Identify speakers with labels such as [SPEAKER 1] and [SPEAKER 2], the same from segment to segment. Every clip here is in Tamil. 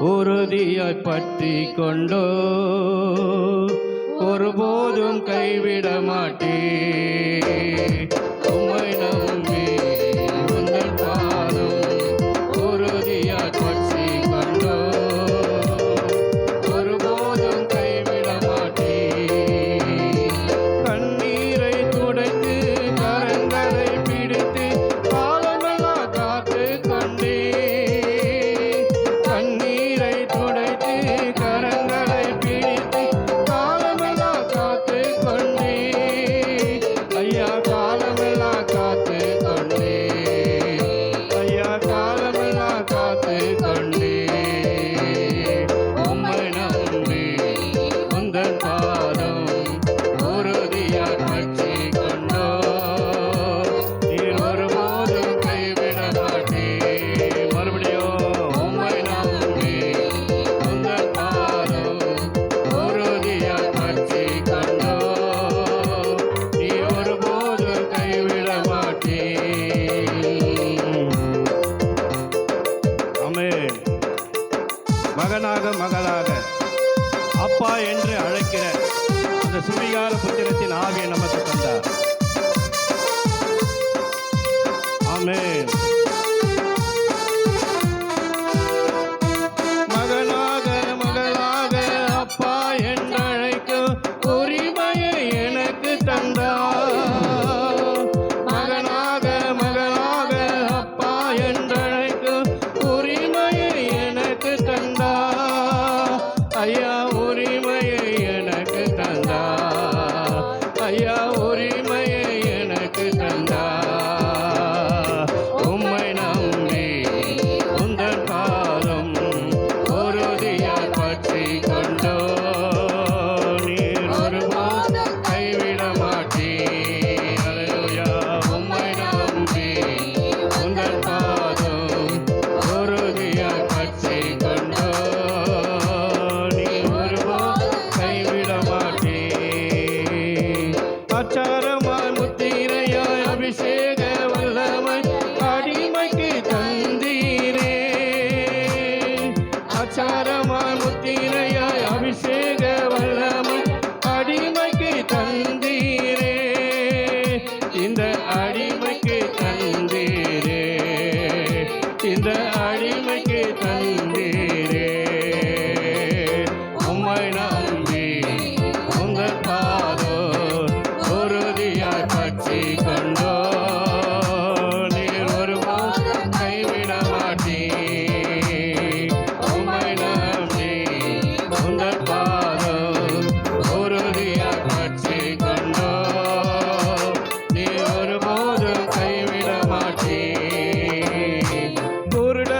[SPEAKER 1] உறுதியாய் பற்றி கொண்டோ ஒருபோதும் கைவிட மாட்டேன். உம்மை நம்பி உந்தன் பாதம் உறுதியாய் பற்றி கொண்டோ ஒருபோதும் கைவிட மாட்டேன். கண்ணீரை துடைத்து கரங்களை பிடித்து காலமெல்லாம் காத்து கொண்டேன். கண்ணீரை துடைத்து கரங்களை பிடித்து காலமெல்லாம் காத்து கொண்டேன். ஐயா காலமெல்லாம் காத்து கொண்டேன். ஐயா காலமெல்லாம் காத்து கொண்டேன். உம்மை நம்பி உந்தன் பாதம் உறுதியாய் பற்றி கொண்டோ நீர் ஒருபோதும் கைவிட மாட்டீர். மறுபடியும் உம்மை நம்பி உந்தன் பாதம் உறுதியாய் பற்றி கொண்டோ நீர் ஒருபோதும் கைவிட மாட்டீர். ஆமென். மகனாக மகளாக அப்பா என்று அழைக்கிற அந்த சுவிகார புத்திரத்தின் ஆவியை நமக்கு தந்தார். ஆமென். மகனாக மகளாக அப்பா என்று அழைக்கும் உரிமையை எனக்கு தந்தார். மகனாக மகளாக அப்பா என்று அழைக்கும் உரிமையை எனக்கு தந்தார். ஐயா உரிமையை எனக்கு தந்தார். ஐயா உரிமையை எனக்கு தந்தார். உம்மை நம்பி உந்தன் பாதம் உறுதியாய் பற்றி கொண்டோ நீர் ஒருபோதும் கைவிட மாட்டீர். அல்லேலூயா. உம்மை நம்பி உந்தன் பாதம் உறுதியாய் பற்றி கொண்டோ நீர் ஒருபோதும் கைவிட மாட்டீர். அச்சாரமாய் முத்திரையாய் அபிஷேக வல்லமை அடிமைக்கு தந்தீரே. அச்சாரமாய் முத்திரையாய் அபிஷேக வல்லமை அடிமைக்கு தந்தீரே. இந்த அடிமைக்கு தந்தீரே. இந்த அடிமைக்கு தந்தீரே. உம்மை நம்பி உந்தன் பாதம் உறுதியாய் பற்றி கொண்டோ நீர் ஒருபோதும் கைவிட மாட்டீர். உம்மை நம்பி உந்தன் பாதம் உறுதியாய் பற்றி கொண்டோ நீர் ஒருபோதும் கைவிட மாட்டீர். குருட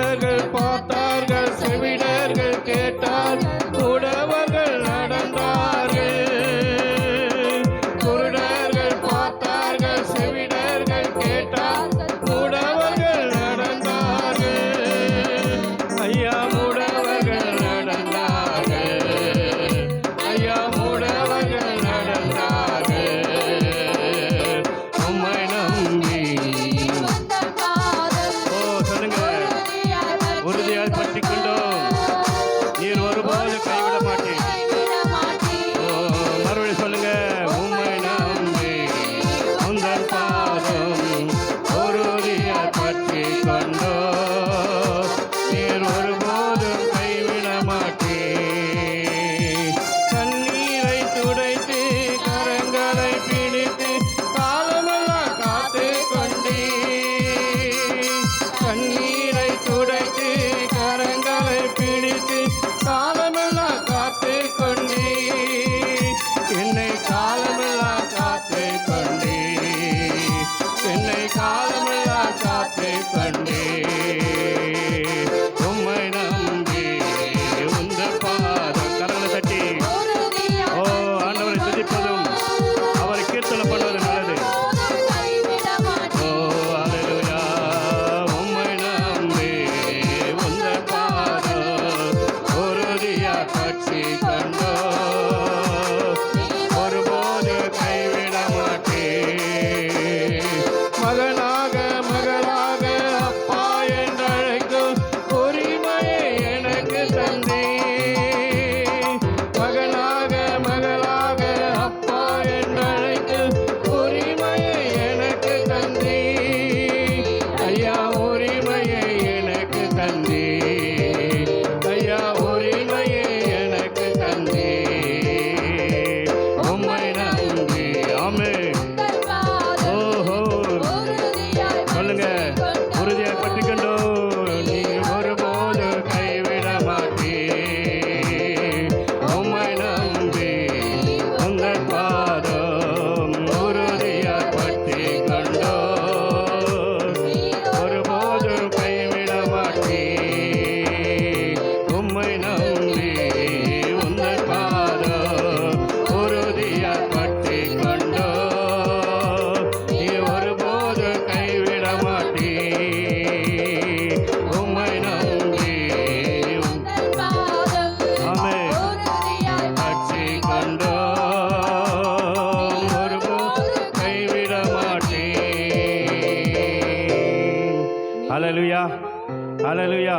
[SPEAKER 2] ஹல்லேலூயா.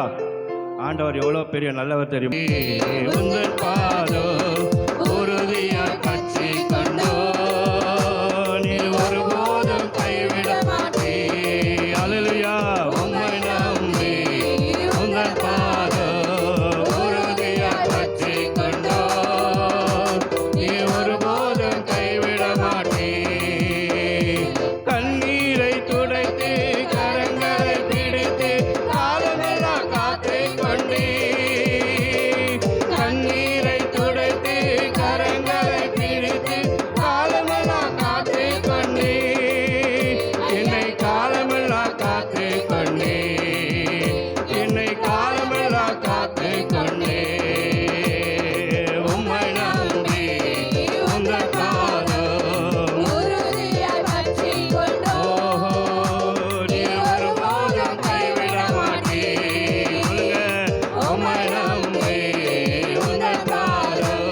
[SPEAKER 2] ஆண்டவர் எவ்வளோ பெரிய நல்லவர் தெரியும்.
[SPEAKER 1] உந்தன் பாதம் உறுதியாய் பற்றி கொண்டோ நீர் ஒருபோதும் கைவிட மாட்டே.
[SPEAKER 2] ஹல்லேலூயா.
[SPEAKER 1] உம்மை நம்பி உந்தன் பாதம் உறுதியாய் பற்றி கொண்டோ நீர் ஒருபோதும் கைவிட மாட்டே.
[SPEAKER 2] கண்ணீரை துடைத்து கரங்களை பிடித்து காலமெல்லாம் காத்து கொண்டே.
[SPEAKER 1] கண்ணீரை துடைத்து கரங்களை பிடித்து காலமெல்லாம் காத்து கொண்டே.
[SPEAKER 2] என்னை காலமெல்லாம் காத்து கொண்டே.
[SPEAKER 1] என்னை காலமெல்லாம் காத்து கொண்டே. உம்மை நம்பி உந்தன் பாதம்
[SPEAKER 3] உறுதியாய் பற்றிக் கொண்டோ
[SPEAKER 2] ஓஹோ
[SPEAKER 1] நீர் ஒருபோதும் கைவிட மாட்டே. உம்மை நம்பி உந்தன் பாதம்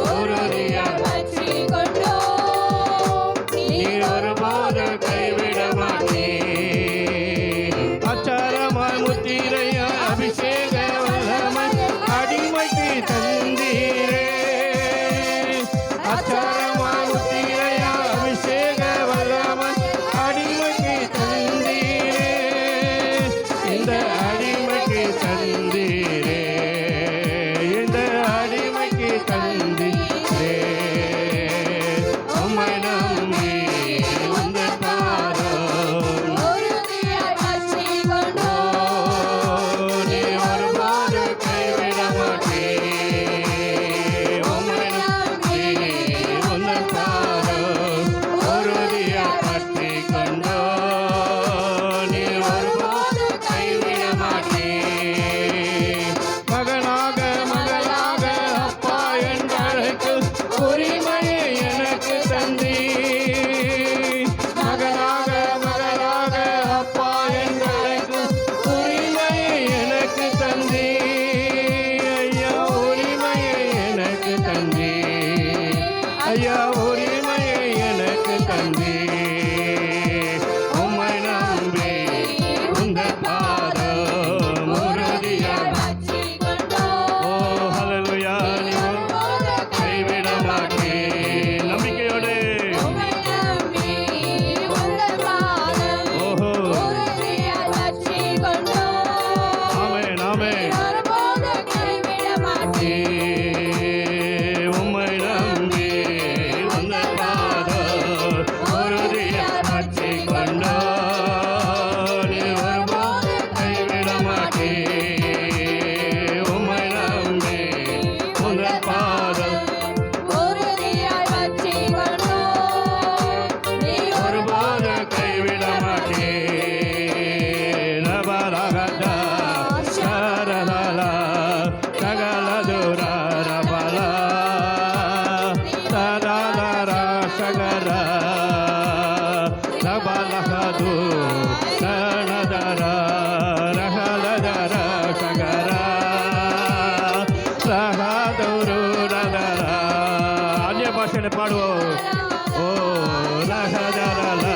[SPEAKER 1] உறுதியாய்
[SPEAKER 3] பற்றிக் கொண்டோ
[SPEAKER 1] நீர் ஒருபோதும் கைவிட மாட்டே.
[SPEAKER 2] அச்சாரமாய் முத்திரையா அபிஷேக வல்லமை அடிமைக்கு தந்தீரே. அச்சாரமாய் முத்திரையா அபிஷேக வல்லமை அடிமைக்கு தந்தீரே. இந்த அடிமைக்கு தந்தீரே. இந்த அடிமைக்கு தந்தீரே.
[SPEAKER 1] உம்மை நம்பி உந்தன் பாதம்
[SPEAKER 3] உறுதியாய் பற்றிக் கொண்டோ
[SPEAKER 1] நீர் ஒருபோதும் கைவிட மாட்டே. உம்மை நம்பி உந்தன் பாதம் உறுதியாய் பற்றிக் கொண்டோ நீர் ஒருபோதும் கைவிட மாட்டே.
[SPEAKER 2] மகனாக மகளாக அப்பா என்றழைக்கு உரிமையை எனக்கு தந்தீ. மகனாக மகளாக அப்பா என்றழைக்கு உரிமையை எனக்கு தந்தீ. ஐயா உரிமையை எனக்கு தந்தீ. ஐயா உரிமையை எனக்கு தந்தீ.
[SPEAKER 1] உம்மை நம்பி உந்தன் பாதம் உறுதியாய்
[SPEAKER 3] பற்றிக் கொண்டோ
[SPEAKER 2] ஓ ஹல்லேலூயா. நீ
[SPEAKER 1] கைவிட மாட்டே.
[SPEAKER 2] நம்பிக்கையோடு
[SPEAKER 3] உம்மை நம்பி உந்தன் பாதம்
[SPEAKER 2] ஓஹோ
[SPEAKER 3] உறுதியாய் பற்றிக் கொண்டோ
[SPEAKER 2] ஆமென் ஆமென்.
[SPEAKER 3] ஒருபோதும் கைவிட மாட்டே.
[SPEAKER 2] உம்மை நம்பி
[SPEAKER 1] உந்தன் பாதம் உறுதியாய் பற்றிக் கொண்டோ நீர் ஒருபோதும் கைவிட மாட்டே. உம்மை நம்பி உந்தன் பாதம்
[SPEAKER 3] உறுதியாய் பற்றிக் கொண்டோ நீ
[SPEAKER 1] ஒருபோதும் கைவிட மாட்டே.
[SPEAKER 2] ரபரகதா சரலலா சகலதுரா ரபலா சரலரா சகரா ரபலகது சனதரா ரகலதரா சகரா ரகதுருரதரா. அந்நிய பாஷையில பாடுவோம். ஓ ரகதரலா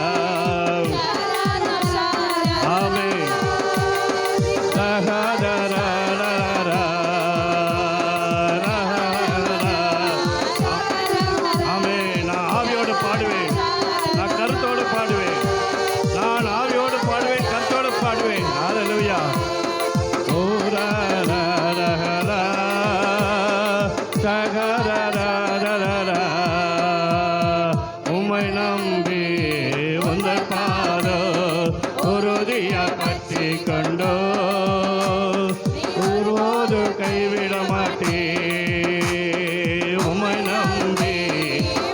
[SPEAKER 2] ஆமென். ரகதரலரா ஆமென். நான் ஆவியோடு பாடுவேன். நான் கருத்தோடு பாடுவேன். நான் ஆவியோடு பாடுவேன், கருத்தோடு பாடுவேன். ஹல்லேலூயா. ஓ ரரரரா சகரரரரா. உம்மை நம்பி உந்தன் பாதம் உறுதியாய் பற்றிக் கொண்டோ ஒருபோதும் கைவிட மாட்டே. உம்மை நம்பி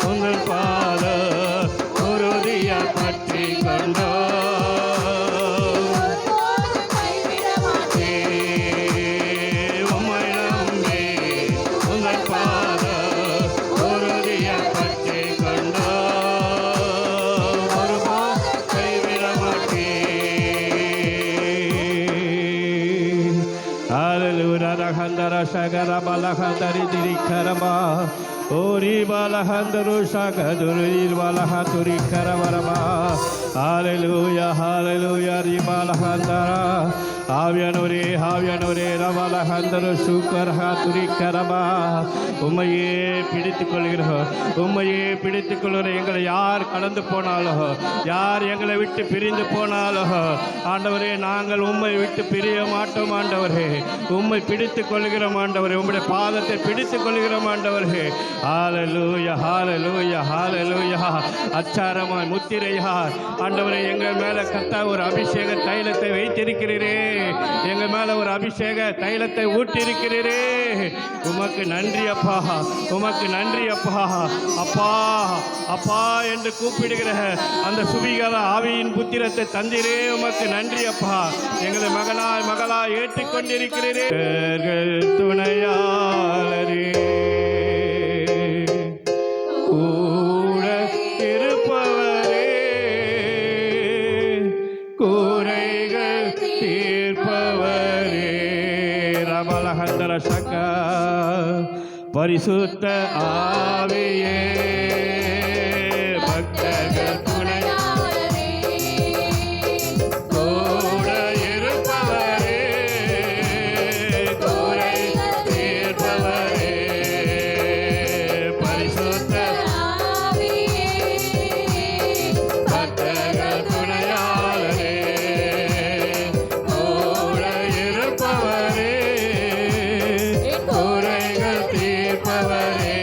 [SPEAKER 2] உந்தன் பாதம் உறுதியாய் பற்றிக் கொண்டோ
[SPEAKER 3] ஒருபோதும் கைவிட மாட்டே.
[SPEAKER 2] உம்மை நம்பி உந்தன் பாதம் உறுதியாய் பற்றிக் கொண்டோ ஒருபோதும் கைவிட மாட்டே. ஹல்லேலூயா. ரகந்தர சகர பலகந்தரி திரிக்கரமா ஓரி பலகந்தரு சகதுரு பலகதுரி கரவரமா. ஹல்லேலூயா ஹல்லேலூயா. ரி பலகந்தர ஆவியானவரே ஆவியானவரே ரவால ஹந்தரு சூக்கரஹா துரிக்கரபா உம்மையே பிடித்துக் கொள்கிறோம், உம்மையே பிடித்துக் கொள்கிறோம். எங்களை யார் கடந்து போனாலோ, யார் எங்களை விட்டு பிரிந்து போனாலோ ஆண்டவரே, நாங்கள் உம்மை விட்டு பிரிய மாட்டோம் ஆண்டவரே. உம்மை பிடித்துக் கொள்கிறோம் ஆண்டவரே, உம்முடைய பாதத்தை பிடித்துக் கொள்கிறோம் ஆண்டவரே. ஹalleluya ஹalleluya ஹalleluya. அச்சாரமாய் முத்திரையா ஆண்டவரே, எங்கள் மேல கர்த்தா ஒரு அபிஷேக தைலத்தை வைத்திருக்கிறீரே, எங்கள் மேல ஒரு அபிஷேக தைலத்தை ஊட்டியிருக்கிறீரே. உமக்கு நன்றி அப்பா, உமக்கு நன்றி அப்பா. அப்பா அப்பா என்று கூப்பிடுகிற அந்த சுவிகார ஆவியின் புத்திரத்தை தந்திரே, உமக்கு நன்றி அப்பா. எங்களை மகனாய் மகளாய் ஏற்றுக்கொண்டிருக்கிறீரே. துணையாளரே, கூட இருப்பவரே, கூரைகள் தீர்ப்பவரே. ரபலஹந்தர சகா பரிசுத்த ஆவியே, பக்தர்கள் துணை கூட இருப்பவரே, கூரை தீர்ப்பவரே, பரிசுத்த பக்தர்கள் துணையாளரே, கூட இருப்பவரே, குறைகள் தீர்ப்பவரே.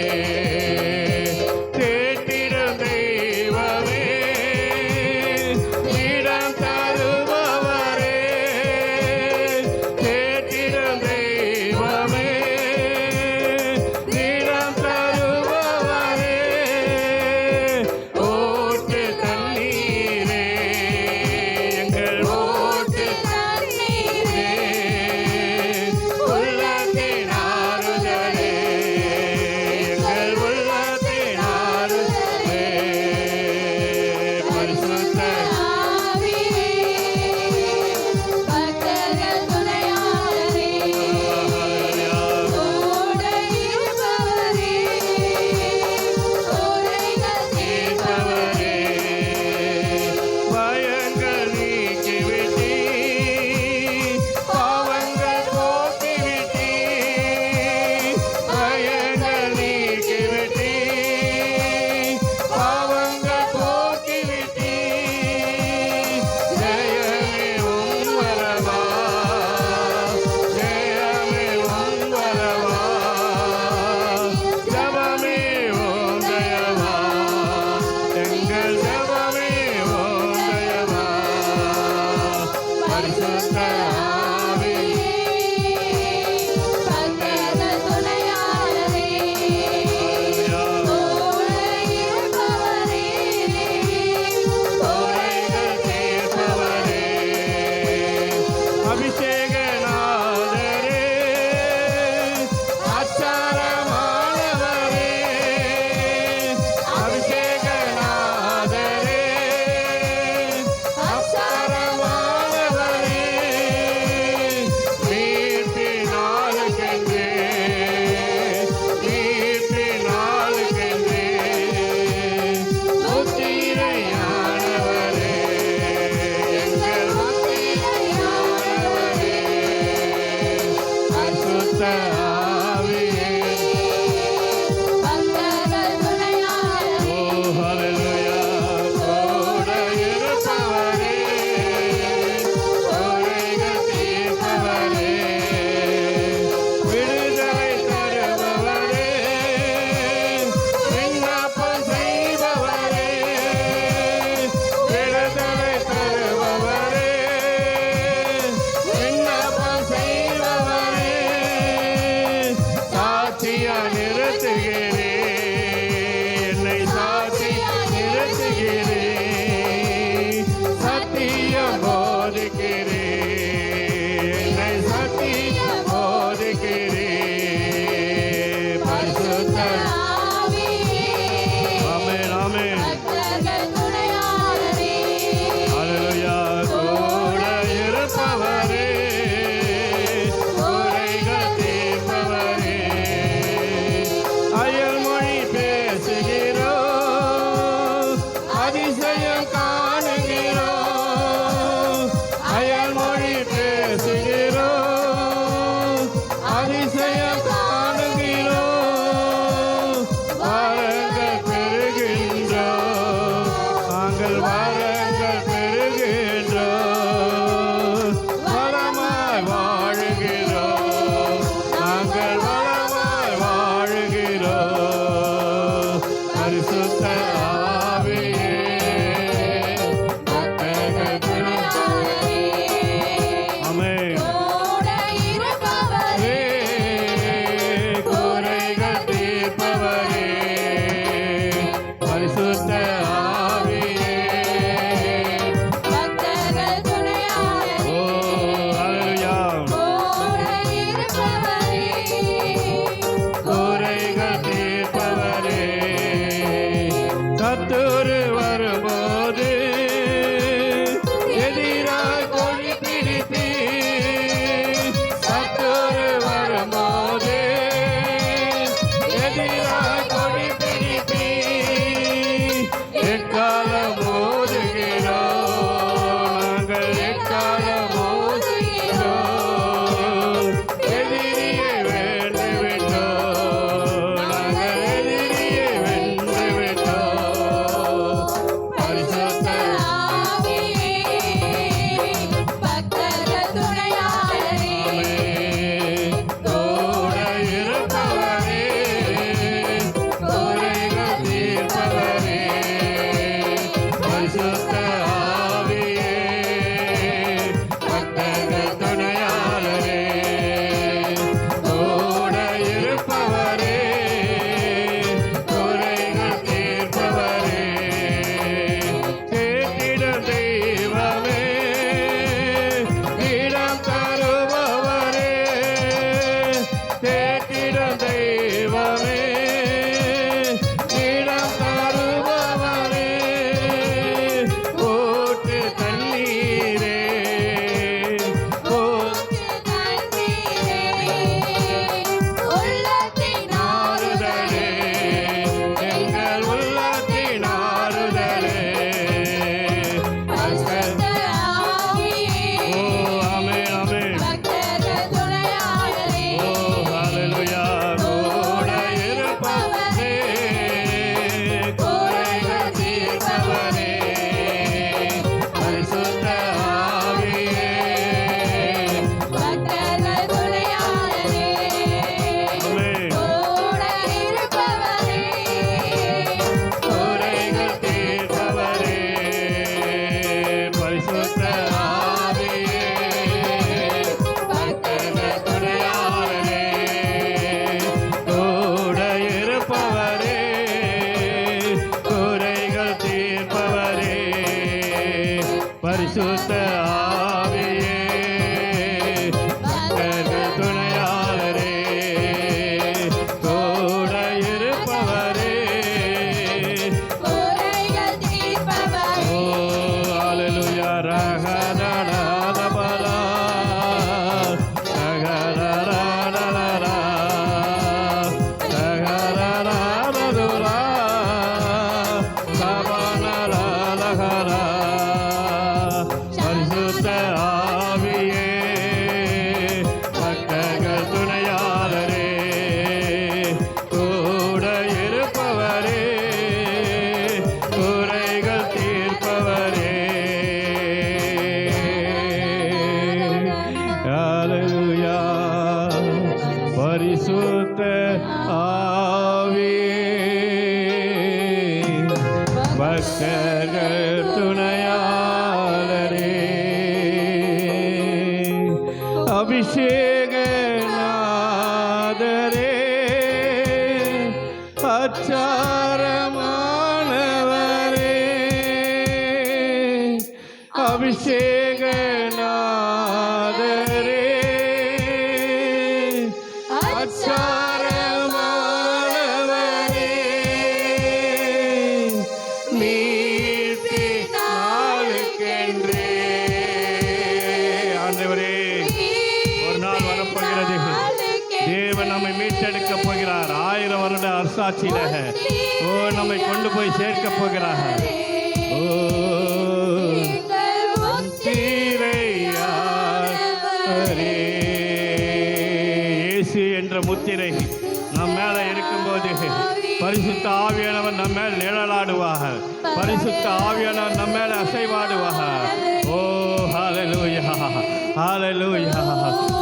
[SPEAKER 2] ஹalleluya பரிசுத்த ஆவியே பக்தர்கள் துணையாளரே அபிஷேக நாதரே அச்சாரமானவரே அபிஷேக நாதரே அச்சாரமானவரே மீட்பினாளுக்கென்றே ஆண்டவரே ஒரு நாள் வரப்போகிறது தேவன் நம்மை மீட்டெடுக்க போகிறார் 1000 வருட அரசாட்சியில ஓ நம்மை கொண்டு போய் சேர்க்க போகிறார் ஓ முத்திரையாரே இயேசு என்ற முத்திரை நம் மேல இருக்கும்போது பரிசுத்த ஆவியானவர் நம்ம மேல் நிழலாடுவாக பரிசுத்த ஆவியானவர் நம்ம மேல அசைவாடுவாக ஓ ஹalleluya ஹalleluya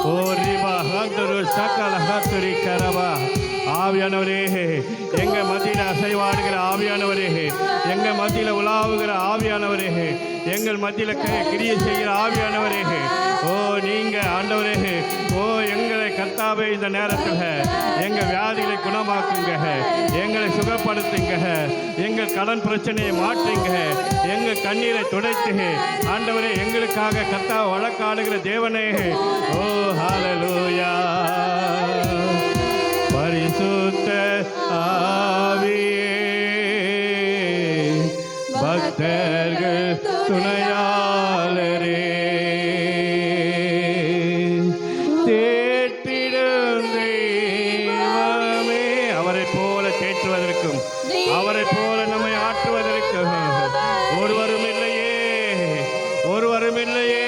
[SPEAKER 2] ஓ ரிபா ஹந்தரு சகல ஹத்துரி கரபா ஆவியானவரே எங்க மத்தியில அசைவாடுகிற ஆவியானவரே எங்க மத்தியில உலாவுகிற ஆவியானவரே எங்கள் மத்தியில கிரியை செய்கிற ஆவியானவரே ஓ நீங்க ஆண்டவரே ஓ எங்களை கர்த்தாவே இந்த நேரத்தில் எங்க வியாதிகளை குணமாக்குங்க எங்களை சுகப்படுத்துங்க எங்கள் கடன் பிரச்சனையை மாற்றுங்க எங்க கண்ணீரை துடைத்து ஆண்டவரே எங்களுக்காக கர்த்தா வழக்காடுகிற தேவனே ஓ ஹalleluya பரிசுத்த ஆவியே பக்தர்கள் துணையாளரே தேற்றிடும் தெய்வமே அவரை போல தேற்றுவதற்கும் அவரை போல நம்மை ஆற்றுவதற்கும் ஒருவரும் இல்லையே ஒருவரும் இல்லையே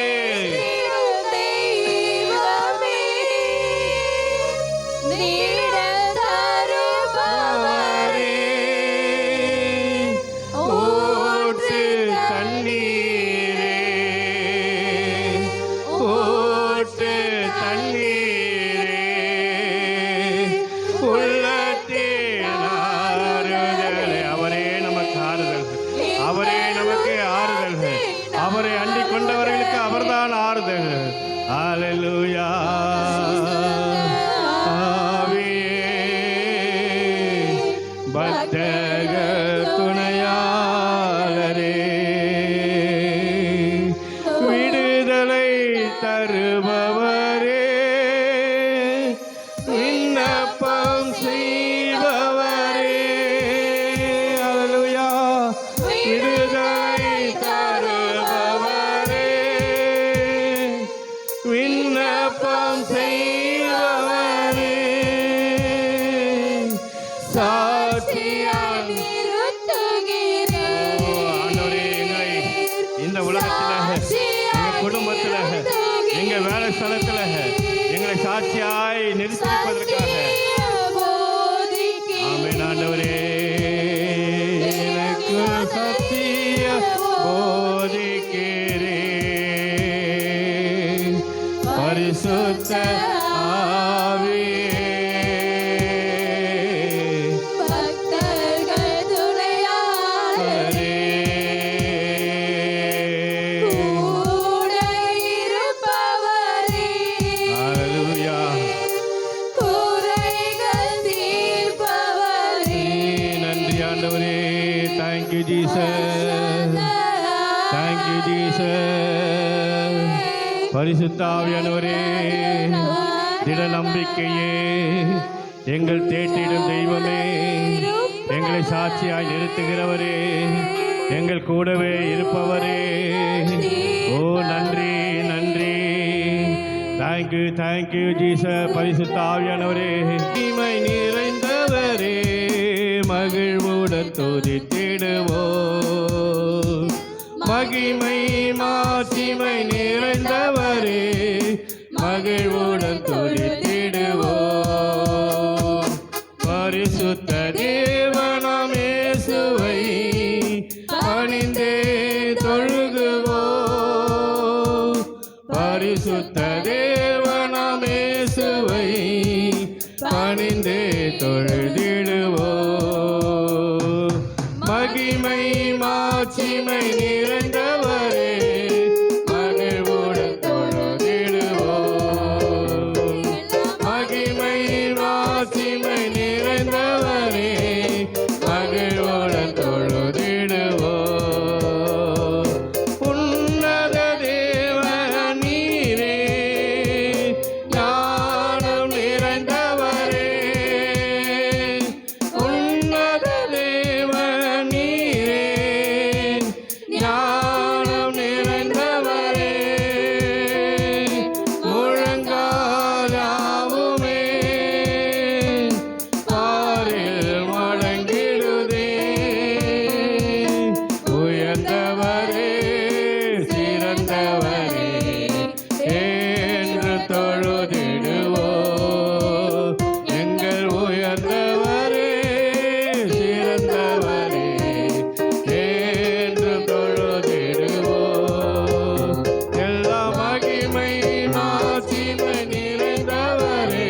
[SPEAKER 2] ஓட்டு தண்ணீரே ஓட்டு தண்ணீரே உள்ளத்தின் ஆறுதலே அவரே நமக்கு ஆறுதல் அவரே நமக்கு ஆறுதல் அவரை அண்டிக் கொண்டவர்களுக்கு அவர்தான் ஆறுதல் ஹalleluya பக்தர்கள் துணையாளரே விடுதலை தருபவரே விண்ணப்பம் செய்பவரே ஹalleluya விடுதலை தருபவரே விண்ணப்பம் செய்பவரே இந்த உலகத்துல எங்க குடும்பத்துல எங்க வேலை ஸ்தலத்துல எங்களை சாட்சியாய் நிறுத்திப்பதற்காக ஆமென் ஆண்டவரே எனக்கு சத்திய போதிக்கிறே பரிசுத்த ஆவியே Thank you, Jesus. Thank you, Jesus. பரிசுத்த ஆவியானவரே திட நம்பிக்கையே எங்கள் தேற்றிடும் தெய்வமே எங்களை சாட்சியாய் நிறுத்துகிறவரே எங்கள் கூடவே இருப்பவரே ஓ நன்றி நன்றி தேங்க்யூ ஜீசஸ் பரிசுத்த ஆவியானவரே தீமை நிறைந்தவரே மகிழ்வுடன் துதித்திடுவோ மகிமை மாட்சிமை நிறைந்தவரே மகிழ்வுடன் துதித்திடுவோ பரிசுத்த தேவனாம் இயேசுவை பணிந்தே தொழுகுவோ பரிசுத்த தேவன் பணிந்து தொழுதிடுவோ. மகிமை மாட்சிமை நிறைந்தவரே மகிழ்வுடன் தொழுதிடுவோ. மகிமை மாட்சிமை நிறைந்தவரே மகிழ்வுடன் தொழுதிடுவோ. உன்னத தேவ நீரே ஞானம் நிறைந்தவரே. உன்னத தேவ நீரே ஞானம் நிறைந்தவரே. முழங்காலாவுமே பாரில் வணங்கிடுதே. உயர்ந்தவரே சிறந்தவரே என்று தொழுதிடுவோ. எங்கள் உயர்ந்தவரே சிறந்தவரே என்று தொழுதிடுவோ. எல்லா மகிமை மாட்சிமை நிறைந்தவரே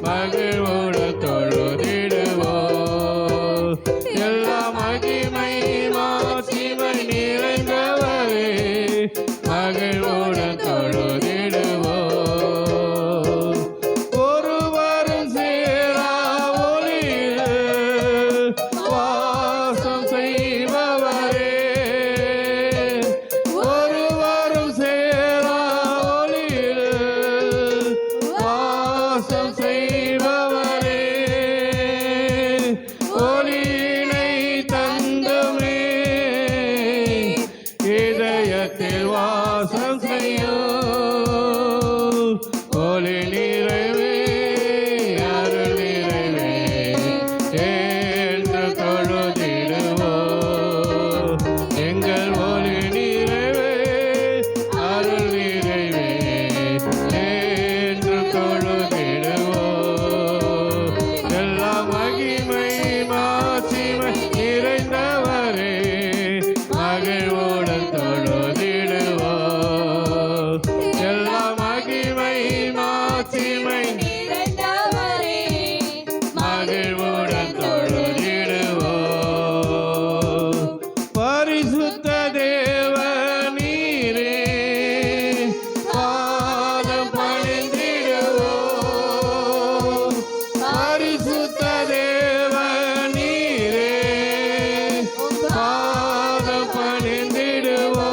[SPEAKER 2] மகிழ்வோடு தொழுதிடுவோ. எல்லா மகிமை மாட்சிமை நிறைந்தவரே மகிழ்வுடன் தொழுதிடுவோ. ஒருவரும் சேரா ஒளியில் வாசம் செய்பவரே. ஒருவரும் சேரா ஒளியில் வாசம் செய்பவரே. ஒளியினை தந்துமே இதயத்தில் வாசம் செய்யும். ஒளி நிறைவே அருள் நிறைவே என்று தொழுதிடுவோ. எங்கள் ஒளி நிறைவே அருள் நிறைவே என்று தொழுதிடுவோ. எல்லா மகிமை மாட்சிமை நிறைந்தவரே மகிழ்வுடன் தொழுதிடுவோ. எல்லா மகிமை மாட்சிமை
[SPEAKER 3] நிறைந்தவரே
[SPEAKER 2] மகிழ்வுடன் தொழுதிடுவோ. பரிசுத்த தேவ நீரே பாதம் பணிந்திடுவோ. பரிசுத்த தேவ நீரே பாதம் பணிந்திடுவோ.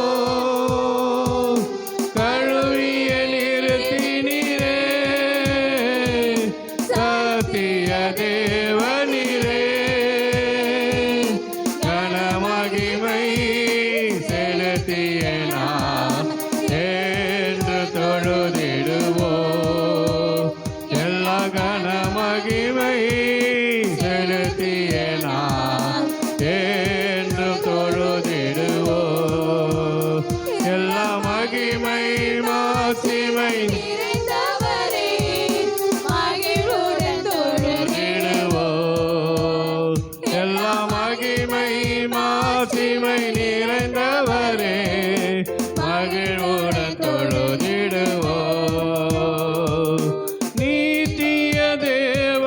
[SPEAKER 2] கழுவிய நிறுத்தினீரே சத்திய தேவ நீரே. கனமகிமை செலுத்திய நாம் என்று தொழுதிடுவோ. எல்லா கனமகிமை செலுத்திய நாம் என்று தொழுதிடுவோ. எல்லா மகிமை மாட்சிமை
[SPEAKER 3] நிறைந்தவரே மகிழ்வுடன் தொழுதிடுவோ.
[SPEAKER 2] தொழுதிடுவோ. எல்லா மகிமை மாட்சிமை நிறைந்தவரே மகிழ்வுடன் தொழுதிடுவோ. நீத்திய தேவ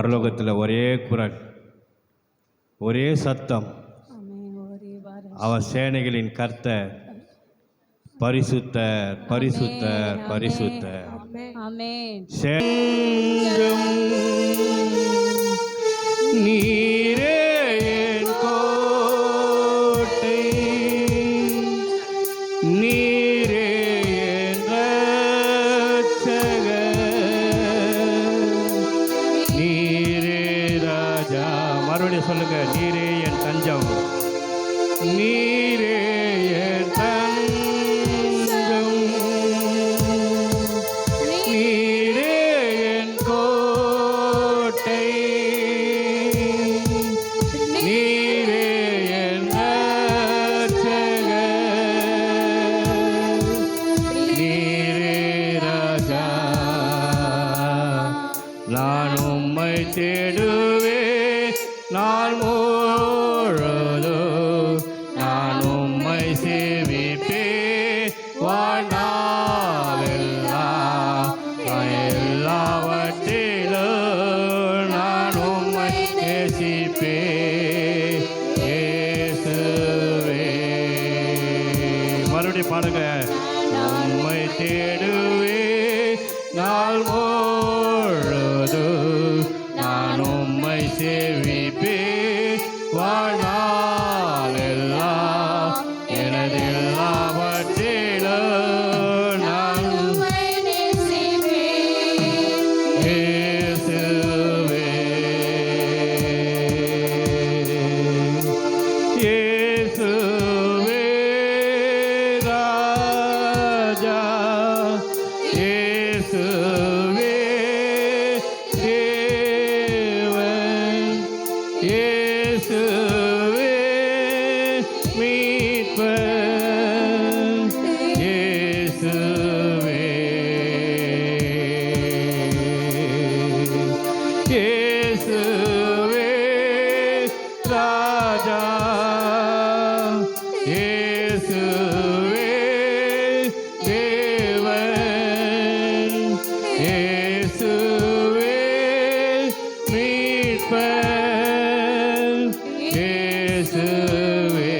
[SPEAKER 2] பரலோகத்தில் ஒரே குரல், ஒரே சத்தம், அவர் சேனைகளின் கர்த்தர் பரிசுத்தர் பரிசுத்தர் பரிசுத்தர்.
[SPEAKER 3] ஆமென்.
[SPEAKER 2] செங்கும் நீரே என் கோட்டை, நீரே என் இரட்சகர், நீரே ராஜா. மறுபடியும் சொல்லுங்க, நீரே என் தஞ்சம், நீரே என் தஞ்சம், நீரே என் கோட்டை, நீரே என் இரட்சகர், நீரே ராஜா. நான் உம்மை தேடுவேன் நாள் முழுதும், நான் உம்மை சேவிப்பேன் வாழ்நாளெல்லாம். எல்லாவற்றிலும் நான் உம்மை நேசிப்பேன் இயேசுவே. மறுபடியும் பாடுங்க. உம்மை தேடுவேன் நாள் முழுதும், நான் உம்மை சேவிப்பேன் வாழ்நாளெல்லாம். எனது எல்லாவற்றிலும் நான்
[SPEAKER 3] உம்மை நேசிப்பேன்.
[SPEAKER 2] இயேசுவே, இயேசுவே ராஜா, இயேசுவே தேவன், இயேசுவே மீட்பன், இயேசுவே, இயேசுவே ராஜா, இயேசுவே தேவன், இயேசுவே மீட்பன், இயேசுவே.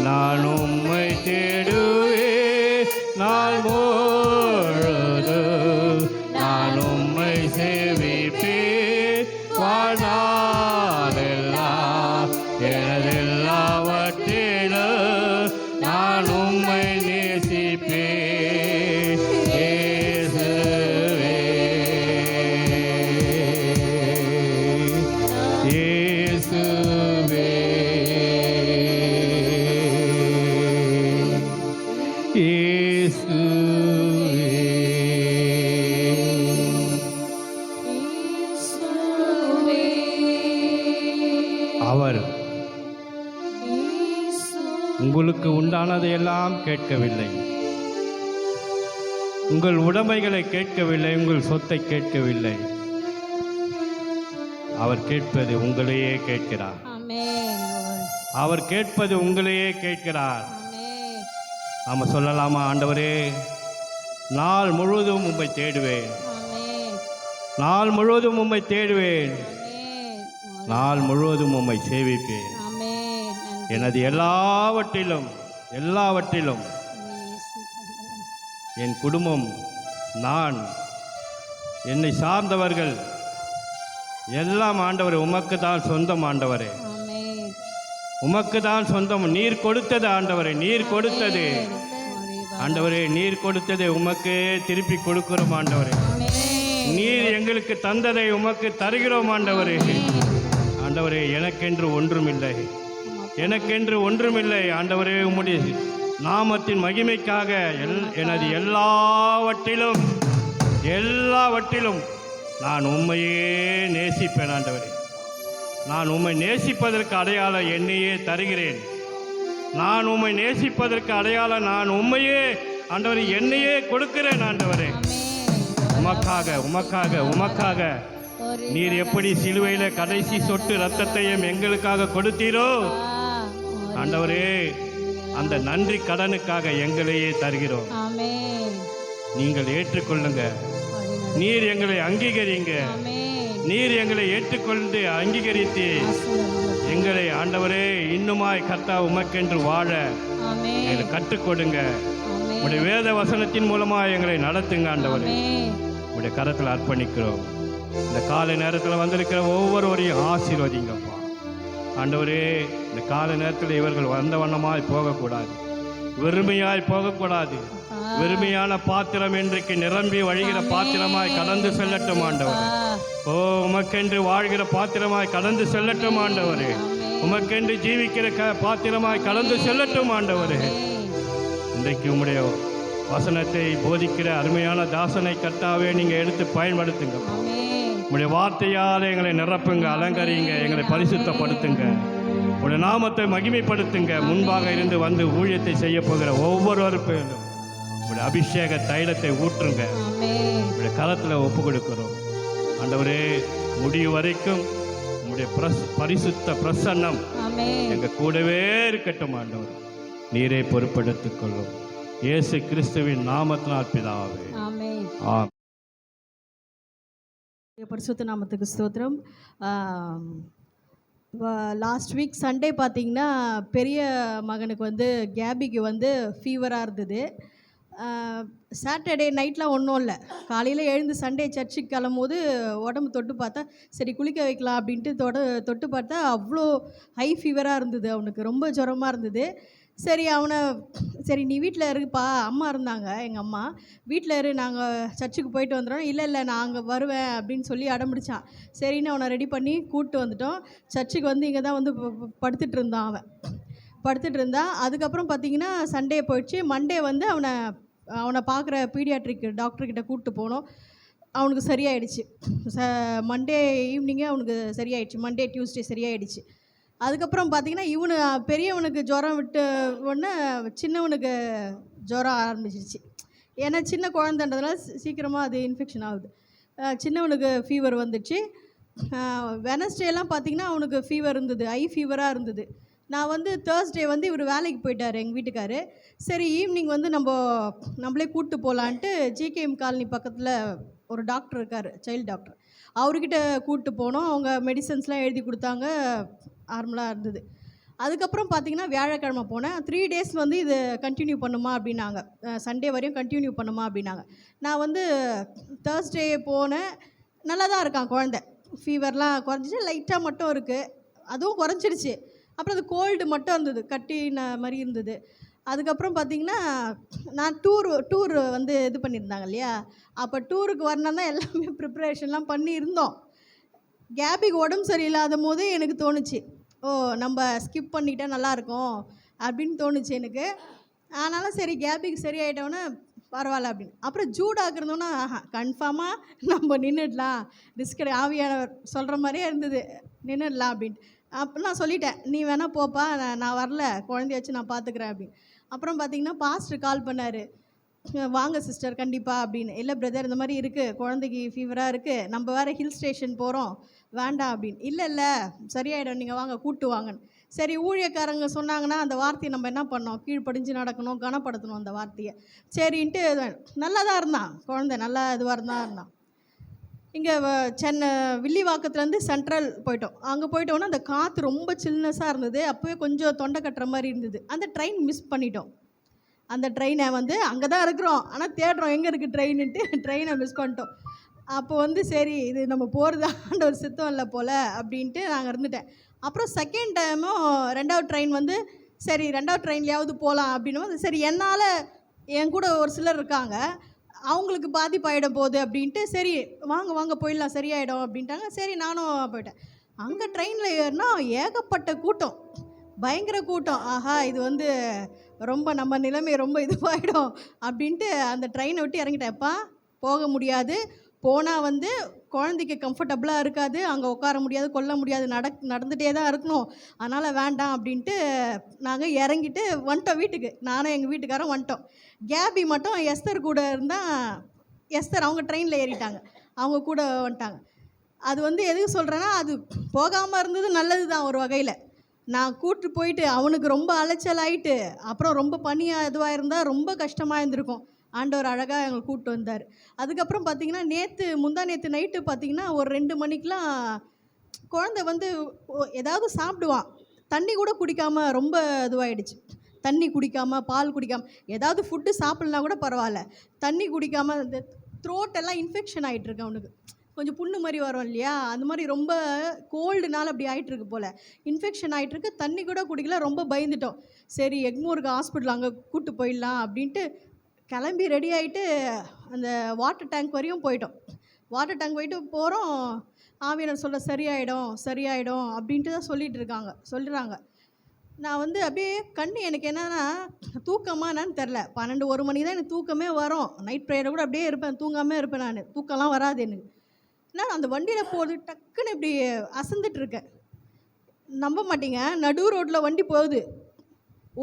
[SPEAKER 2] நான் உம்மை தேடுவேன் நாள் முழுதும், நான் உம்மை சேவிப்பேன் வாழ்நாளெல்லாம். எனது எல்லாவற்றிலும் நான் உம்மை நேசிப்பேன் இயேசுவே, இயேசுவே, இயேசுவே. அவர் உங்களுக்கு உண்டானதையெல்லாம் கேட்கவில்லை, உங்கள் உடைமைகளை கேட்கவில்லை, உங்கள் சொத்தை கேட்கவில்லை. அவர் கேட்பது உங்களையே கேட்கிறார்.
[SPEAKER 3] ஆமென்.
[SPEAKER 2] அவர் கேட்பது உங்களையே கேட்கிறார்.
[SPEAKER 3] ஆமென்.
[SPEAKER 2] நாம சொல்லலாமா? ஆண்டவரே, நாள் முழுவதும் உம்மை தேடுவேன்,
[SPEAKER 3] ஆமென்.
[SPEAKER 2] நாள் முழுவதும் உம்மை தேடுவேன்,
[SPEAKER 3] ஆமென்.
[SPEAKER 2] நாள் முழுவதும் உம்மை சேவிப்பேன்.
[SPEAKER 3] ஆமென். நன்றி
[SPEAKER 2] எனது எல்லாவற்றிலும் எல்லாவற்றிலும்
[SPEAKER 3] இயேசுவே.
[SPEAKER 2] என் குடும்பம், நான், என்னை சார்ந்தவர்கள் எல்லாம் ஆண்டவரே உமக்கு தான் சொந்தம். ஆண்டவரே,
[SPEAKER 3] ஆமென்.
[SPEAKER 2] உமக்கு தான் சொந்தம். நீர் கொடுத்தது ஆண்டவரே, நீர் கொடுத்தது ஆண்டவரே, நீர் கொடுத்ததை உமக்கு திருப்பி கொடுக்கிறோம் ஆண்டவரே. நீர் எங்களுக்கு தந்ததை உமக்கு தருகிறோம் ஆண்டவரே. ஆண்டவரே, எனக்கென்று ஒன்றுமில்லை, எனக்கென்று ஒன்றுமில்லை ஆண்டவரே. உம்முடைய நாமத்தின் மகிமைக்காக எனது எல்லாவற்றிலும் எல்லாவற்றிலும் நான் உம்மையே நேசிப்பேன் ஆண்டவரே. நான் உம்மை நேசிப்பதற்கு அடையாளம் என்னையே தருகிறேன். நான் உம்மை நேசிப்பதற்கு அடையாளம் நான் உம்மையே ஆண்டவரே என்னையே கொடுக்கிறேன் ஆண்டவரே. உமக்காக உமக்காக உமக்காக நீர் எப்படி சிலுவையில் கடைசி சொட்டு இரத்தத்தையும் எங்களுக்காக கொடுத்தீரோ ஆண்டவரே, அந்த நன்றி கடனுக்காக எங்களையே தருகிறோம். நீங்கள் ஏற்றுக்கொள்ளுங்க. நீர் எங்களை அங்கீகரிங்க.
[SPEAKER 3] ஆமென்.
[SPEAKER 2] நீர் எங்களை ஏற்றுக்கொண்டு அங்கீகரித்து
[SPEAKER 3] ஆசீர்வதிங்க.
[SPEAKER 2] எங்களை ஆண்டவரே இன்னுமாய் கர்த்தா உமக்கென்று வாழ
[SPEAKER 3] ஆமென்.
[SPEAKER 2] எங்களை கற்றுக் கொடுங்க.
[SPEAKER 3] ஆமென்.
[SPEAKER 2] உடைய வேத வசனத்தின் மூலமாக எங்களை நடத்துங்க ஆண்டவரே.
[SPEAKER 3] ஆமென்.
[SPEAKER 2] உடைய கரத்தில் அர்ப்பணிக்கிறோம். இந்த காலை நேரத்தில் வந்திருக்கிற ஒவ்வொருவரையும் ஆசீர்வதிங்கப்பா ஆண்டவரே. இந்த காலை நேரத்தில் இவர்கள் வந்த வண்ணமாய் போகக்கூடாது, வெறுமையாய் போகக்கூடாது. வெறுமையான பாத்திரம் இன்றைக்கு நிரம்பி வழிகிற பாத்திரமாய் கடந்து செல்லட்டும் ஆண்டவரே. ஓ உமக்கென்று வாழ்கிற பாத்திரமாய் கடந்து செல்லட்டும் ஆண்டவரே. உமக்கென்று ஜீவிக்கிற பாத்திரமாய் கடந்து செல்லட்டும் ஆண்டவரே. இன்றைக்கு உம்முடைய வசனத்தை போதிக்கிற அருமையான தாசனை கர்த்தாவே நீங்கள் எடுத்து பயன்படுத்துங்க. உங்களுடைய வார்த்தையால் எங்களை நிரப்புங்க, அலங்கரிங்க, எங்களை பரிசுத்தப்படுத்துங்க. உடைய நாமத்தை மகிமைப்படுத்துங்க. முன்பாக இருந்து வந்து ஊழியத்தை செய்ய போகிற ஒவ்வொருவருக்கும் உடைய அபிஷேக தைலத்தை ஊற்றுங்க. உடைய கரத்தில் ஒப்பு கொடுக்கிறோம் ஆண்டவரே. முடிவு வரைக்கும் உங்களுடைய பரிசுத்த பிரசன்னம் எங்கள் கூடவே இருக்கட்டும் ஆண்டவர். நீரே பொறுப்பெடுத்துக் கொள்ளும். இயேசு கிறிஸ்துவின் நாமத்தினால் பிதாவே. ஆமென்.
[SPEAKER 4] பரிசுத்த நாமத்துக்கு ஸ்தோத்திரம். லாஸ்ட் வீக் சண்டே பார்த்தீங்கன்னா பெரிய மகனுக்கு வந்து கேபிக்கு வந்து ஃபீவராக இருந்தது. சாட்டர்டே நைட்லாம் ஒன்றும் இல்லை, காலையில் எழுந்து சண்டே சர்ச்சுக்கு கிளம்போது உடம்பு தொட்டு பார்த்தா சரி குளிக்க வைக்கலாம் அப்படின்ட்டு தொட்டு பார்த்தா அவ்வளோ ஹை ஃபீவராக இருந்தது. அவனுக்கு ரொம்ப ஜுரமாக இருந்தது. சரி நீ வீட்டில் இருப்பா, அம்மா இருந்தாங்க, எங்கள் அம்மா வீட்டில் இரு, நாங்கள் சர்ச்சுக்கு போயிட்டு வந்துடுறோம். இல்லை நான் அங்கே வருவேன் அப்படின்னு சொல்லி அடம்பிடிச்சான். சரின்னு அவனை ரெடி பண்ணி கூப்பிட்டு வந்துட்டோம். சர்ச்சுக்கு வந்து இங்கே தான் வந்து படுத்துட்டு இருந்தான். படுத்துட்டு இருந்தான். அதுக்கப்புறம் பார்த்தீங்கன்னா சண்டே போயிடுச்சு. மண்டே வந்து அவனை பார்க்குற பீடியாட்ரிக் டாக்டர்கிட்ட கூப்பிட்டு போனோம். அவனுக்கு சரியாயிடுச்சு. மண்டே ஈவினிங்கே அவனுக்கு சரியாயிடுச்சு. மண்டே டியூஸ்டே சரியாயிடுச்சு. அதுக்கப்புறம் பார்த்திங்கன்னா பெரியவனுக்கு ஜுரம் விட்டு உடனே சின்னவனுக்கு ஜுரம் ஆரம்பிச்சிச்சு. ஏன்னா சின்ன குழந்தைன்றதுனால சீக்கிரமாக அது இன்ஃபெக்ஷன் ஆகுது. சின்னவனுக்கு ஃபீவர் வந்துச்சு. வெனஸ்டேலாம் பார்த்திங்கன்னா அவனுக்கு ஃபீவர் இருந்தது, ஹை ஃபீவராக இருந்தது. நான் வந்து தேர்ஸ்டே வந்து இவர் வேலைக்கு போயிட்டார், எங்கள் வீட்டுக்காரு. சரி ஈவினிங் வந்து நம்மளே கூப்பிட்டு போகலான்ட்டு ஜிகேஎம் காலனி பக்கத்தில் ஒரு டாக்டர் இருக்கார், சைல்டு டாக்டர். அவர்கிட்ட கூப்பிட்டு போனோம். அவங்க மெடிசன்ஸ்லாம் எழுதி கொடுத்தாங்க, நார்மலாக இருந்தது. அதுக்கப்புறம் பார்த்திங்கன்னா வியாழக்கிழமை போனேன். 3 days வந்து இது கண்டினியூ பண்ணுமா அப்படின்னாங்க, சண்டே வரையும் கண்டினியூ பண்ணுமா அப்படின்னாங்க. நான் வந்து தேர்ஸ்டே போனேன். நல்லா தான் இருக்கான் குழந்தை. ஃபீவர்லாம் குறைஞ்சிச்சு, லைட்டாக மட்டும் இருக்குது, அதுவும் குறைஞ்சிடுச்சு. அப்புறம் அது கோல்டு மட்டும் இருந்தது, கட்டின மாதிரி இருந்தது. அதுக்கப்புறம் பார்த்திங்கன்னா நான் டூர் வந்து இது பண்ணியிருந்தாங்க இல்லையா, அப்போ டூருக்கு வரணும் தான் எல்லாமே ப்ரிப்ரேஷன்லாம் பண்ணியிருந்தோம். கேபிக்கு உடம்பு சரியில்லாத போதே எனக்கு தோணுச்சு, நம்ம ஸ்கிப் பண்ணிட்டா நல்லாயிருக்கும் அப்படின்னு தோணுச்சு எனக்கு. அதனால் சரி கேபிக்கு சரியாயிட்டோன்னே பரவாயில்ல அப்படின்னு. அப்புறம் ஜூடாக்குறதோன்னா கன்ஃபார்மாக நம்ம நின்றுடலாம், ரிஸ்க் ஆவியானவர் சொல்கிற மாதிரியே இருந்தது, நின்றுடலாம் அப்படின்ட்டு. அப்போ நான் சொல்லிட்டேன், நீ வேணால் போப்பா, நான் வரல, குழந்தைய வச்சு நான் பார்த்துக்கிறேன் அப்படின்னு. அப்புறம் பார்த்திங்கன்னா பாஸ்டர் கால் பண்ணார், வாங்க சிஸ்டர் கண்டிப்பாக அப்படின்னு. இல்லை பிரதர் இந்த மாதிரி இருக்குது, குழந்தைக்கு ஃபீவராக இருக்குது, நம்ம வேறு ஹில் ஸ்டேஷன் போகிறோம், வேண்டாம் அப்படின்னு. இல்லை சரியாயிடும், நீங்கள் வாங்க, கூப்பிட்டு வாங்கன்னு. சரி ஊழியக்காரங்க சொன்னாங்கன்னா அந்த வார்த்தையை நம்ம என்ன பண்ணோம், கீழ்ப்படிஞ்சு நடக்கணும், கனப்படுத்தணும் அந்த வார்த்தையை. சரின்ட்டு நல்லா தான் இருந்தான் குழந்தை, நல்லா இதுவாக இருந்தான். இங்கே சென்னை வில்லிவாக்கத்துலேருந்து சென்ட்ரல் போயிட்டோம். அங்கே போயிட்டோன்னா அந்த காற்று ரொம்ப சில்னஸாக இருந்தது. அப்போவே கொஞ்சம் தொண்டை கட்டுற மாதிரி இருந்தது. அந்த ட்ரெயின் மிஸ் பண்ணிட்டோம். அந்த ட்ரெயினை வந்து அங்கே தான் இருக்கிறோம், ஆனால் தேடுறோம் எங்கே இருக்குது ட்ரெயின்னுட்டு, ட்ரெயினை மிஸ் பண்ணிட்டோம். அப்போ வந்து சரி இது நம்ம போகிறதான்ற ஒரு சித்தம் இல்லை போல் அப்படின்ட்டு நாங்கள் இருந்துட்டேன். அப்புறம் செகண்ட் டைமும் 2வது ட்ரெயின் வந்து சரி 2வது ட்ரெயின்லையாவது போகலாம் அப்படின்னும். சரி என்னால் என் கூட ஒரு சிலர் இருக்காங்க, அவங்களுக்கு பாதிப்பாயிட போகுது அப்படின்ட்டு சரி வாங்க போயிடலாம் சரியாயிடும் அப்படின்ட்டாங்க. சரி நானும் போயிட்டேன். அங்கே ட்ரெயினில் ஏறினா ஏகப்பட்ட கூட்டம், பயங்கர கூட்டம். ஆஹா இது வந்து ரொம்ப நம்ம நிலைமை ரொம்ப இதுவாகிடும் அப்படின்ட்டு அந்த ட்ரெயினை விட்டு இறங்கிட்டேன்ப்பா. போக முடியாது, போனால் வந்து குழந்தைக்கு கம்ஃபர்டபுளாக இருக்காது, அங்கே உட்கார முடியாது, கொல்ல முடியாது, நடந்துகிட்டே தான் இருக்கணும், அதனால் வேண்டாம் அப்படின்ட்டு நாங்கள் இறங்கிட்டு வந்துட்டோம் வீட்டுக்கு. நானும் எங்கள் வீட்டுக்காரரும் வந்துட்டோம். கேபி மட்டும் எஸ்தர் கூட இருந்தால், எஸ்தர் அவங்க ட்ரெயினில் ஏறிட்டாங்க, அவங்க கூட வந்துட்டாங்க. அது வந்து எதுக்கு சொல்கிறேன்னா, அது போகாமல் இருந்தது நல்லது தான் ஒரு வகையில். நான் கூப்பிட்டு போயிட்டு அவனுக்கு ரொம்ப அலைச்சல் ஆகிட்டு அப்புறம் ரொம்ப பனியாக இதுவாக இருந்தால் ரொம்ப கஷ்டமாக இருந்திருக்கும். ஆண்டவர் அழகாக எங்களை கூப்பிட்டு வந்தார். அதுக்கப்புறம் பார்த்திங்கன்னா முந்தா நேற்று நைட்டு பார்த்திங்கன்னா ஒரு 2 மணிக்கெலாம் குழந்தை வந்து ஏதாவது சாப்பிடுவான், தண்ணி கூட குடிக்காமல் ரொம்ப இதுவாகிடுச்சு. தண்ணி குடிக்காமல், பால் குடிக்காமல், ஏதாவது ஃபுட்டு சாப்பிட்லனா கூட பரவாயில்ல, தண்ணி குடிக்காமல் இந்த த்ரோட்டெல்லாம் இன்ஃபெக்ஷன் ஆகிட்டுருக்கு. அவனுக்கு கொஞ்சம் புண்ணு மாதிரி வரும் இல்லையா, அந்த மாதிரி ரொம்ப கோல்டுனால அப்படி ஆகிட்டுருக்கு போல், இன்ஃபெக்ஷன் ஆகிட்டுருக்கு. தண்ணி கூட குடிக்கல, ரொம்ப பயந்துட்டோம். சரி எக்மோருக்கு ஹாஸ்பிட்டல் அங்கே கூப்பிட்டு போயிடலாம் அப்படின்ட்டு கிளம்பி ரெடி ஆகிட்டு அந்த வாட்டர் டேங்க் வரையும் போயிட்டோம். வாட்டர் டேங்க் போயிட்டு போகிறோம், ஆவியானவர் சொல்ல சரியாயிடும் அப்படின்ட்டு தான் சொல்கிறாங்க. நான் வந்து அப்படியே எனக்கு என்னென்னா தூக்கமாக என்னன்னு தெரில, 12-1 மணி தான் எனக்கு தூக்கமே வரும். நைட் ப்ரேயரை கூட அப்படியே இருப்பேன், தூங்காமல் இருப்பேன். நான் தூக்கம்லாம் வராது எனக்கு. நான் அந்த வண்டியில் போகிறது டக்குன்னு இப்படி அசந்துட்டுருக்கேன். நம்ப மாட்டீங்க, நடு ரோட்டில் வண்டி போகுது.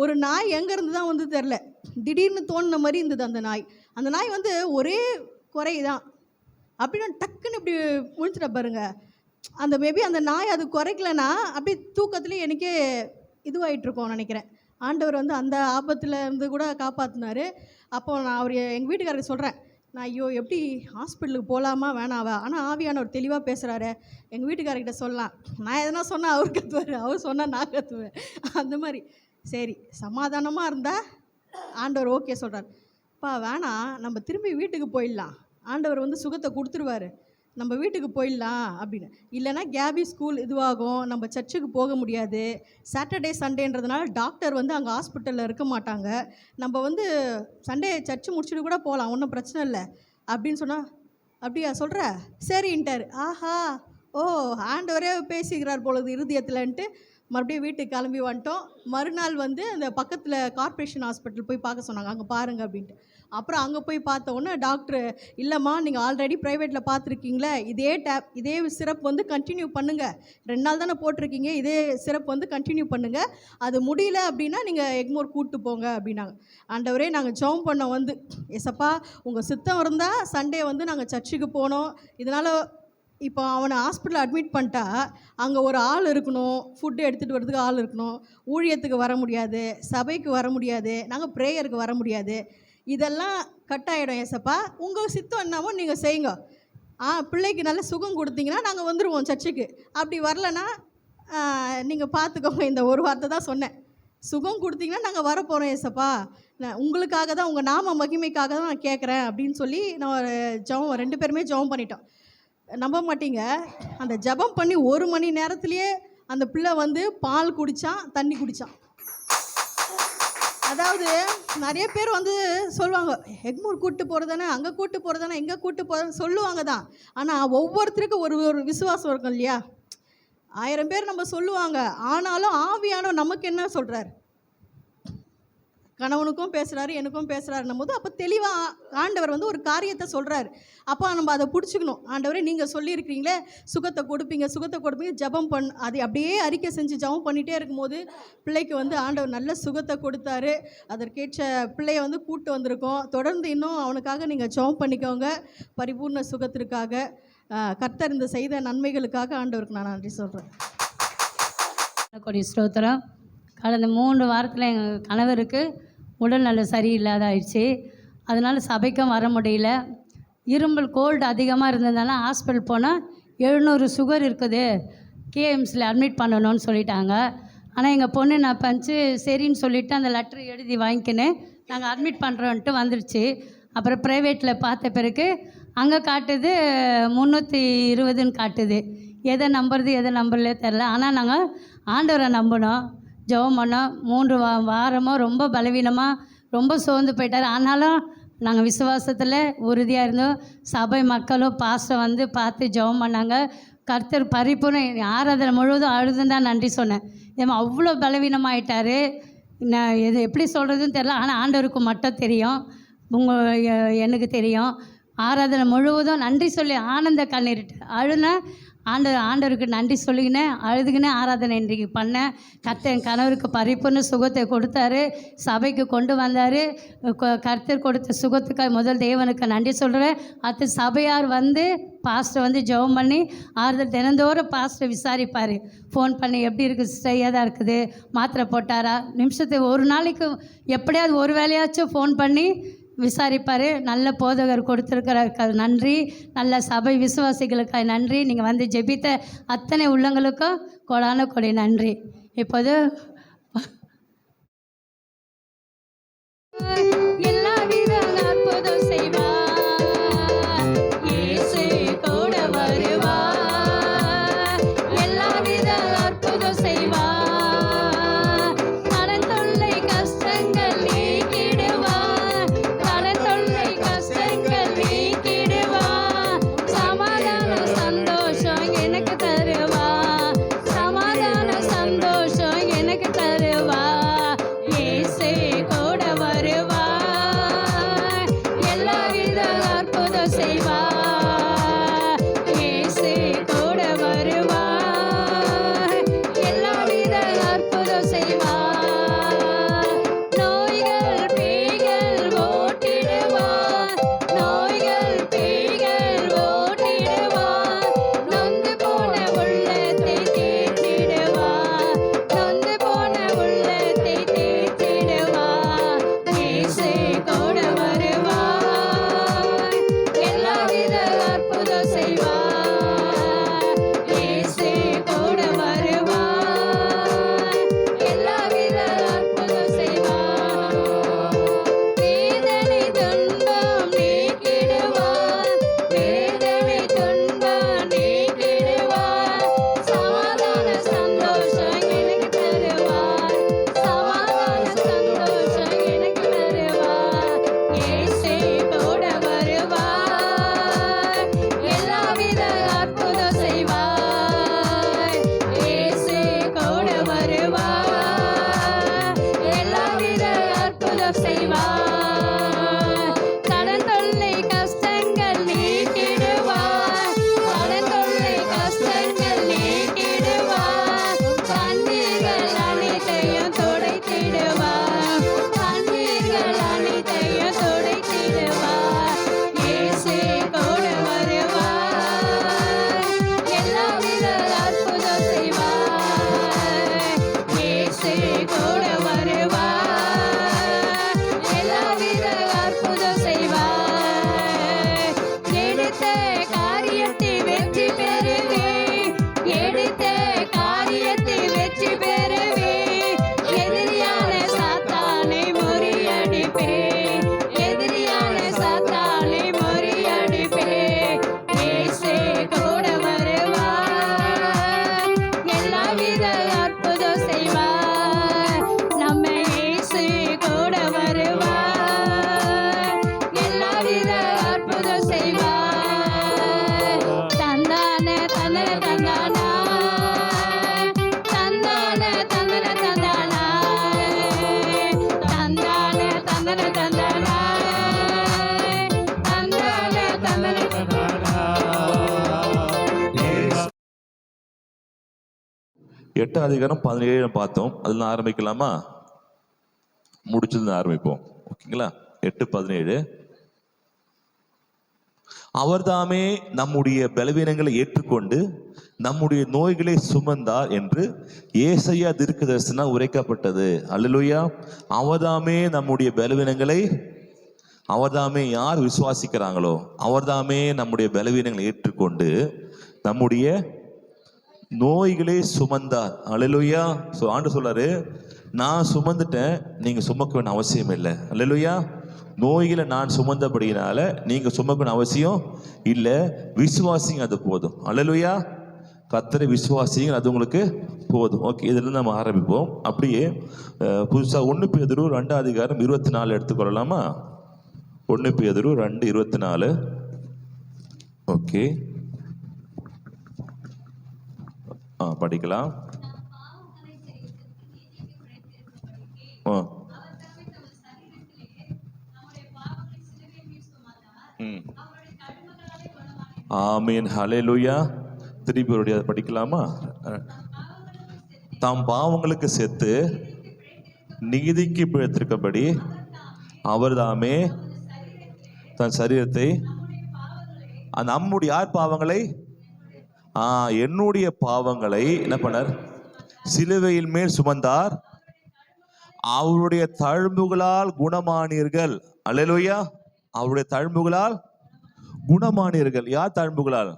[SPEAKER 4] ஒரு நாய் எங்கேருந்து தான் வந்து தெரில, திடீர்னு தோணுன மாதிரி இருந்தது அந்த நாய் வந்து ஒரே குறை தான். அப்படின்னு டக்குன்னு இப்படி முழிச்சிட்ட பாருங்க. மேபி அந்த நாய் அது குறைக்கலன்னா அப்படி தூக்கத்துலேயே எனக்கே இதுவாகிட்ருக்கோம் நினைக்கிறேன். ஆண்டவர் வந்து அந்த ஆபத்தில் இருந்து கூட காப்பாற்றினார். அப்போது நான் எங்கள் வீட்டுக்காரருக்கு சொல்கிறேன், நான் ஐயோ எப்படி ஹாஸ்பிட்டலுக்கு போகலாமா வேணாவா, ஆனால் ஆவியானவர் தெளிவாக பேசுகிறாரு, எங்கள் வீட்டுக்காரர்கிட்ட சொல்லலாம், நான் எதனா சொன்னால் அவர் கத்துவார், அவர் சொன்னால் நான் கத்துவேன். அந்த மாதிரி சரி சமாதானமாக இருந்தால் ஆண்டவர் ஓகே சொல்கிறார். வேணாம், நம்ம திரும்பி வீட்டுக்கு போயிடலாம், ஆண்டவர் வந்து சுகத்தை கொடுத்துருவார், நம்ம வீட்டுக்கு போயிடலாம் அப்படின்னு. இல்லைனா கேபி ஸ்கூல் இதுவாகும், நம்ம சர்ச்சுக்கு போக முடியாது, சாட்டர்டே சண்டேன்றதுனால டாக்டர் வந்து அங்கே ஹாஸ்பிட்டலில் இருக்க மாட்டாங்க, நம்ம வந்து சண்டே சர்ச்சு முடிச்சுட்டு கூட போகலாம், ஒன்றும் பிரச்சனை இல்லை அப்படின்னு சொன்னால், அப்படியா சொல்கிற சரின்ட்டார். ஆஹா ஓ ஆண்டவரே பேசிக்கிறார் பொழுது இருதயத்தில்ன்ட்டு மறுபடியும் வீட்டுக்கு கிளம்பி வந்துட்டோம். மறுநாள் வந்து அந்த பக்கத்தில் கார்ப்பரேஷன் ஹாஸ்பிட்டல் போய் பார்க்க சொன்னாங்க, அங்கே பாருங்கள் அப்படின்ட்டு. அப்புறம் அங்கே போய் பார்த்தோன்னே டாக்டர், இல்லைம்மா நீங்கள் ஆல்ரெடி ப்ரைவேட்டில் பார்த்துருக்கீங்களே, இதே சிரப் வந்து கண்டினியூ பண்ணுங்கள், 2 நாள் தானே போட்டிருக்கீங்க, இதே சிரப் வந்து கண்டினியூ பண்ணுங்கள், அது முடியல அப்படின்னா நீங்கள் எக்மோர் கூப்பிட்டு போங்க அப்படின்னாங்க. ஆண்டவரே நாங்கள் ஜெபம் பண்ணோம் வந்து, ஏசப்பா உங்கள் சித்தம் இருந்தால் சண்டே வந்து நாங்கள் சர்ச்சுக்கு போனோம், இதனால் இப்போ அவனை ஹாஸ்பிட்டலில் அட்மிட் பண்ணிட்டா அங்கே ஒரு ஆள் இருக்கணும், ஃபுட்டு எடுத்துகிட்டு வரதுக்கு ஆள் இருக்கணும், ஊழியத்துக்கு வர முடியாது, சபைக்கு வர முடியாது, நாங்கள் ப்ரேயருக்கு வர முடியாது, இதெல்லாம் கட் ஆகிடும். ஏசப்பா உங்கள் சித்தம் என்னமோ நீங்கள் செய்யுங்க, பிள்ளைக்கு நல்ல சுகம் கொடுத்தீங்கன்னா நாங்கள் வந்துடுவோம் சர்ச்சுக்கு, அப்படி வரலன்னா நீங்கள் பார்த்துக்கோங்க. இந்த ஒரு வார்த்தை தான் சொன்னேன், சுகம் கொடுத்தீங்கன்னா நாங்கள் வரப்போகிறோம் ஏசப்பா, நான் உங்களுக்காக தான், உங்கள் நாம மகிமைக்காக தான் நான் கேட்குறேன் அப்படின்னு சொல்லி நான் ஒரு ஜெபம் 2 பேருமே ஜெபம் பண்ணிட்டோம். நம்ப மாட்டீங்க, அந்த ஜெபம் பண்ணி 1 மணி நேரத்துலேயே அந்த பிள்ளை வந்து பால் குடித்தான், தண்ணி குடித்தான். அதாவது நிறைய பேர் வந்து சொல்லுவாங்க, எக்மோர் கூப்பிட்டு போகிறதானே, அங்கே கூப்பிட்டு போகிறதானே, எங்கே கூப்பிட்டு போகிறதானே சொல்லுவாங்க தான். ஆனால் ஒவ்வொருத்தருக்கும் ஒரு விசுவாசம் இருக்கும் இல்லையா. 1000 பேர் நம்ம சொல்லுவாங்க, ஆனாலும் ஆவியானவர் நமக்கு என்ன சொல்கிறார், கணவனுக்கும் பேசுகிறாரு, எனக்கும் பேசுகிறாருன்னும் போது அப்போ தெளிவாக ஆண்டவர் வந்து ஒரு காரியத்தை சொல்கிறாரு. அப்போ நம்ம அதை பிடிச்சிக்கணும். ஆண்டவரே நீங்கள் சொல்லியிருக்கிறீங்களே சுகத்தை கொடுப்பீங்க ஜெபம் அதை அப்படியே அறிக்கை செஞ்சு ஜெபம் பண்ணிகிட்டே இருக்கும்போது பிள்ளைக்கு வந்து ஆண்டவர் நல்ல சுகத்தை கொடுத்தாரு. அதற்கேற்ற பிள்ளையை வந்து கூப்பிட்டு வந்திருக்கோம். தொடர்ந்து இன்னும் அவனுக்காக நீங்கள் ஜெபம் பண்ணிக்கோங்க, பரிபூர்ண சுகத்திற்காக. கர்த்தர் இந்த செய்த நன்மைகளுக்காக ஆண்டவருக்கு நான் நன்றி சொல்கிறேன்.
[SPEAKER 5] கொடி ஸ்தோத்திரம். கடந்த 3 வாரத்தில் எங்கள் கணவருக்கு உடல்நல சரியில்லாத ஆயிடுச்சு. அதனால் சபைக்கும் வர முடியல. இருமல் கோல்டு அதிகமாக இருந்ததுனால ஹாஸ்பிட்டல் போனால் 700 சுகர் இருக்குது, கேஎம்ஸில் அட்மிட் பண்ணணும்னு சொல்லிட்டாங்க. ஆனால் எங்கள் பொண்ணு நான் சரின்னு சொல்லிவிட்டு அந்த லெட்ரு எழுதி வாங்கிக்கின்னு நாங்கள் அட்மிட் பண்ணுறோன்ட்டு வந்துடுச்சு. அப்புறம் ப்ரைவேட்டில் பார்த்த பிறகு அங்கே காட்டுது 320ன்னு காட்டுது. எதை நம்புறதுலே தெரில. ஆனால் நாங்கள் ஆண்டவரை நம்பினோம், ஜெபம் பண்ணோம். 3 வாரமோ ரொம்ப பலவீனமாக ரொம்ப சோர்ந்து போயிட்டார். ஆனாலும் நாங்கள் விசுவாசத்தில் உறுதியாக இருந்தோம். சபை மக்களும் பாஸ்டர் வந்து பார்த்து ஜெபம் பண்ணாங்க. கர்த்தர் பரிபூர்ண ஆராதனை முழுவதும் அழுதுன்னு தான் நன்றி சொன்னேன். ஏமா அவ்வளோ பலவீனமாயிட்டார், நான் எது எப்படி சொல்கிறதுன்னு தெரில. ஆனால் ஆண்டவருக்கு மட்டும் தெரியும், எனக்கு தெரியும். ஆராதனை முழுவதும் நன்றி சொல்லி ஆனந்த கண்ணீரிட்டு அழுன ஆண்டவருக்கு நன்றி சொல்லிக்கினேன், அழுதுகினே ஆராதனை இன்றைக்கு பண்ணேன். என் கணவருக்கு பரிபூர்ண சுகத்தை கொடுத்தாரு, சபைக்கு கொண்டு வந்தார். கர்த்தர் கொடுத்த சுகத்துக்காக முதல் தேவனுக்கு நன்றி சொல்கிறேன். அடுத்து சபையார் வந்து பாஸ்டர் வந்து ஜெபம் பண்ணி ஆறுதல் தினந்தோறும் பாஸ்டர் விசாரிப்பார், ஃபோன் பண்ணி எப்படி இருக்குது சிஸ்டர், ஏதா இருக்குது, மாத்திரை போட்டாரா, நிமிஷத்துக்கு ஒரு நாளைக்கு எப்படியாவது ஒரு வேலையாச்சும் ஃபோன் பண்ணி விசாரிப்பார். நல்ல போதகர் கொடுத்துருக்கிற நன்றி, நல்ல சபை விசுவாசிகளுக்கு நன்றி, நீங்கள் வந்து ஜெபித்த அத்தனை உள்ளங்களுக்கும் கோடான கொடை நன்றி. இப்போது எல்லாவித அற்புதம் செய்வார், இயேசு கூட வருவார். எல்லாவித அற்புதம் செய்வார், கடன் தொல்லை கஷ்டங்கள் நீக்கிடுவார், கடன் தொல்லை கஷ்டங்கள் நீக்கிடுவார். சமாதான சந்தோஷம் எனக்கு தருவார், சமாதான சந்தோஷம் எனக்கு தருவார். இயேசு கூட வருவார், எல்லாவித அற்புதம் செய்வார். இயேசு கூட வருவார், எல்லாவித அற்புதம் செய்வார். நோய்கள் பேய்கள் ஓட்டிடுவார், நோய்கள் பேய்கள் ஓட்டிடுவார். நொந்து போன உள்ளத்தை தேற்றிடுவார், நொந்து போன உள்ளத்தை தேற்றிடுவார். இயேசு கூட வருவார், எல்லாவித அற்புதம் செய்வார். இயேசு கூட வருவார், எல்லாவித அற்புதம் செய்வார். வேதனை துன்பம் நீக்கிடுவார், வேதனை துன்பம் நீக்கிடுவார். சமாதான சந்தோஷம் எனக்கு தருவார், சமாதான சந்தோஷம் எனக்கு தருவார். இயேசு கூட வருவார், எல்லாவித அற்புதம் செய்வார். இயேசு கூட வருவார், எல்லாவித அற்புதம் செய்வார். கடன் தொல்லை கஷ்டங்கள் நீக்கிடுவார், கடன் தொல்லை கஷ்டங்கள் நீக்கிடுவார். கண்ணீர்கள் அனைத்தையும் துடைத்திடுவார், கண்ணீர்கள் அனைத்தையும் துடைத்திடுவார். இயேசு கூட வருவார், எல்லாவித அற்புதம் செய்வார். இயேசு கூட வருவார், எல்லாவித அற்புதம் செய்வார். எடுத்த காரியத்தை வெற்றி பெறுவேன், எடுத்த காரியத்தை வெற்றி பெறுவேன். எதிரியான சாத்தானை முறியடிப்பேன், எதிரியான சாத்தானை முறியடிப்பேன். இயேசு கூட வருவார், எல்லாவித அற்புதம் செய்வார். நம்ம இயேசு கூட வருவார், எல்லாவித அற்புதம் செய்வார். தந்தான தந்தன தந்தானா, தந்தான தந்தன தந்தானா, தந்தான தந்தன தந்தானா, தந்தான தந்தன தந்தானா.
[SPEAKER 6] 8ஆம் அதிகாரம் 17 பார்த்தோம். அதில் ஆரம்பிக்கலாமா? முடிச்சது ஆரம்பிப்போம். ஓகேங்களா? 8:17. அவர்தாமே நம்முடைய பலவீனங்களை ஏற்றுக்கொண்டு நம்முடைய நோய்களை சுமந்தார் என்று ஏசாயா தீர்க்கதரிசனம் உரைக்கப்பட்டது. அல்லேலூயா. அவர்தாமே நம்முடைய பலவீனங்களை, அவர்தாமே யார் விசுவாசிக்கிறாங்களோ அவர்தாமே நம்முடைய பலவீனங்களை ஏற்றுக்கொண்டு நம்முடைய நோய்களை சுமந்தார். அல்லேலூயா. ஆண்டு சொல்றாரு, நான் சுமந்துட்டேன், நீங்க சுமக்க வேண்டிய அவசியம் இல்லை. அல்லேலூயா. நோய்களை நான் சுமந்தபடினால நீங்க சுமக்க வேண்டிய அவசியம் இல்லை. விசுவாசிங்க, அது போதும். அல்லேலூயா. கர்த்தரை விசுவாசிங்க, அது உங்களுக்கு போதும். ஓகே, இதுல நம்ம ஆரம்பிப்போம். அப்படியே புதுசா 1 பேதுரு 2ஆம் அதிகாரம் 24 எடுத்துக்கொள்ளலாமா? 1 பேதுரு 2:24. ஓகே, படிக்கலாம். ஆமீன். ஹல்லேலூயா. திருப்பி படிக்கலாமா? தாம் பாவங்களுக்கு செத்து நீதிக்கு பிழைத்திருக்கபடி அவர்தாமே தன் சரீரத்தை நம்முடைய யார் பாவங்களை என்னுடைய பாவங்களை என்ன பண்ணார்? சிலுவையில் மேல் சுமந்தார். அவருடைய தழும்புகளால் குணமானீர்கள். அல்லேலூயா. அவருடைய தழும்புகளால் குணமானீர்கள். யார் தழும்புகளால்?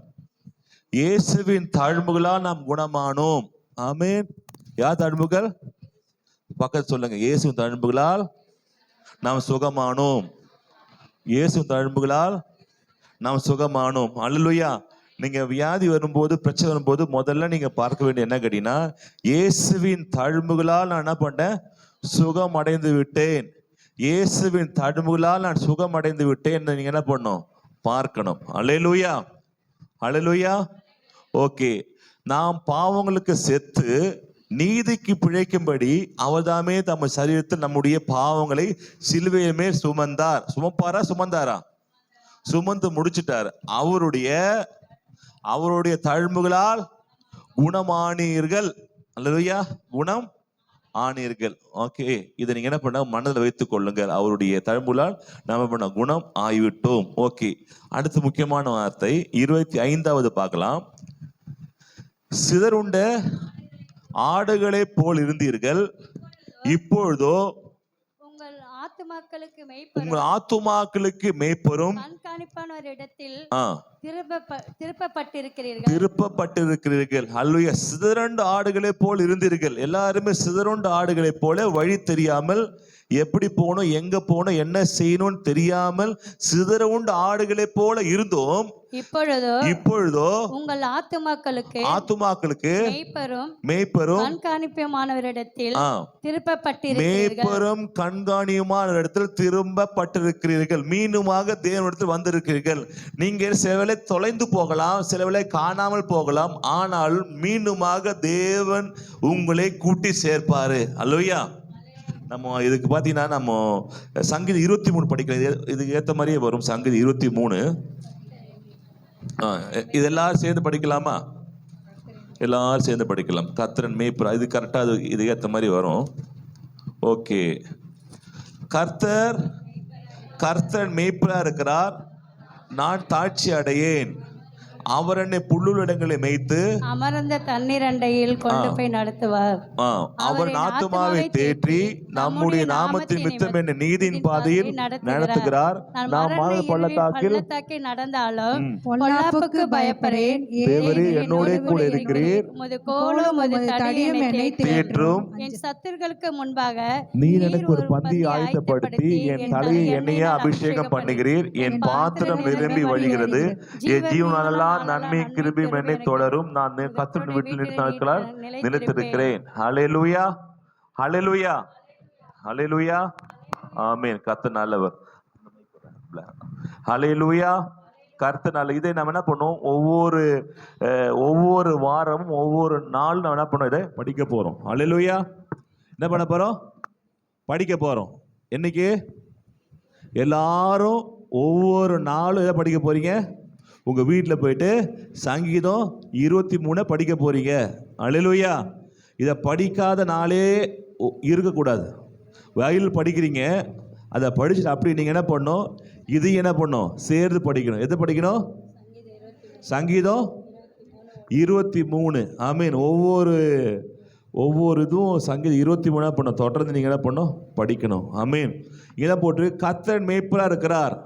[SPEAKER 6] இயேசுவின் தழும்புகளால் நாம் குணமானோம். ஆமென். யார் தழும்புகள்? பக்கத்து சொல்லுங்க. இயேசுவின் தழும்புகளால் நாம் சுகமானோம். இயேசுவின் தழும்புகளால் நாம் சுகமானோம். அல்லேலூயா. நீங்க வியாதி வரும்போது, பிரச்சனை வரும்போது முதல்ல நீங்க பார்க்க வேண்டிய என்ன கேட்டீங்கன்னா, இயேசுவின் தழும்புகளால் நான் என்ன பண்ணேன்? சுகம் அடைந்து விட்டேன். இயேசுவின் தழும்புகளால் நான் சுகம் அடைந்து விட்டேன். நீங்க என்ன பண்ணணும்? பார்க்கணும். அல்லேலூயா, அல்லேலூயா. ஓகே. நாம் பாவங்களுக்கு செத்து நீதிக்கு பிழைக்கும்படி அவர்தாமே தம் சரீரத்தில் நம்முடைய பாவங்களை சிலுவையின் மேல் சுமந்தார். சுமப்பாரா? சுமந்தாரா? சுமந்து முடிச்சிட்டார். அவருடைய தழும்புகளால் குணமானீர்கள். அல்லேலூயா. குணம் ஆனீர்கள். ஓகே. இதை நீங்க என்ன பண்ண மனதில் வைத்துக் கொள்ளுங்கள். அவருடைய தழும்புகளால் நம்ம பண்ண குணம் ஆகிவிட்டோம். ஓகே. அடுத்து முக்கியமான வார்த்தை 25வது பார்க்கலாம். சிதறுண்ட ஆடுகளை போல் இருந்தீர்கள், இப்பொழுதோ உங்கள் ஆத்துமாக்களுக்கு மேய்ப்பரும்
[SPEAKER 5] கண்காணிப்பானவரிடத்தில்
[SPEAKER 6] திருப்பப்பட்டிருக்கிறீர்கள். அல்லேலூயா. சிதறுண்ட ஆடுகளை போல் இருந்தீர்கள். எல்லாருமே சிதறுண்ட ஆடுகளை போல வழி தெரியாமல், எப்படி போகணும், எங்க போகணும், என்ன செய்யணும்னு தெரியாமல் சிதறுண்ட ஆடுகளை போல இருந்தோம். இப்பொழுதோ உங்கள் ஆத்துமாக்களுக்கு மேய்ப்பரும்
[SPEAKER 5] கண்காணிப்புமானவரிடத்தில்
[SPEAKER 6] திரும்பப்பட்டிருக்கிறீர்கள். மீண்டுமாக தேவனிடத்தில் வந்திருக்கிறீர்கள். நீங்க சிலவேளை தொலைந்து போகலாம், சிலவேளை காணாமல் போகலாம், ஆனால் மீண்டுமாக தேவன் உங்களை கூட்டி சேர்ப்பாரு. அல்லேலூயா. நம்ம இதுக்கு பார்த்தீங்கன்னா நம்ம சங்கீதம் 23 படிக்கிறோம். இதுக்கு ஏற்ற மாதிரியே வரும். சங்கீதம் 23. இது எல்லாரும் சேர்ந்து படிக்கலாமா? எல்லாரும் சேர்ந்து படிக்கலாம். கர்த்தர் மேய்ப்பர். இது கரெக்டாக இது ஏற்ற மாதிரி வரும். ஓகே. கர்த்தர் மேய்ப்பரா இருக்கிறார், நான் தாட்சி அடையேன். அவர் என்னை புல்லுள்ள இடங்களை மேய்த்து
[SPEAKER 5] அமர்ந்த தண்ணீர் அண்டையில் கொண்டு போய் நடத்துவார்.
[SPEAKER 6] அவர் ஆத்துமாவை தேற்றி நம்முடைய நாமத்தின் நிமித்தம் என்னை நீதியின் பாதையில் நடத்துகிறார். நாம் பள்ளத்தாக்கில்
[SPEAKER 5] நடந்தாலும் பொல்லாப்புக்கு பயப்படேன்.
[SPEAKER 6] தேவரே என்னோட கூட இருக்கிறீர்.
[SPEAKER 5] உமது கோலும் உமது தடியும் என்னை தேற்றும். என் சத்துருக்களுக்கு முன்பாக
[SPEAKER 6] நீர் எனக்கு ஒரு பந்தி ஆயத்தப்படுத்தி என் தலையை எண்ணெயை அபிஷேகம் பண்ணுகிறீர். என் பாத்திரம் நிரம்பி வழிகிறது. என் ஜீவனாலெல்லாம் நன்மை கிருபையும் என்னை தொடரும். நான் கர்த்தருடைய வீட்டில் நாட்களால் நிலைத்திருக்கிறேன். ஹல்லேலூயா, ஹல்லேலூயா, ஹல்லேலூயா. ஆமென். கர்த்தர் நல்லவர். ஹல்லேலூயா. கர்த்தர் நல்ல. இதை நம்ம என்ன பண்ணுவோம்? ஒவ்வொரு வாரமும் ஒவ்வொரு நாள் நம்ம என்ன பண்ணோம்? இதை படிக்க போறோம். ஹல்லேலூயா. என்ன பண்ண போறோம்? படிக்க போறோம். என்னைக்கு? எல்லாரும் ஒவ்வொரு நாளும் இதை படிக்க போறீங்க. உங்கள் வீட்டில் போயிட்டு சங்கீதம் 23 படிக்க போகிறீங்க. அல்லேலூயா. இதை படிக்காத நாளே இருக்கக்கூடாது. வயலில் படிக்கிறீங்க, அதை படிச்சுட்டு அப்படி நீங்கள் என்ன பண்ணணும்? இது என்ன பண்ணணும்? சேர்ந்து படிக்கணும். எதை படிக்கணும்? சங்கீதம் 23. ஆமீன். ஒவ்வொரு இதுவும் சங்கீதம் 23 பண்ணணும். தொடர்ந்து நீங்கள் என்ன பண்ணணும்? படிக்கணும். ஆமீன். இதை போட்டு கர்த்தர் மேய்ப்பரா இருக்கிறார்.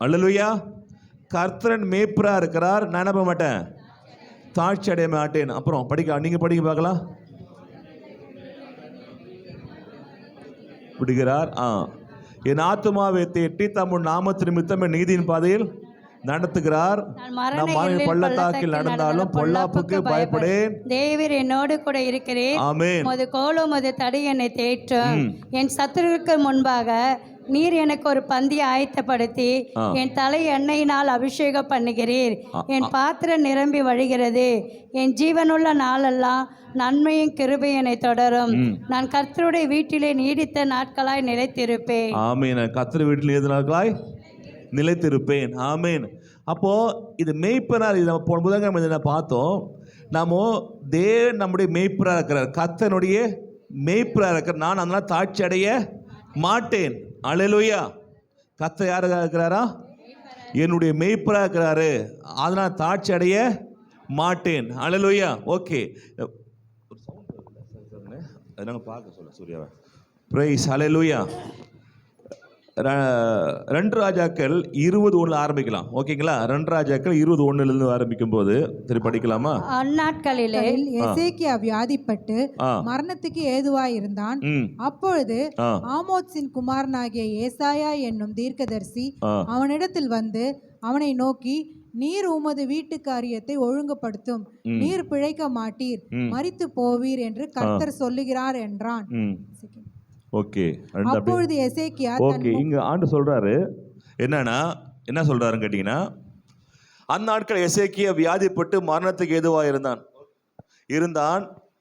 [SPEAKER 6] அல்லேலூயா. கர்த்தர் மேய்ப்பரா இருக்கிறார், நான் என்ன பண்ண மாட்டேன்? தாட்சி அடைய மாட்டேன். அப்புறம் நீங்க படிக்க பார்க்கலாம். விடுகிறார். என் ஆத்துமாவை தேற்றி தம்முடைய நாமத்தின் நிமித்தம் நீதியின் பாதையில் நடத்துகிறார். நான் பள்ளத்தாக்கில் நடந்தாலும் பொல்லாப்புக்கு பயப்படேன்.
[SPEAKER 5] தேவரீர் என்னோடு கூட இருக்கிறேன்.
[SPEAKER 6] ஆமென்.
[SPEAKER 5] உமது கோலும் உமது தடி என்னை தேற்றும். என் சத்துருவுக்கு முன்பாக நீர் எனக்கு ஒரு பந்தி ஆயத்தப்படுத்தி என் தலை எண்ணெயினால் அபிஷேகம் பண்ணுகிறீர். என் பாத்திரம் நிரம்பி வழிகிறது. என் ஜீவனுள்ள நாளெல்லாம் நன்மையும் கிருபையும் என்னை தொடரும். நான் கர்த்தருடைய வீட்டிலே நீடித்த நாட்களாய் நிலைத்திருப்பேன்.
[SPEAKER 6] ஆமென். கர்த்தர் வீட்டில் ஏது நாட்களாய் நிலைத்திருப்பேன். ஆமென். அப்போ இது மேய்ப்பனார். இது நம்ம புதன்கிழமை இதை பார்த்தோம். நாம தேவன் நம்முடைய மேய்ப்பராக இருக்கிறார். கர்த்தனுடைய மேய்ப்பராக இருக்கிறார். நான் அதனால் தாட்சி அடைய மாட்டேன். அல்லேலூயா. கர்த்தர் யாராக இருக்கிறாரா? என்னுடைய மேய்ப்பராக இருக்கிறாரு. அதனால் தாட்சி அடைய மாட்டேன். அல்லேலூயா. ஓகே. பார்க்க சொல்ல சூர்யாவை. பிரைஸ். அல்லேலூயா. 2 ராஜாக்கள் 20:1 ஆரம்பிக்கலாம். ஓகேங்களா? 2 ராஜாக்கள் 20:1 ஆரம்பிக்கும் போது சரி படிக்கலாமா?
[SPEAKER 5] அந்நாட்களிலே
[SPEAKER 7] எசேக்கியா வியாதிப்பட்டு மரணத்துக்கு ஏதுவாயிருந்தான். அப்பொழுது ஆமோத்சின் குமாரனாகிய ஏசாயா என்னும் தீர்க்கதரிசி அவனிடத்தில் வந்து அவனை நோக்கி, நீர் உமது வீட்டு காரியத்தை ஒழுங்குபடுத்தும், நீர் பிழைக்க மாட்டீர், மரித்து போவீர் என்று கர்த்தர் சொல்லுகிறார் என்றான்.
[SPEAKER 6] ஓகே.
[SPEAKER 7] அப்பொழுது எசேக்கியா
[SPEAKER 6] ஓகே, இங்க ஆண்டு சொல்றாரு என்ன சொல்றாருன்னு கேட்டீங்கன்னா, அந்நாட்கள் எசேக்கியா வியாதிப்பட்டு மரணத்துக்கு ஏதுவா இருந்தான்.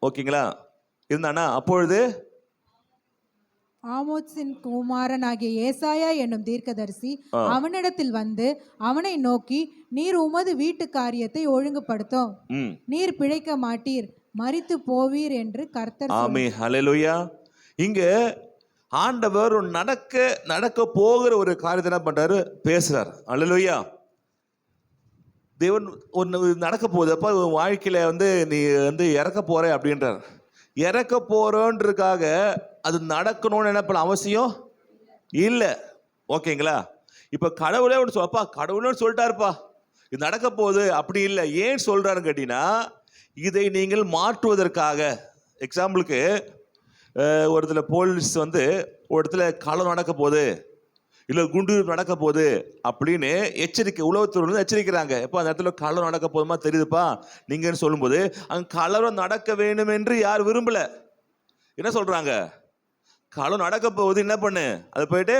[SPEAKER 6] ஓகேங்களா? இருந்தானா? அப்பொழுது
[SPEAKER 7] ஆமோத்சின் குமாரனாகிய ஏசாயா என்னும் தீர்க்கதரிசி அவனிடத்தில் வந்து அவனை நோக்கி, நீர் உமது வீட்டு காரியத்தை ஒழுங்குபடுத்தும், நீர் பிழைக்க மாட்டீர், மரித்து போவீர் என்று கர்த்தர்.
[SPEAKER 6] ஆமென், ஹல்லேலூயா. இங்க ஆண்டவர் நடக்க போகிற ஒரு காரியத்தை என்ன பண்றாரு? பேசுறார். ஹல்லேலூயா. தேவன் ஒன்று நடக்க போகுது. அப்போ வாழ்க்கையில நீ இறக்க போற அப்படின்றார். இறக்க போறோன்றதுக்காக அது நடக்கணும்னு என்ன பண்ண அவசியம் இல்லை. ஓகேங்களா? இப்போ கடவுளே ஒன்று சொல்லப்பா, கடவுளே சொல்லிட்டாருப்பா இது நடக்க போகுது அப்படி இல்லை. ஏன் சொல்றாருன்னு கேட்டீங்கன்னா, இதை நீங்கள் மாற்றுவதற்காக. எக்ஸாம்பிளுக்கு ஒரு இடத்துல போலீஸ் ஒரு இடத்துல களம் நடக்க போகுது, இல்லை குண்டு நடக்க போகுது அப்படின்னு எச்சரிக்கை, உளவுத்துறை எச்சரிக்கிறாங்க. எப்போ அந்த இடத்துல களம் நடக்க போதுமா தெரியுதுப்பா நீங்கன்னு சொல்லும்போது, அங்கே களம் நடக்க வேண்டும் என்று யார் விரும்பல. என்ன சொல்றாங்க? களம் நடக்க போகுது, என்ன பண்ணு, அதை போயிட்டு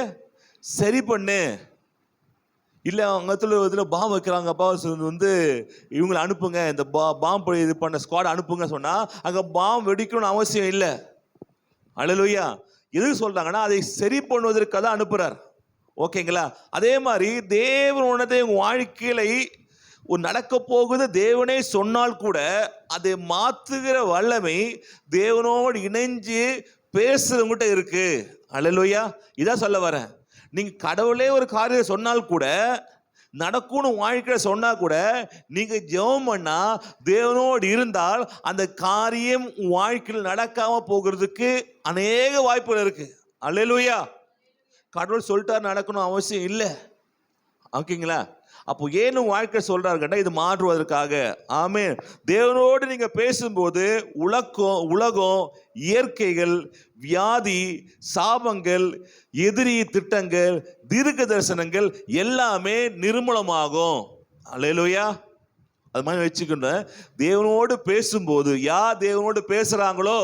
[SPEAKER 6] சரி பண்ணு. இல்லை அவங்க பாம்பு வைக்கிறாங்கப்பா, இவங்களை அனுப்புங்க, இந்த பாம்பு இது பண்ண ஸ்குவாட் அனுப்புங்க சொன்னா அங்கே பாம்பு வெடிக்கணும்னு அவசியம் இல்லை. அல்லேலூயா. எதுக்கு சொல்றாங்கன்னா, அதை சரி பண்ணுவதற்காக தான் அனுப்புறார். ஓகேங்களா? அதே மாதிரி தேவன் உனது வாழ்க்கையில நடக்க போகுது தேவனே சொன்னால் கூட அதை மாற்றுகிற வல்லமை தேவனோடு இணைஞ்சு பேசுறவங்கிட்ட இருக்கு. அல்லேலூயா. இதான் சொல்ல வரேன். நீங்க கடவுளே ஒரு காரியம் சொன்னால் கூட, நடக்கும்னு வாழ்க்கையில சொன்னா கூட, நீங்க ஜெபம் பண்ணா தேவனோடு இருந்தால் அந்த காரியம் வாழ்க்கையில் நடக்காம போகிறதுக்கு அநேக வாய்ப்புகள் இருக்கு. அல்லேலூயா. கடவுள் சொல்லிட்டார் நடக்கணும் அவசியம் இல்லை. ஓகேங்களா? அப்போ ஏனும் வாழ்க்கை சொல்றாரு கேட்டா, இது மாற்றுவதற்காக. ஆமென். தேவனோடு நீங்க பேசும்போது உலகம், இயற்கைகள், வியாதி, சாபங்கள், எதிரி திட்டங்கள், தீர்க்க தரிசனங்கள் எல்லாமே நிர்மூலமாகும். அல்லேலூயா. அது மாதிரி வச்சுக்கிட்டேன். தேவனோடு பேசும்போது, யார் தேவனோடு பேசுறாங்களோ,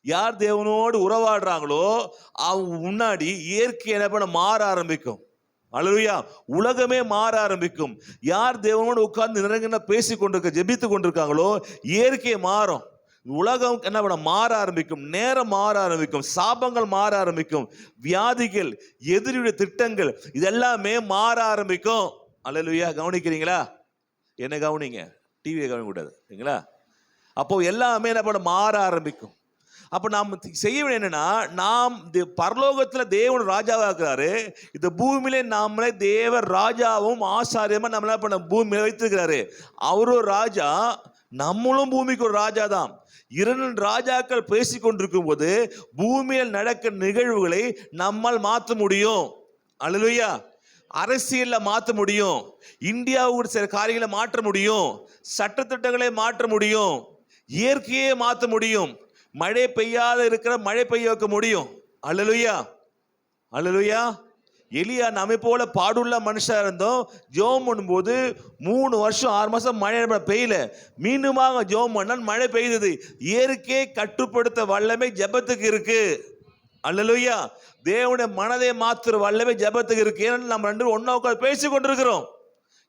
[SPEAKER 6] யார் தேவனோடு உறவாடுறாங்களோ, அவங்க முன்னாடி இயற்கை என்ன பண்ண மாற ஆரம்பிக்கும். அல்லேலூயா. உலகமே மாற ஆரம்பிக்கும். யார் தேவனோடு உட்கார்ந்து நிறைய பேசி கொண்டிருக்க, ஜெபித்து கொண்டிருக்காங்களோ, இயற்கை மாறும். உலகம் என்ன பண்ண மாற ஆரம்பிக்கும், நேரம் மாற ஆரம்பிக்கும், சாபங்கள் மாற ஆரம்பிக்கும், வியாதிகள், எதிரியுடைய திட்டங்கள் இதெல்லாமே மாற ஆரம்பிக்கும். அல்லேலூயா. கவனிக்கிறீங்களா? என்ன கவனிங்க, டிவியை கவனிக்க கூடாது. சரிங்களா? அப்போ எல்லாமே என்ன பண்ண மாற ஆரம்பிக்கும். அப்போ நாம் செய்ய வேண்டிய என்னன்னா, நாம் பரலோகத்தில் தேவன் ராஜாவாக இருக்கிறாரு, இந்த பூமியிலே நாமளே தேவர் ராஜாவும் ஆசாரியமா நம்மள பண்ண பூமியில வைத்திருக்கிறாரு. அவரும் ராஜா, நம்மளும் பூமிக்கு ஒரு ராஜா தான். 2 ராஜாக்கள் பேசி கொண்டிருக்கும் போது பூமியில் நடக்க நிகழ்வுகளை நம்மால் மாற்ற முடியும். அல்லேலூயா. அரசியல்ல மாற்ற முடியும், இந்தியாவுக்கு சில காரியங்களை மாற்ற முடியும், சட்டத்திட்டங்களை மாற்ற முடியும், இயற்கையை மாற்ற முடியும், மழை பெய்யாத இருக்கிற மழை பெய்ய வைக்க முடியும். அல்லேலூயா. அல்லேலூயா. எலியா நம்மை போல பாடுள்ள மனுஷா இருந்தோம். ஜெபம் பண்ணும்போது 3 வருஷம் 6 மாசம் மழை பெய்யல. மீண்டுமாக ஜெபம் பண்ணால் மழை பெய்தது. இயற்கையை கட்டுப்படுத்த வல்லமை ஜெபத்துக்கு இருக்கு. அல்லேலூயா. தேவனுடைய மனதை மாற்றுற வல்லமை ஜெபத்துக்கு இருக்கு. ஏன்னா நம்ம 2 ஒண்ணா உட்கார்ந்து பேசி கொண்டிருக்கிறோம்.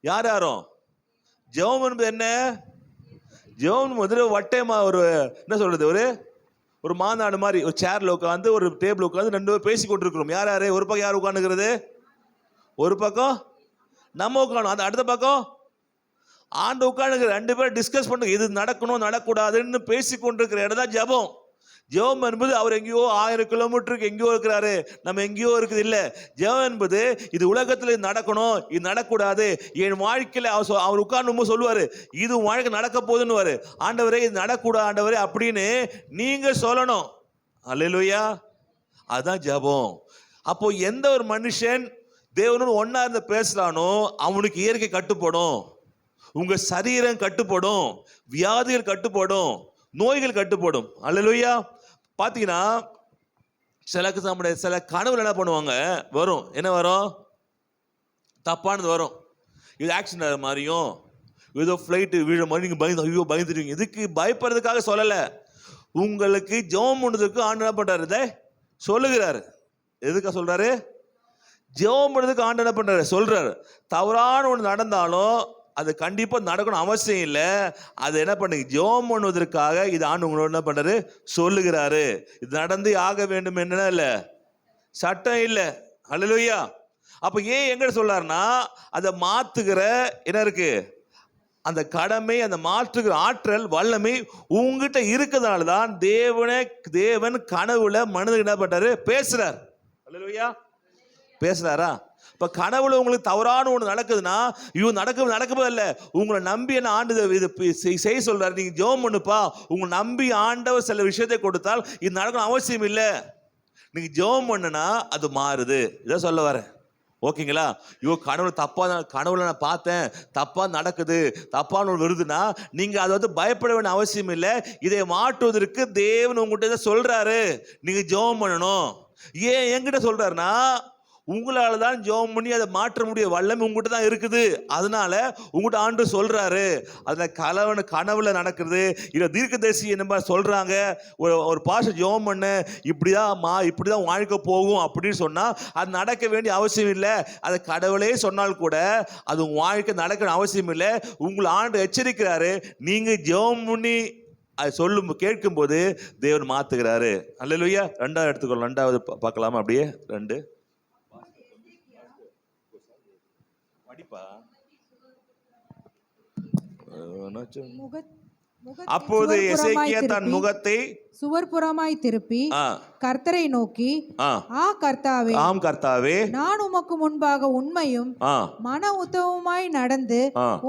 [SPEAKER 6] யாரும் ஜெபம் என்பது என்ன? ஜெபம் முதல்ல வட்டமா ஒரு என்ன சொல்றது, ஒரு மாநாடு மாதிரி ஒரு சேர்ல உட்காந்து, ஒரு டேபிள் உட்காந்து 2 பேர் பேசி கொண்டிருக்கிறோம். யார் ஒரு பக்கம் யார் உட்காந்துக்கிறது? ஒரு பக்கம் நம்ம உட்காணும், அந்த அடுத்த பக்கம் ஆண்டு உட்காந்துக்கிற 2 பேர் டிஸ்கஸ் பண்ணுங்க, இது நடக்கணும் நடக்கூடாதுன்னு பேசி கொண்டிருக்கிற இடம் தான் ஜெபம். ஜெபம் என்பது அவர் எங்கேயோ 1000 கிலோமீட்டருக்கு எங்கேயோ இருக்கிறாரு, நம்ம எங்கேயோ இருக்குது இல்லை. ஜெபம் என்பது இது உலகத்தில் இது நடக்கணும், இது நடக்கூடாது. என் வாழ்க்கையில் அவர் உட்கார்ந்து சொல்லுவார், இது வாழ்க்கை நடக்க போகுதுன்னு, ஆண்டவரே இது நடக்கூடாது ஆண்டவரே அப்படின்னு நீங்க சொல்லணும். அல்லேலூயா. அதுதான் ஜெபம். அப்போ எந்த ஒரு மனுஷன் தேவனோடு ஒன்னா இருந்து பேசுறானோ அவனுக்கு இயற்கை கட்டுப்படும், உங்க சரீரம் கட்டுப்படும், வியாதிகள் கட்டுப்படும், நோய்கள் கட்டுப்படும். அல்லேலூயா. பாத்தீங்கன்னா சில கனவுல என்ன பண்ணுவாங்க, வரும், என்ன வரும், தப்பானது வரும். இது ஆக்சிடென்ட் மாதிரியும் ஏதோ ஃப்ளைட்டு வீழ மாதிரி நீங்கள் பயந்துருவீங்க. இதுக்கு பயப்படுறதுக்காக சொல்லலை, உங்களுக்கு ஜெபம் பண்ணுறதுக்கு ஆண்டு என்ன பண்ணுறாரு சொல்லுகிறாரு. எதுக்காக சொல்கிறாரு? ஜெபம் பண்ணுறதுக்கு ஆண்டு என்ன பண்ணுறாரு சொல்கிறாரு. தவறான ஒன்று நடந்தாலும் அது கண்டிப்பாக நடக்கணும் அவசியம் இல்லை, அது என்ன பண்ணுங்க ஜெபம் பண்ணுவதற்காக இது ஆண்டு உங்களோட என்ன பண்ணுறாரு சொல்லுகிறாரு. இது நடந்து ஆக வேண்டும் என்ன இல்லை, சட்டம் இல்லை. அல்லேலூயா. அப்போ ஏன் எங்க சொல்றாருன்னா அதை மாத்துகிற என்ன இருக்கு, அந்த கடமை, அந்த மாற்றுகிற ஆற்றல், வல்லமை உங்ககிட்ட இருக்கிறதுனால தான் தேவன் கனவுல மனிதன் என்ன பண்றாரு பேசுறார். அல்லேலூயா. பேசுறாரா? இப்ப கனவுல உங்களுக்கு தவறான ஒன்று நடக்குதுன்னா இவன் நடக்கவே இல்லை, உங்களை நம்பி என்ன ஆண்டு இது செய்ய சொல்றாரு, நீங்க ஜெபம் பண்ணுப்பா. உங்களை நம்பி ஆண்டவர் சில விஷயத்தை கொடுத்தால் இது நடக்கணும் அவசியம் இல்லை, நீங்க ஜெபம் பண்ணுனா அது மாறுது. இதான் சொல்ல வரேன். ஓகேங்களா? கனவுல நான் பார்த்தேன், தப்பா நடக்குது, தப்பான வருதுன்னா நீங்க அதை பயப்பட வேண்டிய அவசியம் இல்லை. இதை மாற்றுவதற்கு தேவன் உங்ககிட்ட சொல்றாரு, நீங்க ஜெபம் பண்ணணும். ஏன் என்கிட்ட சொல்றாருன்னா உங்களால தான் ஜெபம் பண்ணி அதை மாற்ற முடிய வல்லமை உங்ககிட்ட தான் இருக்குது. அதனால உங்ககிட்ட ஆண்டு சொல்றாரு. அதில் கனவுல நடக்கிறது இல்லை, தீர்க்கதரிசி என்ன சொல்றாங்க, ஒரு பாஸ்டர் ஜெபம் பண்ண இப்படிதான் வாழ்க்கை போகும் அப்படின்னு சொன்னா அது நடக்க வேண்டிய அவசியம் இல்லை. அதை கடவுளே சொன்னால் கூட அது உங்க வாழ்க்கை நடக்க அவசியம் இல்லை. உங்களை ஆண்டு எச்சரிக்கிறாரு, நீங்க ஜெபம் பண்ணி அது கேட்கும் போது தேவன் மாத்துகிறாரு. அல்லேலூயா. ரெண்டாவது எடுத்துக்கொள்ளலாம். ரெண்டாவது பார்க்கலாமா? அப்படியே 2 அப்போது எசேக்கியா தன் முகத்தை
[SPEAKER 7] சுவர்புறமாய் திருப்பி கர்த்தரை நோக்கி, கர்த்தாவே, ஆம் கர்த்தாவே, நான் உமக்கு முன்பாக உண்மையும் மன உத்தமமாய் நடந்து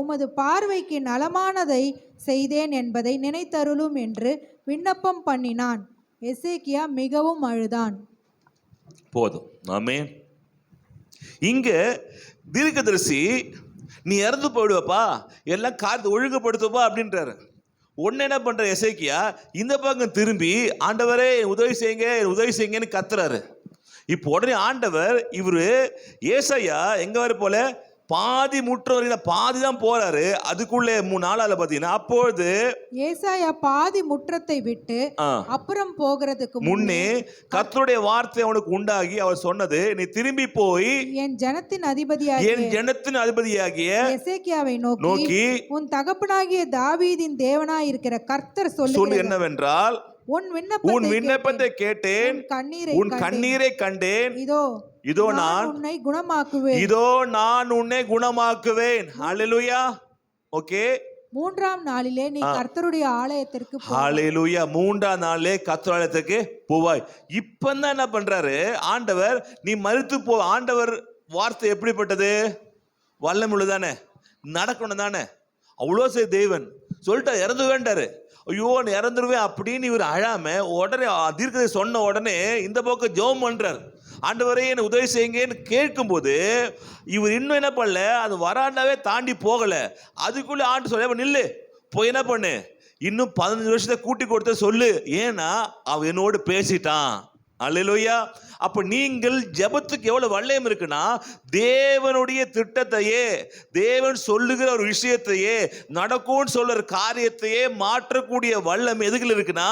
[SPEAKER 7] உமது பார்வைக்கு நலமானதை செய்தேன் என்பதை நினைத்தருளும் என்று விண்ணப்பம் பண்ணினான். எசேக்கியா மிகவும் அழுதான்.
[SPEAKER 6] போதும். ஆமென். இங்க தீர்க்கதரிசி நீ இறந்து போயிடுவப்பா, எல்லாம் காரியத்தை ஒழுங்குபடுத்துப்பா அப்படின்றாரு. ஒன்னு என்ன பண்ற எசேக்கியா, இந்த பக்கம் திரும்பி ஆண்டவரே உதவி செய்யுங்கன்னு கத்துறாரு. இப்போ உடனே ஆண்டவர் இவரு ஏசாயா எங்க வர போல பாதி முற்ற பாதி தான் போறாரு. அதுக்குள்ளே 3 நாளால பாத்தீங்கன்னா அப்பொழுது
[SPEAKER 7] ஏசாயா பாதி முற்றத்தை விட்டு அப்புறம் போகிறதுக்கு
[SPEAKER 6] முன்னே கர்த்தருடைய வார்த்தை அவனுக்கு உண்டாகி அவர் சொன்னது, நீ திரும்பி போய்
[SPEAKER 7] என் ஜனத்தின் அதிபதியாகிய
[SPEAKER 6] எசேக்கியாவை நோக்கி
[SPEAKER 7] உன் தகப்பனாகிய தாவீதின் தேவனாய் இருக்கிற கர்த்தர் சொல்லு
[SPEAKER 6] என்னவென்றால், உன் விண்ணப்பத்தை கேட்டேன், உன் கண்ணீரை கண்டேன், இதோ நான் உன்னை குணமாக்குவேன். ஹல்லேலூயா. ஓகே.
[SPEAKER 7] 3ஆம் நாளிலே நீ கர்த்தருடைய ஆலயத்திற்கு
[SPEAKER 6] ஹல்லேலூயா. 3ஆம் நாளிலே கர்த்தருடைய ஆலயத்துக்கு போவாய். இப்பதான் என்ன பண்றாரு ஆண்டவர், நீ மரித்து போ. ஆண்டவர் வார்த்தை எப்படிப்பட்டது? வல்லமுள்ளதானே, நடக்கணும் தானே. அவ்வளோ சரி தேவன் சொல்லிட்டா இறந்து வேண்டாரு. ஐயோ நான் இறந்துருவேன் அப்படின்னு இவர் அழாம உடனே தீர்க்கதரிசி சொன்ன உடனே இந்த பக்கம் ஜெபம் பண்றார். ஆண்டவரே என்னை உதவி செய்யுங்கன்னு கேட்கும் போது இவர் இன்னும் என்ன பண்ணல, அது வராண்டாவே தாண்டி போகல. அதுக்குள்ள ஆண்டு சொல்ல, நில்லு, போய் என்ன பண்ணு, இன்னும் 15 வருஷத்தை கூட்டி கொடுத்த சொல்லு, ஏன்னா அவன் என்னோடு பேசிட்டான். அல்லேலூயா. அப்ப நீங்கள் ஜெபத்துக்கு எவ்வளவு வல்லயம் இருக்குன்னா, தேவனுடைய திட்டத்தையே, தேவன் சொல்லுகிற ஒரு விஷயத்தையே, நடக்கும்னு சொல்ற காரியத்தையே மாற்றக்கூடிய வல்லம் எதுக்குள்ள இருக்குன்னா,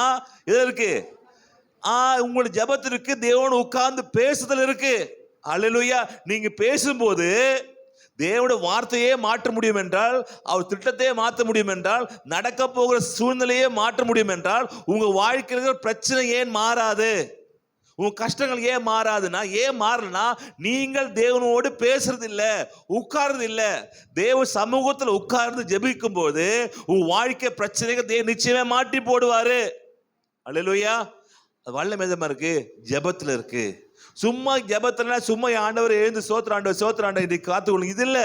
[SPEAKER 6] எது இருக்கு? உங்களுடைய ஜெபத்திற்கு தேவன் உட்கார்ந்து பேசுதல் இருக்கு. அல்லேலூயா. நீங்க பேசும்போது தேவனுடைய வார்த்தையே மாற்ற முடியும் என்றால், அவர் திட்டத்தையே மாற்ற முடியும் என்றால், நடக்க போகிற சூழ்நிலையே மாற்ற முடியும் என்றால், உங்க வாழ்க்கையில் பிரச்சனை ஏன் மாறாது? உங்க கஷ்டங்கள் ஏன் மாறாதுன்னா, ஏன் மாறலனா நீங்கள் தேவனோடு பேசுறது இல்ல, உட்கார்றது இல்ல. தேவ சமூகத்தில் உட்கார்ந்து ஜெபிக்கும் போது உங்க வாழ்க்கை பிரச்சனைகள் தேவ நிச்சயமே மாற்றி போடுவாரு. அல்லேலூயா. வல்லம் எதமா இருக்கு? ஜெபத்துல இருக்கு. சும்மா ஜெபத்துல சும்மா ஆண்டவர் எழுந்து சோத்திராண்டவர் இன்னைக்கு காத்துக்கொள்ளுங்க, இது இல்ல.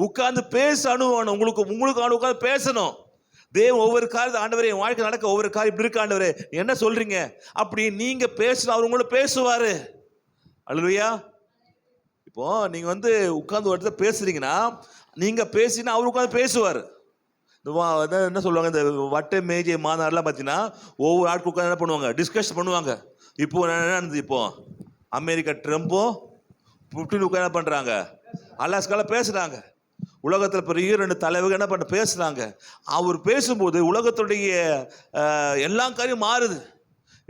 [SPEAKER 6] உட்கார்ந்து பேச அனுபவம் உங்களுக்கு உட்கார்ந்து பேசணும். தேவன் ஒவ்வொரு காரியத்தை, ஆண்டவரே என் வாழ்க்கை நடக்க ஒவ்வொரு காரியம் இப்படி இருக்கு ஆண்டவரே என்ன சொல்றீங்க அப்படி நீங்க பேசணும், அவர் உங்களோட பேசுவாரு. அல்லேலூயா. இப்போ நீங்க வந்து உட்கார்ந்து ஒரு இடத்துல பேசுறீங்கன்னா நீங்க பேசினா அவர் உட்காந்து பேசுவார். என்ன சொல்லுவாங்க, இந்த வட்ட மேஜை மாநாடுலாம் பார்த்தீங்கன்னா ஒவ்வொரு ஆட்கள் உட்காந்து என்ன பண்ணுவாங்க, டிஸ்கஸ் பண்ணுவாங்க. இப்போ என்ன நடந்தது, இப்போ அமெரிக்கா ட்ரம்ப்பும் புட்டின் உட்காந்து என்ன பண்ணுறாங்க, அலாஸ்கால பேசுகிறாங்க. உலகத்தில் பெரிய 2 தலைவர்கள் என்ன பேசுகிறாங்க. அவர் பேசும்போது உலகத்துடைய எல்லா காரியம் மாறுது.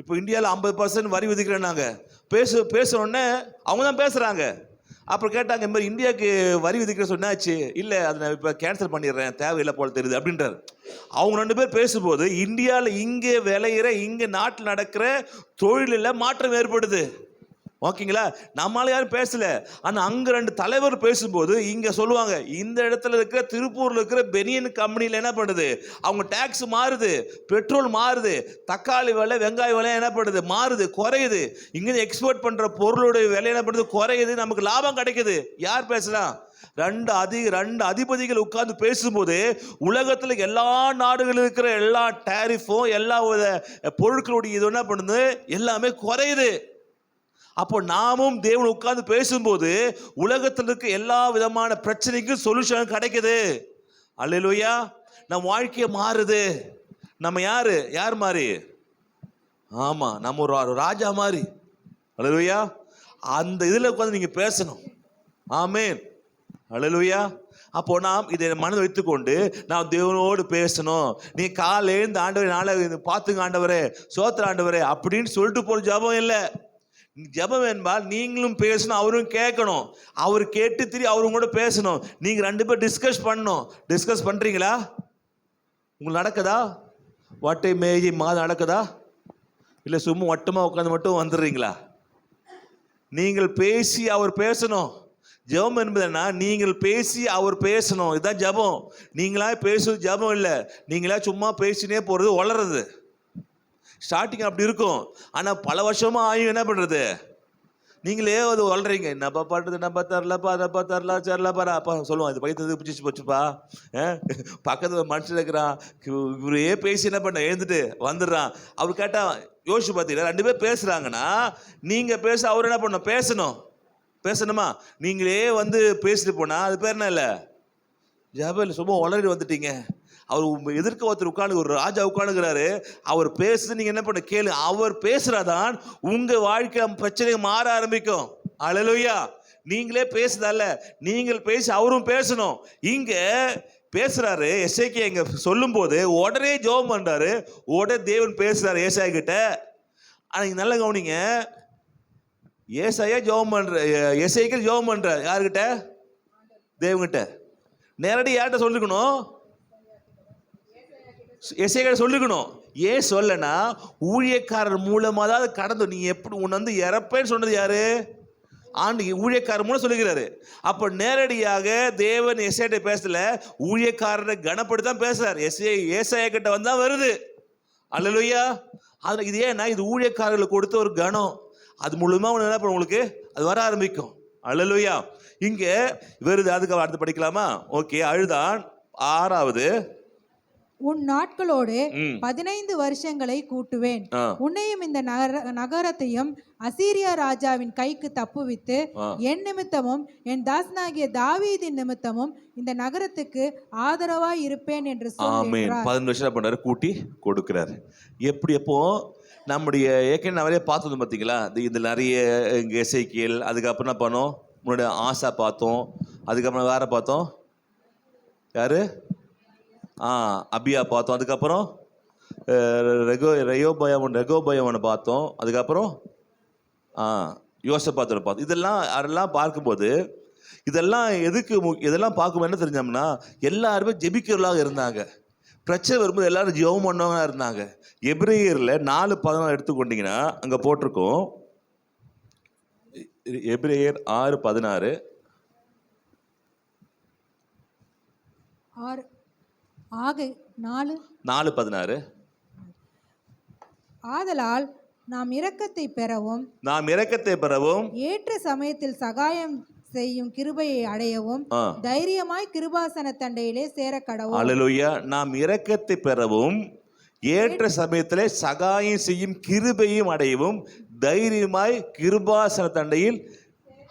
[SPEAKER 6] இப்போ இந்தியாவில் 50% வரி விதிக்கிறேன்னாங்க. பேச உடனே அவங்க தான் பேசுகிறாங்க. அப்புறம் கேட்டாங்க, இந்த மாதிரி இந்தியாவுக்கு வரி விதிக்கிற சொன்னாச்சு, இல்லை அதை நான் இப்போ கேன்சல் பண்ணிடுறேன், தேவையில்லை போல தெரியுது அப்படின்றார். அவங்க 2 பேர் பேசும்போது இந்தியாவில் இங்கே விளையிற இங்கே நாட்டில் நடக்கிற தொழிலில் மாற்றம் ஏற்படுது. ஓகேங்களா, நம்மளால யாரும் பேசல. ஆனால் அங்கே 2 தலைவர் பேசும்போது இங்கே சொல்லுவாங்க, இந்த இடத்துல இருக்கிற திருப்பூரில் இருக்கிற பெனியன் கம்பெனியில் என்ன பண்ணுது, அவங்க டேக்ஸ் மாறுது, பெட்ரோல் மாறுது, தக்காளி விலை வெங்காய விலை என்ன பண்ணுது, மாறுது, குறையுது. இங்கே எக்ஸ்போர்ட் பண்ணுற பொருளுடைய விலை என்ன பண்ணுது, குறையுது, நமக்கு லாபம் கிடைக்குது. யார் பேசலாம்? 2 அதிபதிகள் உட்கார்ந்து பேசும்போது உலகத்தில் எல்லா நாடுகளில் இருக்கிற எல்லா டேரிஃபும் எல்லா பொருட்களுடைய இது என்ன பண்ணுது, எல்லாமே குறையுது. அப்போ நாமும் தேவன் உட்கார்ந்து பேசும்போது உலகத்தில் இருக்க எல்லா விதமான பிரச்சனைக்கும் சொல்யூஷன் கிடைக்குது. அல்லேலூயா. நம்ம வாழ்க்கையை மாறுது. நம்ம யார் மாதிரி? ஆமா, நம்ம ஒரு ராஜா மாதிரி. அல்லேலூயா. அந்த இதில் உட்கார்ந்து நீங்க பேசணும். ஆமென். அல்லேலூயா. அப்போ நாம் இதை மனதில் வைத்துக்கொண்டு நாம் தேவனோடு பேசணும். நீ காலையிலேருந்து ஆண்டவரே நாளை பார்த்துங்க ஆண்டவரே, சோத்திர ஆண்டவரே அப்படின்னு சொல்லிட்டு போற ஜபம் இல்லை. ஜபம் என்பால் நீங்களும் பேசணும், அவரும் கேட்கணும். அவர் கேட்டு திரி அவரும் கூட பேசணும். நீங்க 2 பேர் டிஸ்கஸ் பண்ணணும். டிஸ்கஸ் பண்றீங்களா? உங்களுக்கு நடக்குதா? வட்டை மேஜை மாதம் நடக்குதா? இல்லை சும்மா வட்டமாக உட்காந்து மட்டும் வந்துடுறீங்களா? நீங்கள் பேசி அவர் பேசணும். ஜபம் என்பதுன்னா நீங்கள் பேசி அவர் பேசணும். இதுதான் ஜபம். நீங்களா பேசுவது ஜபம் இல்லை. நீங்களா சும்மா பேசினே போகிறது வளருது. ஸ்டார்டிங் அப்படி இருக்கும். ஆனால் பல வருஷமாக ஆயும் என்ன பண்ணுறது, நீங்களே அது வளர்றீங்க. என்னப்பா பண்ணுறது, என்னப்பா தரலப்பா, அதப்பா தரல, சரிலப்பா அப்பா சொல்லுவான், இது பையன் பிடிச்சி போச்சுப்பா. பக்கத்தில் மனுஷன் இருக்கிறான், இவரே பேசி என்ன பண்ண எழுந்துட்டு வந்துடுறான். அவர் கேட்டால் யோசிச்சு பார்த்தீங்கன்னா 2 பேர் பேசுகிறாங்கன்னா நீங்கள் பேச அவர் என்ன பண்ணணும், பேசணுமா? நீங்களே வந்து பேசிட்டு போனால் அது பேர் என்ன இல்லை, ஜபல். சும்மா வளரி வந்துட்டீங்க. அவர் எதிர்க்க ஒருத்தர் உட்காந்து, ஒரு ராஜா உட்காந்துக்கிறாரு, அவர் பேசுறது நீங்க என்ன பண்ண கேளு. அவர் பேசுறாதான் உங்க வாழ்க்கை பிரச்சனை மாற ஆரம்பிக்கும். அல்லேலூயா. நீங்களே பேசுதல்ல, நீங்கள் பேசி அவரும் பேசணும். இங்க பேசுறாரு எசேக்கியா, இங்க சொல்லும் போது உடனே ஜெபம் பண்றாரு, உடனே தேவன் பேசுறாரு ஏசாயா கிட்ட. ஆனா நீங்க நல்லா கவனிங்க, ஏசாயா ஜெபம் பண்ற, எசேக்கியா ஜெபம் பண்ற யாருக்கிட்ட? தேவன்கிட்ட. நேரடி யார்கிட்ட சொல்லிக்கணும்? எசேக்கியா சொல்லிக்கணும். ஏன் சொல்லனா, ஊழியக்காரர் மூலமாக தான் கடந்து. நீ எப்படி உன்னை வந்து இறப்பேன்னு சொன்னது யாரு? ஆண்டு ஊழியக்காரர் மூலம் சொல்லுகிறாரு. அப்போ நேரடியாக தேவன் எசேக்கியா பேசல, ஊழியக்காரரை கனப்படி தான் பேசுறாரு. ஏசாயா கிட்ட வந்தா வருது. அல்லேலூயா. அது இது ஏன்னா இது ஊழியக்காரர்களுக்கு கொடுத்த ஒரு கனம். அது மூலமா என்ன பண்ண உங்களுக்கு அது வர ஆரம்பிக்கும். அல்லேலூயா. இங்க வருது. அதுக்கு அடுத்து படிக்கலாமா? ஓகே. அழுதான் 6வது,
[SPEAKER 7] உன் நாட்களோடு 15 வருஷங்களை கூட்டுவேன், உன்னையும் இந்த நகரத்தையும் அசீரியா ராஜாவின் கைக்கு தப்புவித்து என் நிமித்தமும் என் தாசனாகிய தாவீதின் நிமித்தமும் இந்த நகரத்துக்கு ஆதரவாய் இருப்பேன் என்று சொல்லி
[SPEAKER 6] 15 வருஷம் பண்ணாரு, கூட்டி கொடுக்கிறாரு. எப்படி? எப்போ நம்முடைய ஏற்கனவே நிறைய பார்த்தது பார்த்தீங்களா, இதில் நிறைய எசேக்கியேல், அதுக்கப்புறம் என்ன பண்ணோம், முன்னாடி ஆசா பார்த்தோம், அதுக்கப்புறம் வேற பார்த்தோம், யாரு? அபியா பார்த்தோம், அதுக்கப்புறம் ரெகோபயவனை பார்த்தோம், அதுக்கப்புறம் யோசபாத்தோட பார்த்தோம். அதெல்லாம் பார்க்கும்போது இதெல்லாம் இதெல்லாம் பார்க்கும்போது என்ன தெரிஞ்சோம்னா, எல்லாருமே ஜெபிக்கிறவர்களாக இருந்தாங்க. பிரச்சனை வரும்போது எல்லாரும் ஜெபம் பண்ணவங்களா இருந்தாங்க. எபிரேயர்ல 4:14 எடுத்துக்கொண்டீங்கன்னா அங்க போட்டிருக்கோம். எபிரேயர் 6:16.
[SPEAKER 7] ஆக
[SPEAKER 6] 4:16.
[SPEAKER 7] ஆதலால் நாம் இரக்கத்தை பெறவும் ஏற்ற சமயத்தில் சகாயம் செய்யும் கிருபையை அடையவும் தைரியமாய் கிருபாசன தண்டையிலே சேர கடவோம்.
[SPEAKER 6] அல்லேலூயா. நாம் இரக்கத்தை பெறவும் ஏற்ற சமயத்திலே சகாயம் செய்யும் கிருபையும் அடையவும் தைரியமாய் கிருபாசன தண்டையில்.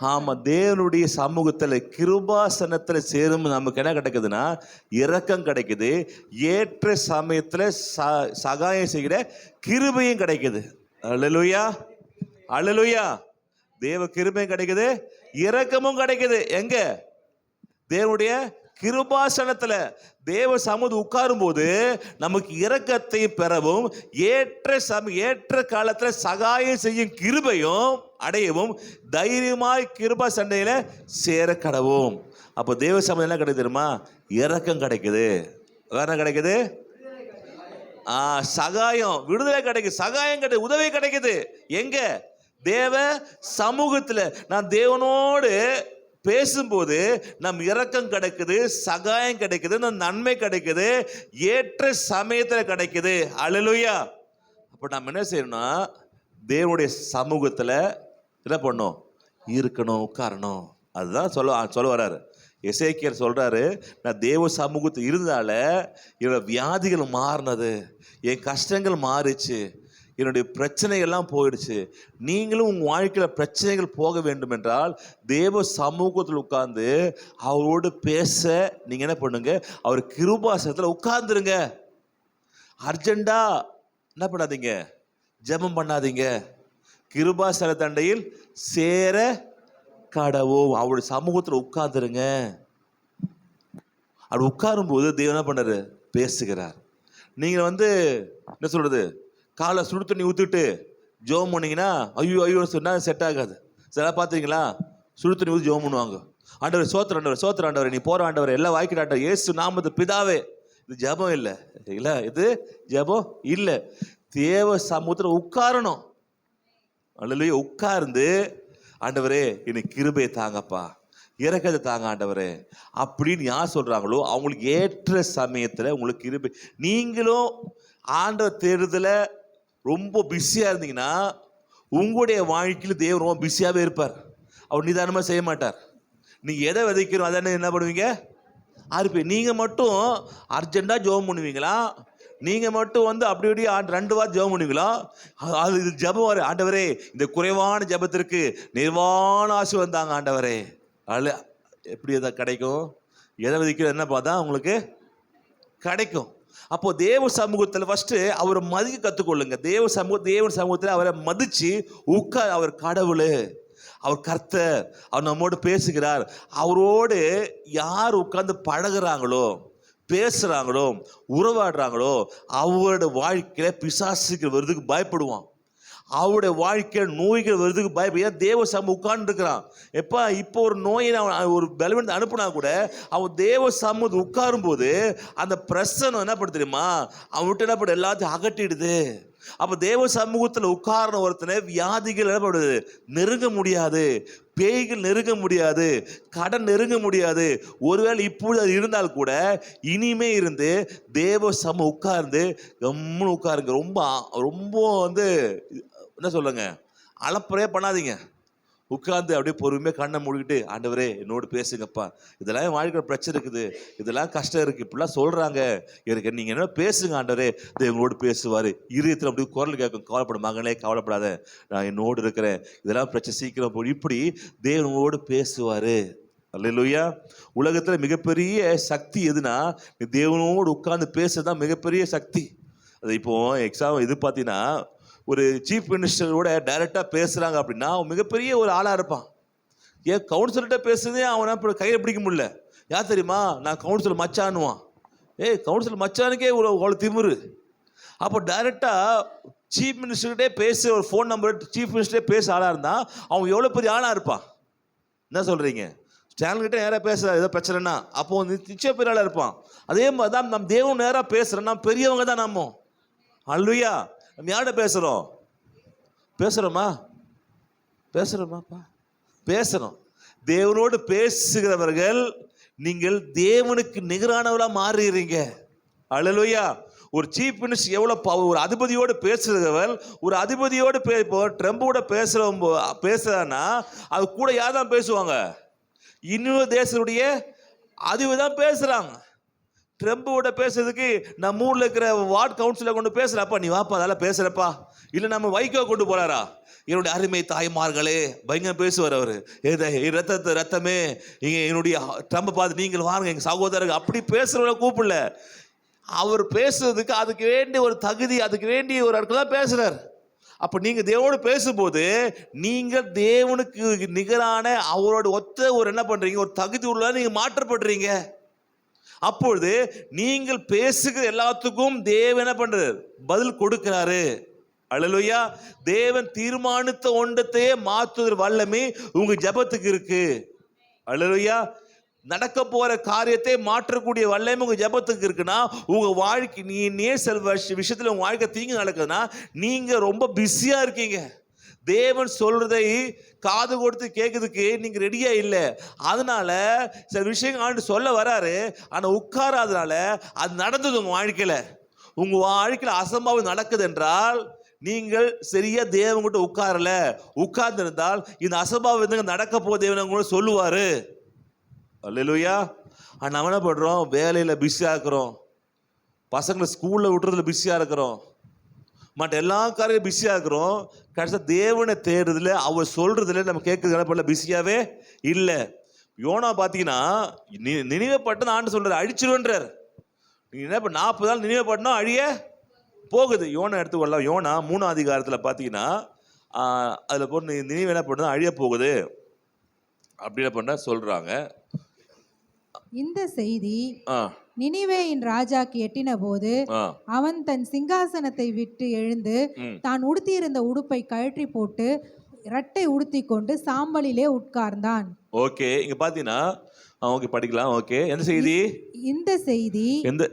[SPEAKER 6] ஆமா, தேவனுடைய சமூகத்துல கிருபாசனத்துல சேரும் நமக்கு என்ன கிடைக்குதுன்னா இரக்கம் கிடைக்குது. ஏற்ற சமயத்துல சகாயம் செய்கிற கிருபையும் கிடைக்குது. அல்லேலூயா, அல்லேலூயா. தேவ கிருபையும் கிடைக்குது, இரக்கமும் கிடைக்குது. எங்க? தேவனுடைய கிருபாசனத்துல. தேவ சமூகம் உட்காரும் போது நமக்கு இரக்கத்தை பெறவும் ஏற்ற காலத்துல சகாயம் செய்யும் கிருபையும் அடையவும் தைரியமாய் கிருபா சண்டையில சேர கடவும். அப்போ தேவ சமூகம் என்ன கிடைக்குது தெரியுமா? இரக்கம் கிடைக்குது. வேற கிடைக்குது சகாயம், விடுதலை கிடைக்குது, சகாயம் கிடைக்குது, உதவி கிடைக்குது. எங்க? தேவ சமூகத்துல. நான் தேவனோடு பேசும்போது நம் இரக்கம் கிடைக்குது, சகாயம் கிடைக்குது, நம் நன்மை கிடைக்குது, ஏற்ற சமயத்தில் கிடைக்குது. அல்லேலூயா. அப்போ நம்ம என்ன செய்யணும்னா தேவனுடைய சமூகத்தில் என்ன பண்ணணும்? இருக்கணும், உட்காரணும். அதுதான் சொல்ல வர்றாரு. எசேக்கியேல் சொல்றாரு, நான் தேவ சமூகத்தில் இருந்தால என்னோட வியாதிகள் மாறினது, என் கஷ்டங்கள் மாறிச்சு, என்னுடைய பிரச்சனைகள்லாம் போயிடுச்சு. நீங்களும் உங்கள் வாழ்க்கையில் பிரச்சனைகள் போக வேண்டும் என்றால் தேவ சமூகத்தில் உட்கார்ந்து அவரோடு பேச நீங்கள் என்ன பண்ணுங்க? அவர் கிருபாசனத்தில் உட்கார்ந்துருங்க. அர்ஜெண்டா என்ன பண்ணாதீங்க, ஜெபம் பண்ணாதீங்க. கிருபாசன தண்டையில் சேர கடவோம். அவருடைய சமூகத்தில் உட்கார்ந்துருங்க. அப்படி உட்காரும்போது தேவன் என்ன பண்ணாரு? பேசுகிறார். நீங்கள் என்ன சொல்றது, காலை சுடு தண்ணி ஊற்றிட்டு ஜோம் பண்ணிங்கன்னா ஐயோ சொன்னால் செட் ஆகாது. சில பார்த்துருங்களா, சுடு தண்ணி ஊற்றி ஜோம் பண்ணுவாங்க. ஆண்டவர் சோத்திர ஆண்டவர், நீ போகிற ஆண்டவர், எல்லாம் வாய்க்கிற ஆண்டவர், இயேசு நாமத்து பிதாவே. இது ஜெபம் இல்லை, இல்லை இது ஜெபம் இல்லை. தேவ சமூகத்தில் உட்காரணும். அல்லேலூயா. உட்கார்ந்து ஆண்டவரே எனக்கு கிருபையை தாங்கப்பா, இறக்கத்தை தாங்க ஆண்டவரே அப்படின்னு யார் சொல்கிறாங்களோ அவங்களுக்கு ஏற்ற சமயத்தில் உங்களுக்கு கிருபை. நீங்களும் ஆண்டவர் தேடுதலை ரொம்ப பிஸியாக இருந்தீங்கன்னா உங்களுடைய வாழ்க்கையில் தேவன் ரொம்ப பிஸியாகவே இருப்பார். அவர் நிதானமாக செய்ய மாட்டார். நீங்கள் எதை விதைக்கிறோம் அதை என்ன பண்ணுவீங்க? அறுப்பீங்க. நீங்கள் மட்டும் அர்ஜென்ட்டாக ஜெபம் பண்ணுவீங்களா? நீங்கள் மட்டும் அப்படி இப்படி 2 வாரம் ஜெபம் பண்ணுவீங்களா? அது ஜெபம் வர ஆண்டவரே இந்த குறைவான ஜெபத்திற்கு நிர்வாண ஆசை வந்தாங்க ஆண்டவரே. அதில் எப்படி எதை கிடைக்கும்? எதை விதைக்கிறோம் என்ன பார்த்தா உங்களுக்கு கிடைக்கும். அப்போ தேவ சமூகத்தில் ஃபர்ஸ்ட் அவரை மதிக்க கற்றுக்கொள்ளுங்க. தேவ சமூகத்தில் அவரை மதிச்சு அவர் கடவுள், அவர் கர்த்தர், அவர் நம்மோடு பேசுகிறார். அவரோடு யார் உட்கார்ந்து பழகுறாங்களோ, பேசுகிறாங்களோ, உறவாடுறாங்களோ அவரோட வாழ்க்கையில் பிசாசுகள் வருதுக்கு பயப்படுவான். அவருடைய வாழ்க்கையில் நோய்கள் வருதுக்கு பயப்பட. தேவ சமூகம் உட்கார்ந்துருக்கிறான். இப்போ ஒரு நோயை ஒரு பலவீனத்தை அனுப்புனா கூட அவன் தேவ சமூகத்தில் உட்காரும் போது அந்த பிரச்சனை என்ன பண்ணு தெரியுமா, அவன்கிட்ட என்ன பண்ண எல்லாத்தையும் அகட்டிடுது. அப்போ தேவ சமூகத்தில் உட்கார்ன ஒருத்தனை வியாதிகள் என்ன பண்ணுது? நெருங்க முடியாது, பேய்கள் நெருங்க முடியாது, கடன் நெருங்க முடியாது. ஒருவேளை இப்பொழுது அது இருந்தால் கூட இனிமே இருந்து தேவ சமூகம் உட்கார்ந்து கம்முன்னு உட்காருங்க. ரொம்ப என்ன சொல்லுங்க, அலப்பறையே பண்ணாதீங்க. உட்கார்ந்து அப்படியே பொறுமையாக கண்ணை மூடிக்கிட்டு ஆண்டவரே என்னோடு பேசுங்கப்பா, இதெல்லாம் என் வாழ்க்கையில் பிரச்சனை இருக்குது, இதெல்லாம் கஷ்டம் இருக்குது, இப்படிலாம் சொல்கிறாங்க எனக்கு, நீங்கள் என்ன பேசுங்க ஆண்டவரே. தேவனோடு பேசுவார். இருதயத்தில் அப்படி குரல் கேட்கும், கவலைப்பட மகனே கவலைப்படாத, நான் என்னோடு இருக்கிறேன், இதெல்லாம் பிரச்சனை சீக்கிரம் போய் இப்படி தேவனோடு பேசுவார். அல்லேலூயா. உலகத்தில் மிகப்பெரிய சக்தி எதுனா தேவனோடு உட்கார்ந்து பேசுறதுதான் மிகப்பெரிய சக்தி. அது இப்போது எக்ஸாம் இது பார்த்தீங்கன்னா ஒரு சீஃப் மினிஸ்டரோட டைரெக்டாக பேசுகிறாங்க அப்படின்னா அவன் மிகப்பெரிய ஒரு ஆளாக இருப்பான். ஏன் கவுன்சிலர்கிட்ட பேசுறதே அவனை கையை பிடிக்க முடியல. யார் தெரியுமா? நான் கவுன்சிலர் மச்சானுவான். கவுன்சிலர் மச்சானுக்கே அவ்வளோ திமிரு. அப்போ டைரெக்டாக சீஃப் மினிஸ்டர்கிட்டே பேச ஒரு ஃபோன் நம்பர் சீஃப் மினிஸ்டரே பேச ஆளாக இருந்தால் அவன் எவ்வளோ பெரிய ஆளாக இருப்பான். என்ன சொல்கிறீங்க? ஸ்டாலின்கிட்ட நேராக பேசுகிறா ஏதோ பிரச்சனைனா அப்போ நிச்சயம் பெரிய ஆளாக இருப்பான். அதே மாதிரி தான் நம்ம தேவன் நேராக பேசுகிறோன்னா பெரியவங்க தான் நம்ம. அல்லேலூயா. நம்ம யார்கிட்ட பேசுகிறோமாப்பா? பேசுகிறோம். தேவனோடு பேசுகிறவர்கள் நீங்கள் தேவனுக்கு நிகரானவர்களாக மாறுகிறீங்க. அல்லேலூயா. ஒரு சீஃப் மினிஸ்டர் எவ்வளோ ஒரு அதிபதியோடு பேசுகிறவர், ஒரு அதிபதியோடு இப்போ ட்ரம்போட பேசுகிறான்னா அது கூட யார் தான் பேசுவாங்க? இன்னொரு தேசத்துடைய அதிபதி தான் பேசுகிறாங்க. ட்ரம்போட பேசுறதுக்கு நம்ம ஊர்ல இருக்கிற வார்டு கவுன்சிலர் கொண்டு பேசுறப்பா, நீ வாப்பா அதெல்லாம் பேசுறப்பா. இல்லை நம்ம வைகோ கொண்டு போறாரா, என்னுடைய அருமை தாய்மார்களே பயங்கர பேசுவார் அவரு. ரத்தமே இங்க என்னுடைய ட்ரம்பை பார்த்து நீங்கள் வாருங்க எங்க சகோதரர்கள், அப்படி பேசுறவங்கள கூப்பிடல. அவர் பேசுறதுக்கு அதுக்கு வேண்டிய ஒரு தகுதி, அதுக்கு வேண்டிய ஒரு இடத்துல தான் பேசுறார். அப்ப நீங்க தேவனோடு பேசும்போது நீங்கள் தேவனுக்கு நிகரான அவரோட ஒத்த ஒரு என்ன பண்றீங்க, ஒரு தகுதி உள்ள நீங்க மாற்றப்படுறீங்க. அப்பொழுது நீங்கள் பேசுகிற எல்லாத்துக்கும் தேவன் என்ன பண்றாரு, பதில் கொடுக்கிறாரு. அல்லேலூயா. தேவன் தீர்மானித்த ஒன்றத்தையே மாற்றுகிற வல்லமை உங்க ஜெபத்துக்கு இருக்கு. அல்லேலூயா. நடக்க போற காரியத்தை மாற்றக்கூடிய வல்லமை உங்க ஜெபத்துக்கு இருக்குன்னா, உங்க வாழ்க்கை நீ செல்வ விஷயத்துல உங்க வாழ்க்கை தீங்கு நடக்குதுன்னா நீங்க ரொம்ப பிஸியா இருக்கீங்க. தேவன் சொல்றதை காது கொடுத்து கேட்கறதுக்கு நீங்க ரெடியா இல்லை. அதனால சில விஷயங்கள் ஆண்டு சொல்ல வராரு, ஆனா உட்காராதனால அது நடந்தது உங்க வாழ்க்கையில. உங்க வாழ்க்கையில அசம்பாவிதம் நடக்குது என்றால் நீங்கள் சரியா தேவன்கிட்ட உட்காரல. உட்கார்ந்து இருந்தால் இந்த அசம்பாவிதங்கள் நடக்க போது தேவன் கூட சொல்லுவாரு. அல்லேலூயா. ஆனால் நம்ம என்ன பண்ணுறோம், வேலையில் பிஸியாக இருக்கிறோம், பசங்களை ஸ்கூலில் விட்டுறதுல பிஸியாக இருக்கிறோம், மற்ற எல்லா காரையும் பிஸியாக இருக்கிறோம். கடைசியாக தேவனை தேடுறதுல அவர் சொல்கிறதுல நம்ம கேட்குறது என்ன பண்ணல, பிஸியாகவே இல்லை. யோனா பார்த்தீங்கன்னா நினைவே பட்டணம் ஆண்டு சொல்கிறார் அழிச்சிருன்றார். நீங்கள் என்ன இப்போ 40 நாள் நினைவே பட்டணம் அழிய போகுது. யோனா எடுத்துக்கொள்ளலாம். யோனா 3ஆம் அதிகாரத்தில் பார்த்தீங்கன்னா அதில் போட்டு நினைவு என்ன பண்ணுறது அழிய போகுது அப்படின்னு பண்ண சொல்கிறாங்க.
[SPEAKER 7] இந்த செய்தி நினிவேயின் ராஜாக்கு எட்டின போது அவன் தன் சிங்காசனத்தை விட்டு எழுந்து தான் உடுத்தியிருந்த உடுப்பை கழற்றி போட்டு இரட்டை உடுத்தி கொண்டு சாம்பலிலே உட்கார்ந்தான்.
[SPEAKER 6] ஓகே, இங்க பாத்தீங்கன்னா ஓகே படிக்கலாம். ஓகே, எந்த செய்தி?
[SPEAKER 7] இந்த செய்தி
[SPEAKER 6] எந்த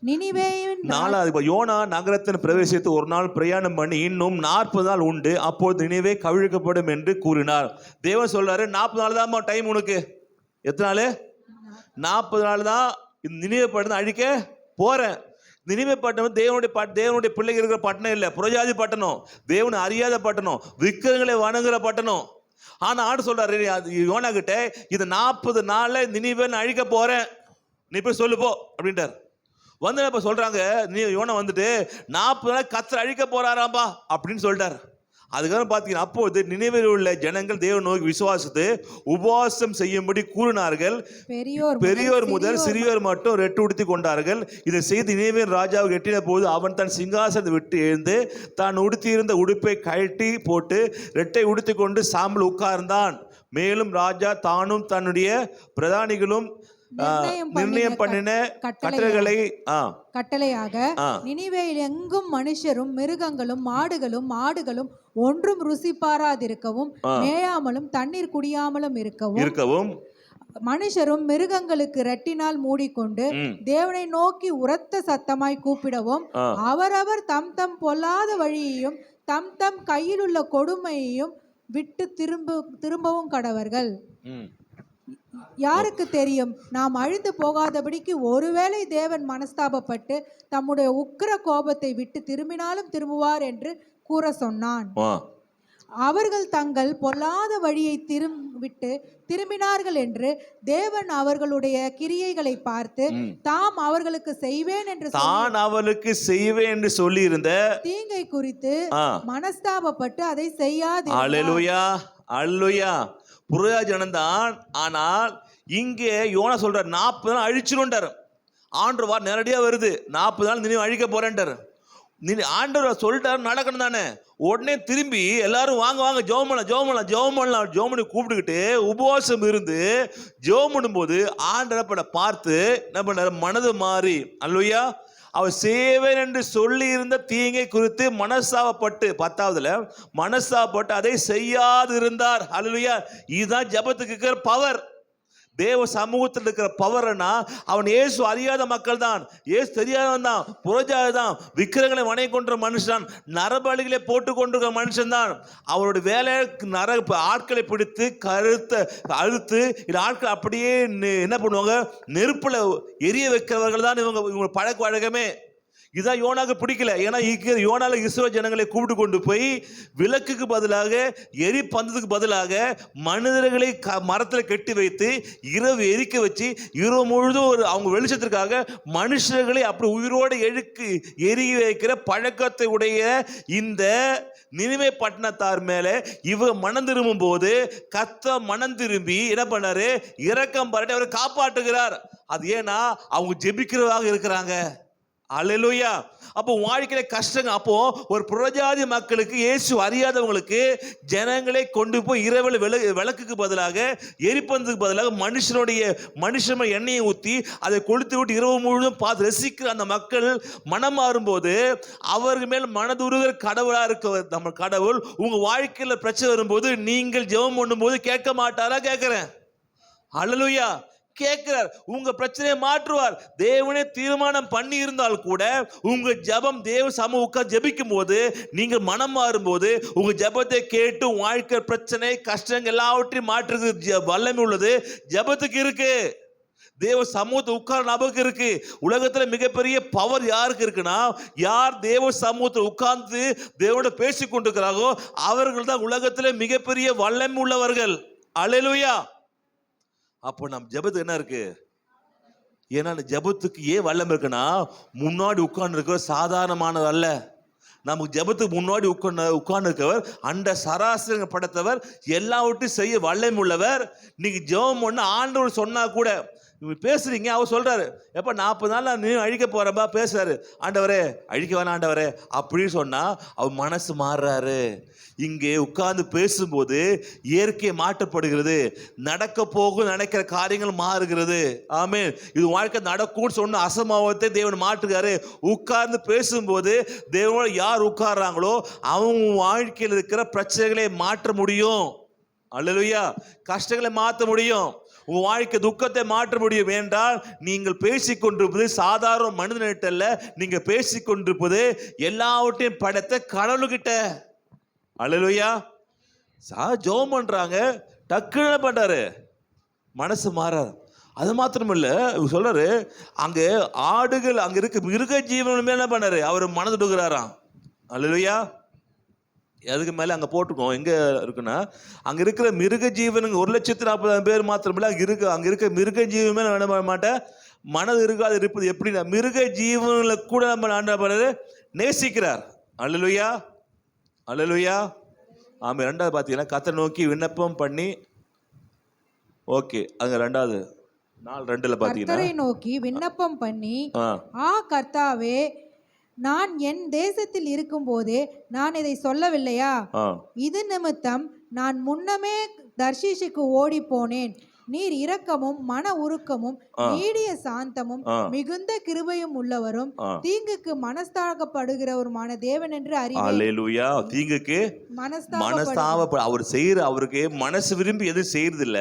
[SPEAKER 7] நினிவேயின்
[SPEAKER 6] 4வது யோனா நகரத்தின் பிரவேசித்து ஒரு நாள் பிரயாணம் பண்ணி இன்னும் 40 நாள் உண்டு, அப்போது நினிவே கவிழ்க்கப்படும் என்று கூறினார். தேவன் சொல்றாரு 40 நாள் தான் டைம் உனக்கு. எத்தனை நாள்? 40 நாள் தான் இந்த நினிவே பட்டணம் அழிக்க போறேன். நினிவே பட்டணம் தேவனுடைய பிள்ளைகள் இருக்கிற பட்டணம் இல்லை, புறஜாதி பட்டணம், தேவனை அறியாத பட்டணம், விக்கிரங்களை வணங்குற பட்டணம். ஆனா ஆண்டு சொல்றாரு யோனா கிட்ட, இது 40 நாள்ல நினிவே அழிக்க போறேன், நீ போய் சொல்லு போ அப்படின்ட்டார். வந்து இப்ப சொல்றாங்க யோனா வந்துட்டு 40 நாள் கர்த்தர் அழிக்க போறாராம்பா அப்படின்னு சொல்லிட்டார். அதுக்கப்புறம் பார்த்தீங்கன்னா அப்போது நினைவில் உள்ள ஜனங்கள் தேவ நோக்கி விசுவாசித்து உபவாசம் செய்யும்படி கூறினார்கள். பெரியோர் முதல் சிறியோர் மட்டும் ரெட்டு உடுத்தி கொண்டார்கள். இதை செய்து நினைவின் ராஜாவுக்கு எட்டின போது அவன் தன் சிங்காசனத்தை விட்டு எழுந்து தான் உடுத்தியிருந்த உடுப்பை கழட்டி போட்டு ரெட்டை உடுத்தி கொண்டு சாம்பல் உட்கார்ந்தான். மேலும் ராஜா தானும் தன்னுடைய பிரதானிகளும் நிர்ணயம் பண்ணின
[SPEAKER 7] கட்டளையாக நினிவேயில் எங்கும் மனுஷரும் மிருகங்களும் மாடுகளும் ஆடுகளும் ஒன்றும் ருசி பாராதிருக்கவும் மேயாமலும் தண்ணீர் குடியாமலும் இருக்கவும் மனுஷரும் மிருகங்களுக்கு ரெட்டினால் மூடிக்கொண்டு தேவனை நோக்கி உரத்த சத்தமாய் கூப்பிடவும் அவரவர் தம் தம் பொல்லாத வழியையும் தம் தம் கையில் உள்ள கொடுமையையும் விட்டு திரும்பவும் கடவர்கள். யாருக்கு தெரியும், நாம் அழிந்து போகாதபடிக்கு ஒருவேளை தேவன் மனஸ்தாபப்பட்டு தம்முடைய உக்கிர கோபத்தை விட்டு திரும்பினாலும் திரும்புவார் என்று கூற சொன்னான். அவர்கள் தங்கள் பொல்லாத வழியை விட்டு திரும்பினார்கள் என்று தேவன் அவர்களுடைய கிரியைகளை பார்த்து தாம் அவர்களுக்கு செய்வேன் என்று சொல்லி இருந்த தீங்கை குறித்து மனஸ்தாபப்பட்டு அதை செய்யாது.
[SPEAKER 6] அல்லேலூயா அல்லேலூயா. புறஜனம் தான். ஆனால் இங்கே யோனா சொல்றார் 40 நாள் அழிச்சிருண்டார். ஆண்டவர் நேரடியாக வருது, 40 நாள் நினைவு அழிக்க போறேன்ட்டார். ஆண்டவர் சொல்லிட்டாரு, நடக்கணும் தானே. உடனே திரும்பி எல்லாரும் வாங்க வாங்க ஜெபம் பண்ணி கூப்பிட்டுக்கிட்டு உபவாசம் இருந்து ஜெபம் பண்ணும்போது ஆண்டவரை பார்த்து என்ன பண்ணாரு, மனது மாறி அல்லேலூயா அவர் சேவன் என்று சொல்லி இருந்த தீங்கை குறித்து மனஸ்தாபப்பட்டு 10வதுல மனஸ்தாபப்பட்டு அதை செய்யாது இருந்தார். அல்லேலூயா. இதுதான் ஜெபத்துக்கு இருக்கிற பவர். தேவ சமூகத்தில் இருக்கிற பவர்னா அவன் இயேசு அறியாத மக்கள் தான், இயேசு தெரியாதவன் தான், புறஜாதி தான், விக்கிரங்களை வணங்கி கொண்ட மனுஷன், நரபலிகளை போட்டு கொண்டிருக்கிற மனுஷன் தான். அவருடைய வேலை ஆட்களை பிடித்து அழுத்து இந்த ஆட்கள் அப்படியே என்ன பண்ணுவாங்க, நெருப்புல எரிய வைக்கிறவர்கள் தான் இவங்க பழக்க வழக்கமே. இதான் யோனாக்கு பிடிக்கல. ஏன்னா யோனால இஸ்ரவேல் ஜனங்களை கூப்பிட்டு கொண்டு போய் விளக்குக்கு பதிலாக பந்தத்துக்கு பதிலாக மனிதர்களை மரத்தில் கட்டி வைத்து இரவு எரிக்க வச்சு இரவு முழுதும் அவங்க வெளிச்சத்திற்காக மனுஷர்களை அப்படி உயிரோடு எரிய வைக்கிற பழக்கத்தை உடைய இந்த நினிவே பட்டணத்தார் மேல இவங்க மனம் திரும்பும் போது கர்த்தர் மனம் திரும்பி என்ன பண்ணாரு, இரக்கம் பாராட்டி அவரை காப்பாற்றுகிறார். அது ஏன்னா அவங்க ஜெபிக்கிறதாக இருக்கிறாங்க. அல்லேலூயா. அப்போ வாழ்க்கையில கஷ்டங்க. அப்போ ஒரு புறஜாதி மக்களுக்கு, இயேசு அறியாதவங்களுக்கு ஜனங்களை கொண்டு போய் இரவில் விளக்குக்கு பதிலாக எரிப்பந்ததுக்கு பதிலாக மனுஷன் எண்ணெயை ஊற்றி அதை கொளுத்து விட்டு இரவு முழுவதும் பார்த்து ரசிக்கிற அந்த மக்கள் மனம் மாறும்போது அவர்கள் மேல் மனதுருகிற கடவுளா இருக்க நம்ம கடவுள் உங்க வாழ்க்கையில பிரச்சனை வரும்போது நீங்கள் ஜெபம் பண்ணும்போது கேட்க மாட்டாரா? கேட்கிறேன். அல்லேலூயா. கேட்கிறார். உங்க பிரச்சனையை மாற்றுவார். தேவனே தீர்மானம் பண்ணி இருந்தால் கூட உங்க ஜெபம் தேவ சமூக உட்கார்ந்து ஜெபிக்கும் போது நீங்கள் மனம் மாறும்போது உங்க ஜெபத்தை கேட்டு வாழ்க்கை பிரச்சனை கஷ்டங்கள் எல்லாவற்றையும் மாற்றுறது வல்லமை உள்ளது ஜெபத்துக்கு இருக்கு. தேவ சமூகத்தை உட்கார நபருக்கு இருக்கு. உலகத்துல மிகப்பெரிய பவர் யாருக்கு இருக்குன்னா, யார் தேவ சமூகத்தை உட்கார்ந்து தேவனோட பேசி கொண்டிருக்கிறார்களோ அவர்கள் தான் உலகத்துல மிகப்பெரிய வல்லமை உள்ளவர்கள். அல்லேலூயா. அப்போ நம்ம ஜெபத்துக்கு என்ன இருக்கு? ஏன்னா ஜெபத்துக்கு ஏன் வல்லமை இருக்குன்னா, முன்னாடி உட்கார்ந்து இருக்கிற சாதாரணமானது அல்ல. நமக்கு ஜெபத்துக்கு முன்னாடி உட்கார்ந்து இருக்கவர் அந்த சராசரி படைத்தவர், எல்லாவற்றையும் செய்ய வல்லமை உள்ளவர். நீங்க ஜெபம் பண்ண ஆண்டவர் சொன்னா கூட பேசுறீங்க, அவர் சொல்றாரு எப்ப 40 நாள் நீ அழிக்க போறப்பா பேசுறாரு, ஆண்டவரே அழிக்க வேணாம் ஆண்டவரே அப்படின்னு சொன்னா அவர் மனசு மாறுறாரு. இங்கே உட்கார்ந்து பேசும்போது இயற்கை மாற்றப்படுகிறது, நடக்க போகும் நினைக்கிற காரியங்கள் மாறுகிறது. ஆமென். இது வாழ்க்கை நடக்கும்னு சொன்ன அசம்பாவத்தை தேவன் மாற்றுகிறாரு. உட்கார்ந்து பேசும்போது தேவனோட யார் உட்கார்றாங்களோ அவங்க வாழ்க்கையில் இருக்கிற பிரச்சனைகளை மாற்ற முடியும். அல்லேலூயா. கஷ்டங்களை மாற்ற முடியும். உங்க வாழ்க்கை துக்கத்தை மாற்ற முடியும். என்றால் நீங்கள் பேசிக்கொண்டிருப்பது சாதாரண மனிதனிட்ட, நீங்க பேசிக்கொண்டிருப்பது எல்லாவற்றையும் படைத்த கடவுள்கிட்ட. அல்லேலூயா. ஜெபம் பண்றாங்க, டக்குன்னு பண்றாரு, மனசு மாறாரு. அது மாத்திரம் இல்ல, சொல்றாரு அங்க ஆடுகள் அங்க இருக்கு மிருக ஜீவனுமே என்ன பண்ணாரு, அவர் மனதுடுகிறாராம். அல்லேலூயா. அதுக்கு மேலே அங்கே போட்டுக்கோம் எங்கே இருக்குன்னா, அங்கே இருக்கிற மிருக ஜீவனுங்க 1,40,000 பேர் மாத்திரமில்ல அங்கே இருக்க மிருக ஜீவனுமே என்ன பண்ண மாட்டேன், மனது இருக்காது இருப்பது எப்படின்னா மிருக ஜீவன்களை கூட நம்ம ஆண்டா பண்ணது நேசிக்கிறார். அல்லேலூயா. அல்லேலூயா. ஆமாம். 2வது பார்த்தீங்கன்னா கர்த்தரை நோக்கி விண்ணப்பம் பண்ணி, ஓகே அங்கே 2வது 4:2 பார்த்தீங்கன்னா
[SPEAKER 7] கர்த்தரை நோக்கி விண்ணப்பம் பண்ணி, கர்த்தாவே நான் என் தேசத்தில் இருக்கும் போதே நான் இதை சொல்லவில்லையா? இது நிமித்தம் நான் முன்னமே தர்ஷீஷுக்கு ஓடி போனேன். நீர் இரக்கமும் மன உருக்கமும் நீடிய சாந்தமும் மிகுந்த கிருபையும் உள்ளவரும் தீங்குக்கு மனஸ்தாபப்படுகிறவருமான தேவன் என்று அறிவேன். அல்லேலூயா.
[SPEAKER 6] தீங்குக்கு மனஸ்தாப அவர் செய்யற, அவருக்கு மனசு விரும்பி எதுவும் செய்யறது இல்ல.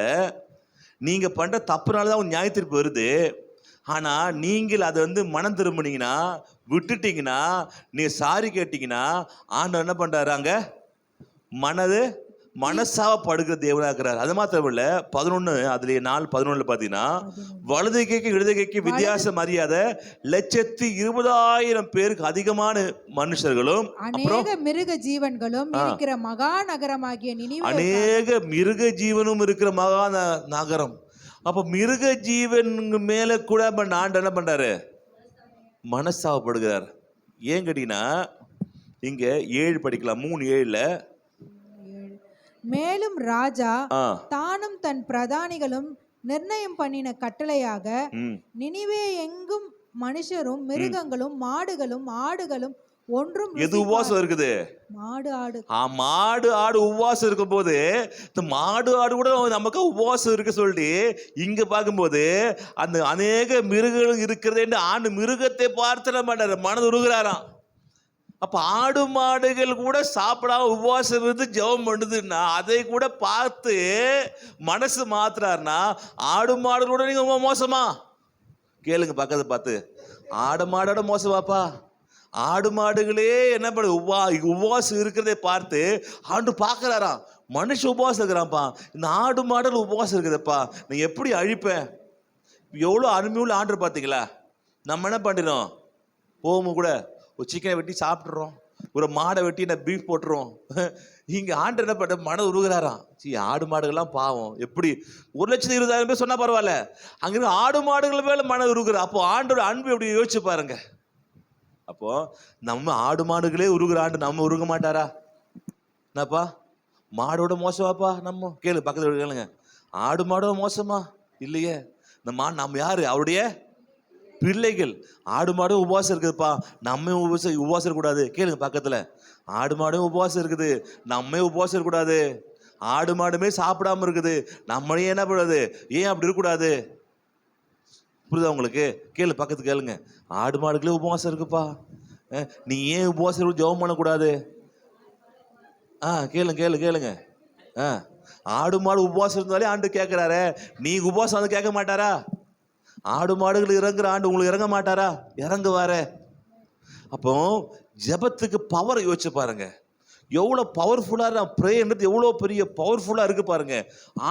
[SPEAKER 6] நீங்க பண்ற தப்புனாலதான் ஒரு நியாய தீர்ப்பு வருது. ஆனா நீங்கள் அதை மனம் திரும்பினீங்கன்னா, விட்டுட்டீங்கன்னா, நீங்க சாரி கேட்டீங்கன்னா ஆண்டவர் என்ன பண்றாரு, அங்க மனசாவப்படுகிற தேவனா இருக்கிறார். அது மாத்திரம் இல்ல, 11 அதுல 4:11 பாத்தீங்கன்னா, வலது கைக்கு இடது கைக்கு வித்தியாசம் அறியாத 1,20,000 பேருக்கு அதிகமான மனுஷர்களும்
[SPEAKER 7] அநேக மிருக ஜீவன்களும் இருக்கிற மகா நகரமாகிய நினிவே,
[SPEAKER 6] அநேக மிருக ஜீவனும் இருக்கிற மகா நகரம். அப்ப மிருக ஜீவன் மேல கூட ஆண்டவர் என்ன பண்றாரு, மனசாவப்படுகிறார். ஏன் கேட்டீங்கன்னா, இங்க 7 படிக்கலாம், 3:7.
[SPEAKER 7] மேலும் ராஜா தானும் தன் பிரதானிகளும் நிர்ணயம் பண்ணின கட்டளையாக நினிவே எங்கும் மனுஷரும் மிருகங்களும் மாடுகளும் ஆடுகளும் ஒன்றும்
[SPEAKER 6] எது உபவாசம் இருக்குது, மாடு ஆடு உபவாசம் இருக்கும் போது இந்த மாடு ஆடு கூட நமக்கு உபவாசம் இருக்கு சொல்லிட்டு இங்க பார்க்கும்போது அந்த அநேக மிருகங்கள் இருக்கிறதே ஆண்டு மிருகத்தை பார்த்து நம்ம மனது உருகிறாராம். அப்ப ஆடு மாடுகள் கூட சாப்பிடாம உபவாசம் இருந்து ஜெபம் பண்ணுதுன்னா அதை கூட பார்த்து மனசு மாத்துறாருன்னா, ஆடு மாடுகளோட நீங்க ரொம்ப மோசமா? கேளுங்க பக்கத்தை பார்த்து, ஆடு மாடோட மோசமாப்பா. ஆடு மாடுகளே என்ன பண்ண உபவாசம் இருக்கிறதை பார்த்து ஆண்டு பார்க்கறாராம், மனுஷன் உபவாசம் இருக்கிறான்ப்பா, இந்த ஆடு மாடுகள் உபவாசம் இருக்குதுப்பா, நீ எப்படி அழிப்பேன்? எவ்வளோ அருமையுள்ள ஆண்டு பார்த்தீங்களா? நம்ம என்ன பண்ணிடும், போகும் கூட ஒரு சிக்கனை வெட்டி சாப்பிட்றோம், ஒரு மாடை வெட்டி நான் பீஃப் போட்டுருவோம். இங்கே ஆண்டு என்ன பண்ண மனம் உருகிறாராம். ஆடு மாடுகள்லாம் பாவம், எப்படி 1,20,000 பேர் சொன்னா பரவாயில்ல, அங்கே ஆடு மாடுகள் மேல மனம் உருகுற. அப்போ ஆண்டோட அன்பு எப்படி யோசிச்சு பாருங்க. அப்போ நம்ம ஆடு மாடுகளே உருகுற ஆண்டு நம்ம உருக மாட்டாரா? என்னப்பா மாடோட மோசமாப்பா? நம்ம கேளு, பக்கத்துல கேளுங்க, ஆடு மாடோட மோசமா? இல்லையே. நம்ம யாரு? அவருடைய பிள்ளைகள். ஆடு மாடும் உபவாசம் இருக்குதுப்பா, நம்ம உபவாசம் இருக்கக்கூடாது. கேளுங்க பக்கத்துல, ஆடு மாடும் உபவாசம் இருக்குது, நம்ம உபவாசம் இருக்கக்கூடாது. ஆடு மாடுமே சாப்பிடாம இருக்குது, நம்மளே என்ன பண்ணக்கூடாது? ஏன் அப்படி இருக்கக்கூடாது? புரியுதா உங்களுக்கு? கேளு, பக்கத்து கேளுங்க, ஆடு மாடுகளே உபவாசம் இருக்குப்பா, நீ ஏன் உபவாசம் ஜெபம் பண்ணக்கூடாது? கேளுங்க. ஆடு மாடு உபவாசம் இருந்தாலே ஆண்டு கேட்கிறாரு, நீங்க உபவாசம் வந்து கேட்க மாட்டாரா? ஆடு மாடுகள் இறங்குற ஆண்டு உங்களுக்கு இறங்க மாட்டாரா? இறங்குவார. அப்போ ஜெபத்துக்கு பவர் யோசிச்சு பாருங்க, எவ்வளோ பவர்ஃபுல்லாக ப்ரேயர்ன்றது எவ்வளோ பெரிய பவர்ஃபுல்லாக இருக்கு பாருங்க.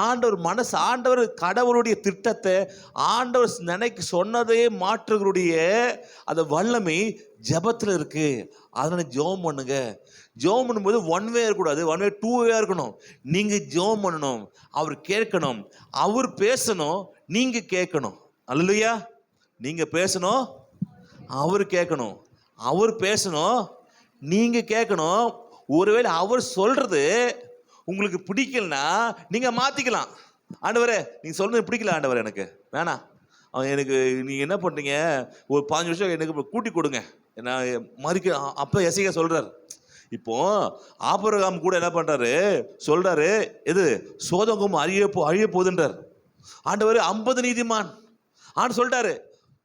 [SPEAKER 6] ஆண்டவர் மனசு, ஆண்டவர் கடவுளுடைய திட்டத்தை ஆண்டவர் நினைக்க சொன்னதையே மாற்றுகளுடைய அந்த வல்லமை ஜெபத்தில் இருக்கு. அதனால ஜெபம் பண்ணுங்க. ஜெபம் பண்ணும்போது ஒன் வே இருக்கக்கூடாது, ஒன் வே 2 வே இருக்கணும். நீங்க ஜெபம் பண்ணணும், அவர் கேட்கணும், அவர் பேசணும், நீங்க கேட்கணும். அல்லேலூயா. நீங்க பேசணும், அவர் கேட்கணும், அவர் பேசணும், நீங்க கேட்கணும். ஒருவேளை அவர் சொல்றது உங்களுக்கு பிடிக்கலனா நீங்க மாத்திக்கலாம். ஆண்டவரே நீங்க சொல்றது பிடிக்கல ஆண்டவரே, எனக்கு வேணாம், எனக்கு நீங்க என்ன பண்றீங்க, ஒரு 15 நிமிஷம் எனக்கு கூட்டி கொடுங்க, நான் மறுக்க. அப்ப எசேக்கியா சொல்றாரு. இப்போ ஆபிரகாம் கூட என்ன பண்றாரு, சொல்றாரு, எது சோதோம் அழிய போகுதுன்றார். ஆண்டவர் 50 நீதிமான் ஆண்டு சொல்லிட்டாரு,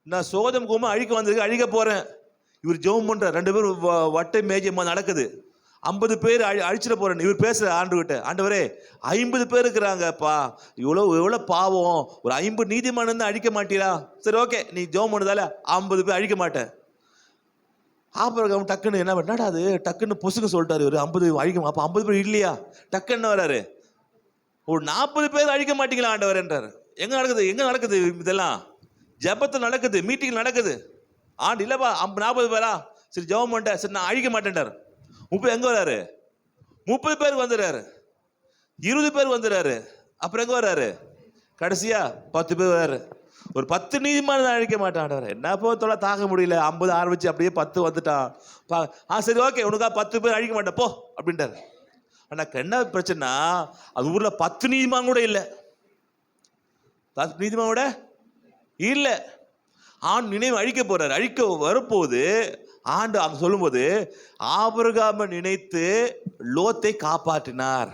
[SPEAKER 6] நான் சோதம் கோம அழிக்க வந்திருக்கு, அழிக்க போறேன். இவர் ஜெபம் பண்றார், 2 பேரும் வட்டை மேஜை நடக்குது, 50 பேர் அழிச்சிட போறேன். இவர் பேசுற ஆண்டுகிட்ட, ஆண்டவரே 50 பேர் இருக்கிறாங்கப்பா, எவ்வளோ பாவம், ஒரு 50 நீதிமான் வந்து அழிக்க மாட்டீரா? சரி ஓகே, நீ ஜெபம் பண்ணதால 50 பேர் அழிக்க மாட்டேன். ஆபிரகாம் டக்குன்னு என்ன பண்ணாடா, அது டக்குன்னு பொசுங்க சொல்லிட்டாரு, ஒரு 50 அழிக்க. அப்போ 50 பேர் இல்லையா? டக்குன்னு வராரு, ஒரு 40 பேர் அழிக்க மாட்டீங்களா ஆண்டவர் என்றார். எங்க நடக்குது இதெல்லாம்? ஜெபத்தில் நடக்குது, மீட்டிங் நடக்குது. ஆண்டு இல்லப்பா 40 பேரா? சரி ஜெபம் பண்ணிட்டேன், சரி நான் அழிக்க மாட்டேன்டார். 30 எங்க வராரு? 30 பேருக்கு வந்துடுறாரு, 20 பேர் வந்துடுறாரு. அப்புறம் எங்க வர்றாரு? கடைசியா 10 பேர் வர்றாரு. ஒரு 10 நீதிமான் அழிக்க மாட்டான். என்ன போல தாக்க முடியல, 50 ஆரம்பிச்சு அப்படியே 10 வந்துட்டான். சரி ஓகே, உனக்கா 10 பேர் அழிக்க மாட்டேன் போ அப்படின்ட்டாரு. ஆனா என்ன பிரச்சனை, அது ஊர்ல 10 நீதிமான் கூட இல்லை. 10 நீதிமான் கூட இல்லை. நினைவு அழிக்க போறாரு. அழிக்க வரப்போது ஆண்டு அங்க சொல்லும்போது ஆபிரகாமை நினைத்து லோத்தை காப்பாற்றினார்.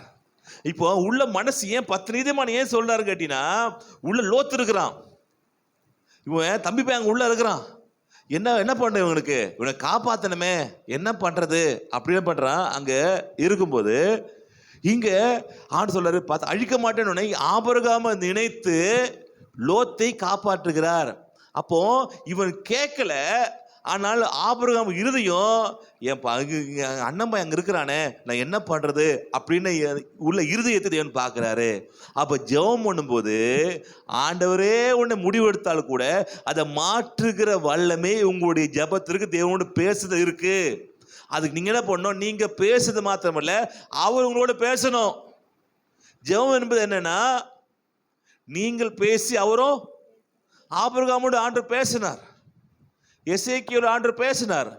[SPEAKER 6] இப்போ உள்ள மனசு ஏன் 10 நீதிமான் ஏன் சொல்றாரு கேட்டீங்கன்னா, உள்ள லோத்து இருக்கிறான், இவன் தம்பி பையன் உள்ள இருக்கிறான். என்ன பண்ற இவனுக்கு, இவனை காப்பாத்தணுமே, என்ன பண்றது அப்படின்னு பண்றான். அங்க இருக்கும்போது இங்க ஆண்டு சொல்றாரு, பார்த்து அழிக்க மாட்டேன்னு ஆபிரகாமை நினைத்து லோத்தை காப்பாற்றுகிறார். அப்போ இவன் கேட்கல, ஆனால் ஆபிரகாம் இருதயம், என் அண்ணன் பையன் அங்க இருக்கிறானே, நான் என்ன பண்றது அப்படின்னு உள்ள இருதயத்தை தேவன் பார்க்கிறாரு. அப்ப ஜெபம் பண்ணும்போது ஆண்டவரே ஒன்று முடிவெடுத்தாலும் கூட அதை மாற்றுகிற வல்லமே உங்களுடைய ஜெபத்திற்கு தேவனோடு பேசுறது இருக்கு. அதுக்கு நீங்க என்ன பண்ணணும், நீங்க பேசுறது மாத்திரமல்ல, அவர் உங்களோட பேசணும். ஜெபம் என்பது என்னன்னா, நீங்கள் பேசி அவரும் ஆபிரகாமோடு ஆண்டவர் பேசினார், எசேக்கியோடு ஆண்டவர் பேசினார்.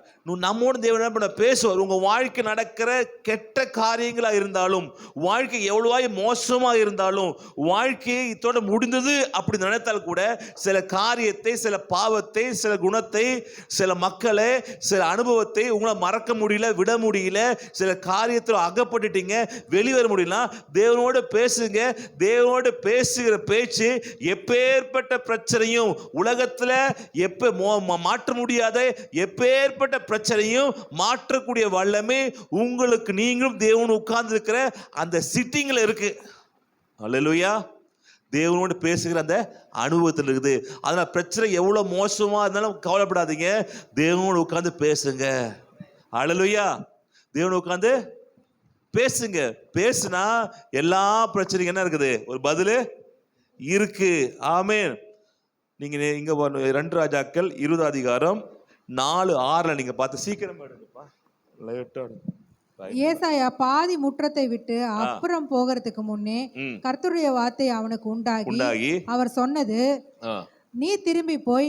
[SPEAKER 6] நம்மோடு தேவன் என்ன பண்ண பேசுவார். உங்க வாழ்க்கை நடக்கிற கெட்ட காரியங்களா இருந்தாலும், வாழ்க்கை எவ்வளவாய் மோசமா இருந்தாலும், வாழ்க்கையை இதோட முடிந்தது அப்படி நினைத்தால் கூட சில காரியத்தை, சில பாவத்தை, சில குணத்தை, சில மக்களை, சில அனுபவத்தை உங்களை மறக்க முடியல, விட முடியல, சில காரியத்தில் அகப்பட்டுட்டீங்க, வெளிவர முடியல, தேவனோடு பேசுங்க. தேவனோடு பேசுகிற பேச்சு எப்பேற்பட்ட பிரச்சனையும் உலகத்துல மாற்ற முடியாத எப்பேற்பட்ட பிரச்சனையும் மாற்றக்கூடிய வல்லமே உங்களுக்கு நீங்களும் தேவன் உட்கார்ந்து இருக்கிற அந்த சிட்டிங்ல இருக்கு. அல்லேலூயா. தேவனோடு பேசுகிற அந்த அனுபவத்தில் இருக்குது. அதனால பிரச்சனை எவ்வளவு மோசமா இருந்தாலும் கவலைப்படாதீங்க, தேவனோடு உட்கார்ந்து பேசுங்க. அல்லேலூயா. தேவனோடு உட்கார்ந்து பேசுங்க. பேசுனா எல்லா பிரச்சனைக்கும் என்ன இருக்குது, ஒரு பதில் இருக்கு. ஆமென். நீங்க இங்க 2 ராஜாக்கள் 20 அதிகாரம் 4:6 நீங்க பார்த்து சீக்கிரம் எடுங்கப்பா, லேட்டா எடுங்க.
[SPEAKER 7] ஏசாயா பாதி முற்றத்தை விட்டு அப்புறம் போகிறதுக்கு முன்னே கர்த்தருடைய வார்த்தை அவனுக்கு உண்டாகி அவர் சொன்னது, நீ திரும்பி போய்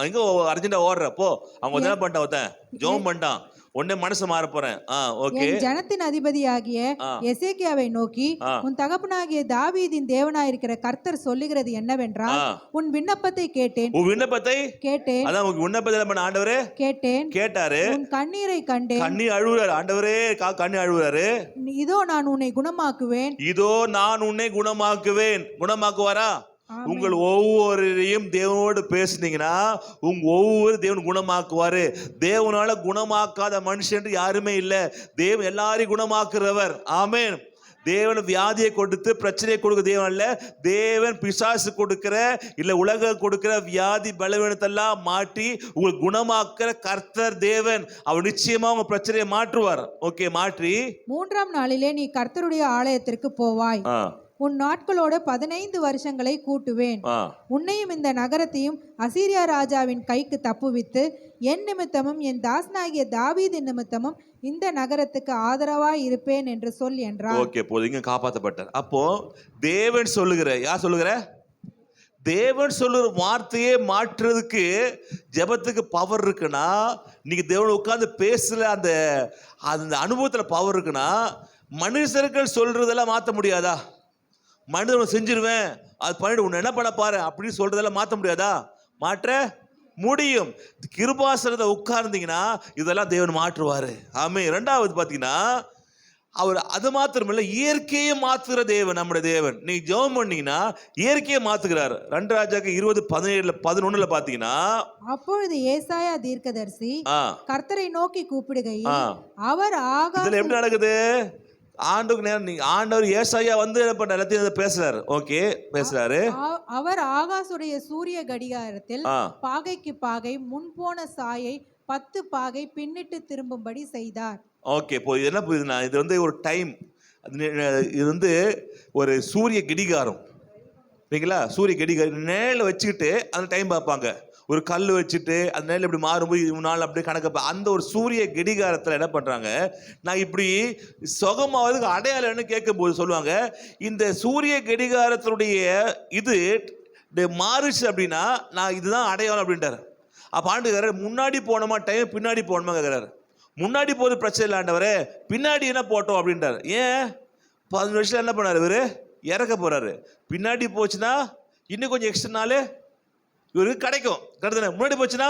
[SPEAKER 6] அங்க அர்ஜென்டா ஓடுற போ. அவங்க என்ன பண்ணிட்டான், ஒருத்தன் ஜெபம் பண்ணிட்டான், உடனே மனசு மாற போறேன். ஓகே.
[SPEAKER 7] ஜனத்தின் அதிபதியாகிய எசேக்கியாவை நோக்கி, உன் தகப்பனாகிய தாவீதின் தேவனாயிருக்கிற கர்த்தர் சொல்லுகிறது என்னவென்றால், உன் விண்ணப்பத்தை கேட்டேன்.
[SPEAKER 6] உன் விண்ணப்பத்தை கேட்டேன். அதான் உங்க விண்ணப்பத்தை பண்ண ஆண்டவரே கேட்டேன். கேட்டாரு. உன் கண்ணீரை கண்டேன். கண்ணீர் அழுவுறாரு ஆண்டவரே, கண்ணீர் அழுவுறாரு.
[SPEAKER 7] இதோ நான் உன்னை குணமாக்குவேன்.
[SPEAKER 6] இதோ நான் உன்னை குணமாக்குவேன். குணமாக்குவாரா? உங்கள் ஒவ்வொருவரையும் தேவனோடு பேசுனீங்கன்னா உங்க ஒவ்வொரு தேவன் குணமாக்குவாரு. தேவனால குணமாக்காத மனுஷன் யாருமே இல்லை. தேவன் எல்லாரையும் குணமாக்குறவர். ஆமென். தேவன் வியாதியை கொடுத்து பிரச்சனையை கொடுக்க தேவன் அல்ல. தேவன் பிசாசு கொடுக்கிற இல்ல உலக கொடுக்கிற வியாதி பலவீனத்தெல்லாம் மாற்றி உங்களுக்கு குணமாக்குற கர்த்தர் தேவன். அவர் நிச்சயமா உங்க பிரச்சனையை மாற்றுவார். ஓகே, மாற்றி
[SPEAKER 7] 3ஆம் நாளிலே நீ கர்த்தருடைய ஆலயத்திற்கு போவாய். உன் நாட்களோட 15 வருஷங்களை கூட்டுவேன். உன்னையும் இந்த நகரத்தையும் அசீரியா ராஜாவின் கைக்கு தப்புவித்து என் நிமித்தமும் என் தாசனாகிய தாவீதின் நிமித்தமும் இந்த நகரத்துக்கு ஆதரவாய் இருப்பேன் என்று சொல் என்றார்.
[SPEAKER 6] ஓகே, போதுங்க, காப்பாற்றப்பட்டார். அப்போ தேவன் சொல்லுகிற, யார் சொல்லுகிற? தேவன் சொல்லுற வார்த்தையே மாற்றுறதுக்கு ஜெபத்துக்கு பவர் இருக்குன்னா, நீங்க தேவன் உட்கார்ந்து பேசல அந்த அனுபவத்துல பவர் இருக்குன்னா, மனுஷர்கள் சொல்றதெல்லாம் மாற்ற முடியாதா? மனிதன் செஞ்சிருவேன், அது பண்ணிட்டு உன்னை என்ன பண்ண பாரு அப்படின்னு சொல்றதெல்லாம் மாற்ற முடியாதா? மாற்ற முடியும். கிருபாசனத்தை உட்கார்ந்தீங்கன்னா இதெல்லாம் தேவன் மாற்றுவாரு. ஆமே. 2வது பார்த்தீங்கன்னா, அவர் அது மாத்திரமில்ல, இயற்கையை மாத்துகிற தேவன் நம்முடைய தேவன். நீங்க ஜெபம் பண்ணீங்கன்னா இயற்கையை மாத்துகிறார். 2 ராஜாக்கள் 20:17-11 பார்த்தீங்கன்னா,
[SPEAKER 7] அப்பொழுது ஏசாயா தீர்க்கதரிசி கர்த்தரை நோக்கி கூப்பிடுகையில் அவர்
[SPEAKER 6] இதுல எப்படி நடக்குது? ஆண்டவர் ஏசாயா வந்து எல்லாத்தையும் பேசுறாரு. ஓகே, பேசுறாரு.
[SPEAKER 7] அவர் ஆகாசுடைய சூரிய கடிகாரத்தில் பாகைக்கு பாகை முன்போன சாயை 10 பாகை பின்னிட்டு திரும்பும்படி செய்தார்.
[SPEAKER 6] ஓகே, இது என்ன புரியுதுன்னா, இது வந்து ஒரு டைம், இது வந்து ஒரு சூரிய கடிகாரம். சரிங்களா? சூரிய கடிகாரம் நேரில் வச்சுக்கிட்டு அந்த டைம் பார்ப்பாங்க. ஒரு கல் வச்சுட்டு அந்த நேரில் இப்படி மாறும்போது இவ்வளோ நாள் அப்படியே கணக்கு. அந்த ஒரு சூரிய கடிகாரத்தில் என்ன பண்ணுறாங்க, நான் இப்படி சுகமாவதுக்கு அடையாளம்னு கேட்கும்போது சொல்லுவாங்க, இந்த சூரிய கடிகாரத்தினுடைய இது மாறுச்சு அப்படின்னா நான் இதுதான் அடையாளம் அப்படின்ட்டார். அப்போ ஆண்டுக்காரர் முன்னாடி போனோமா டைம், பின்னாடி போனோமா கேட்குறாரு. முன்னாடி போகிறது பிரச்சனை இல்லை ஆண்டவரே, பின்னாடி என்ன போட்டோம் அப்படின்ட்டார். ஏன் 15 வருஷம் என்ன பண்ணார் இவர்? இறக்க போகிறாரு. பின்னாடி போச்சுன்னா இன்னும் கொஞ்சம் எக்ஸ்ட்ரா நாள் இவருக்கு கிடைக்கும். கரெக்டு. முன்னாடி போச்சுன்னா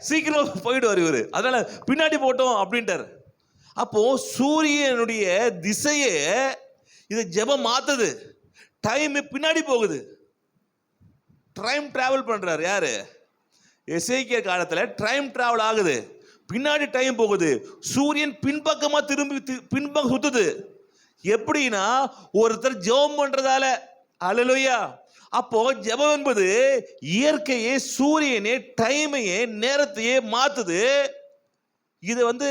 [SPEAKER 6] சீக்கிரம் போயிடுவார் இவர். அதனால பின்னாடி போட்டோம் அப்படின்ட்டார். அப்போ சூரியனுடைய திசையே இதை ஜெபம் மாத்துது. டைம் பின்னாடி போகுது. டைம் டிராவல் பண்றாரு யாரு? எசேக்கியா காலத்துல டைம் டிராவல் ஆகுது. பின்னாடி டைம் போகுது. சூரியன் பின்பக்கமா திரும்பி பின்பக்கம் சுத்துது. எப்படின்னா ஒருத்தர் ஜெபம் பண்றதால. அல்லேலூயா. அப்போ ஜெபம் என்பது இயற்கையே, சூரியனே, டைமையே, நேரத்தையே மாத்துது. இது வந்து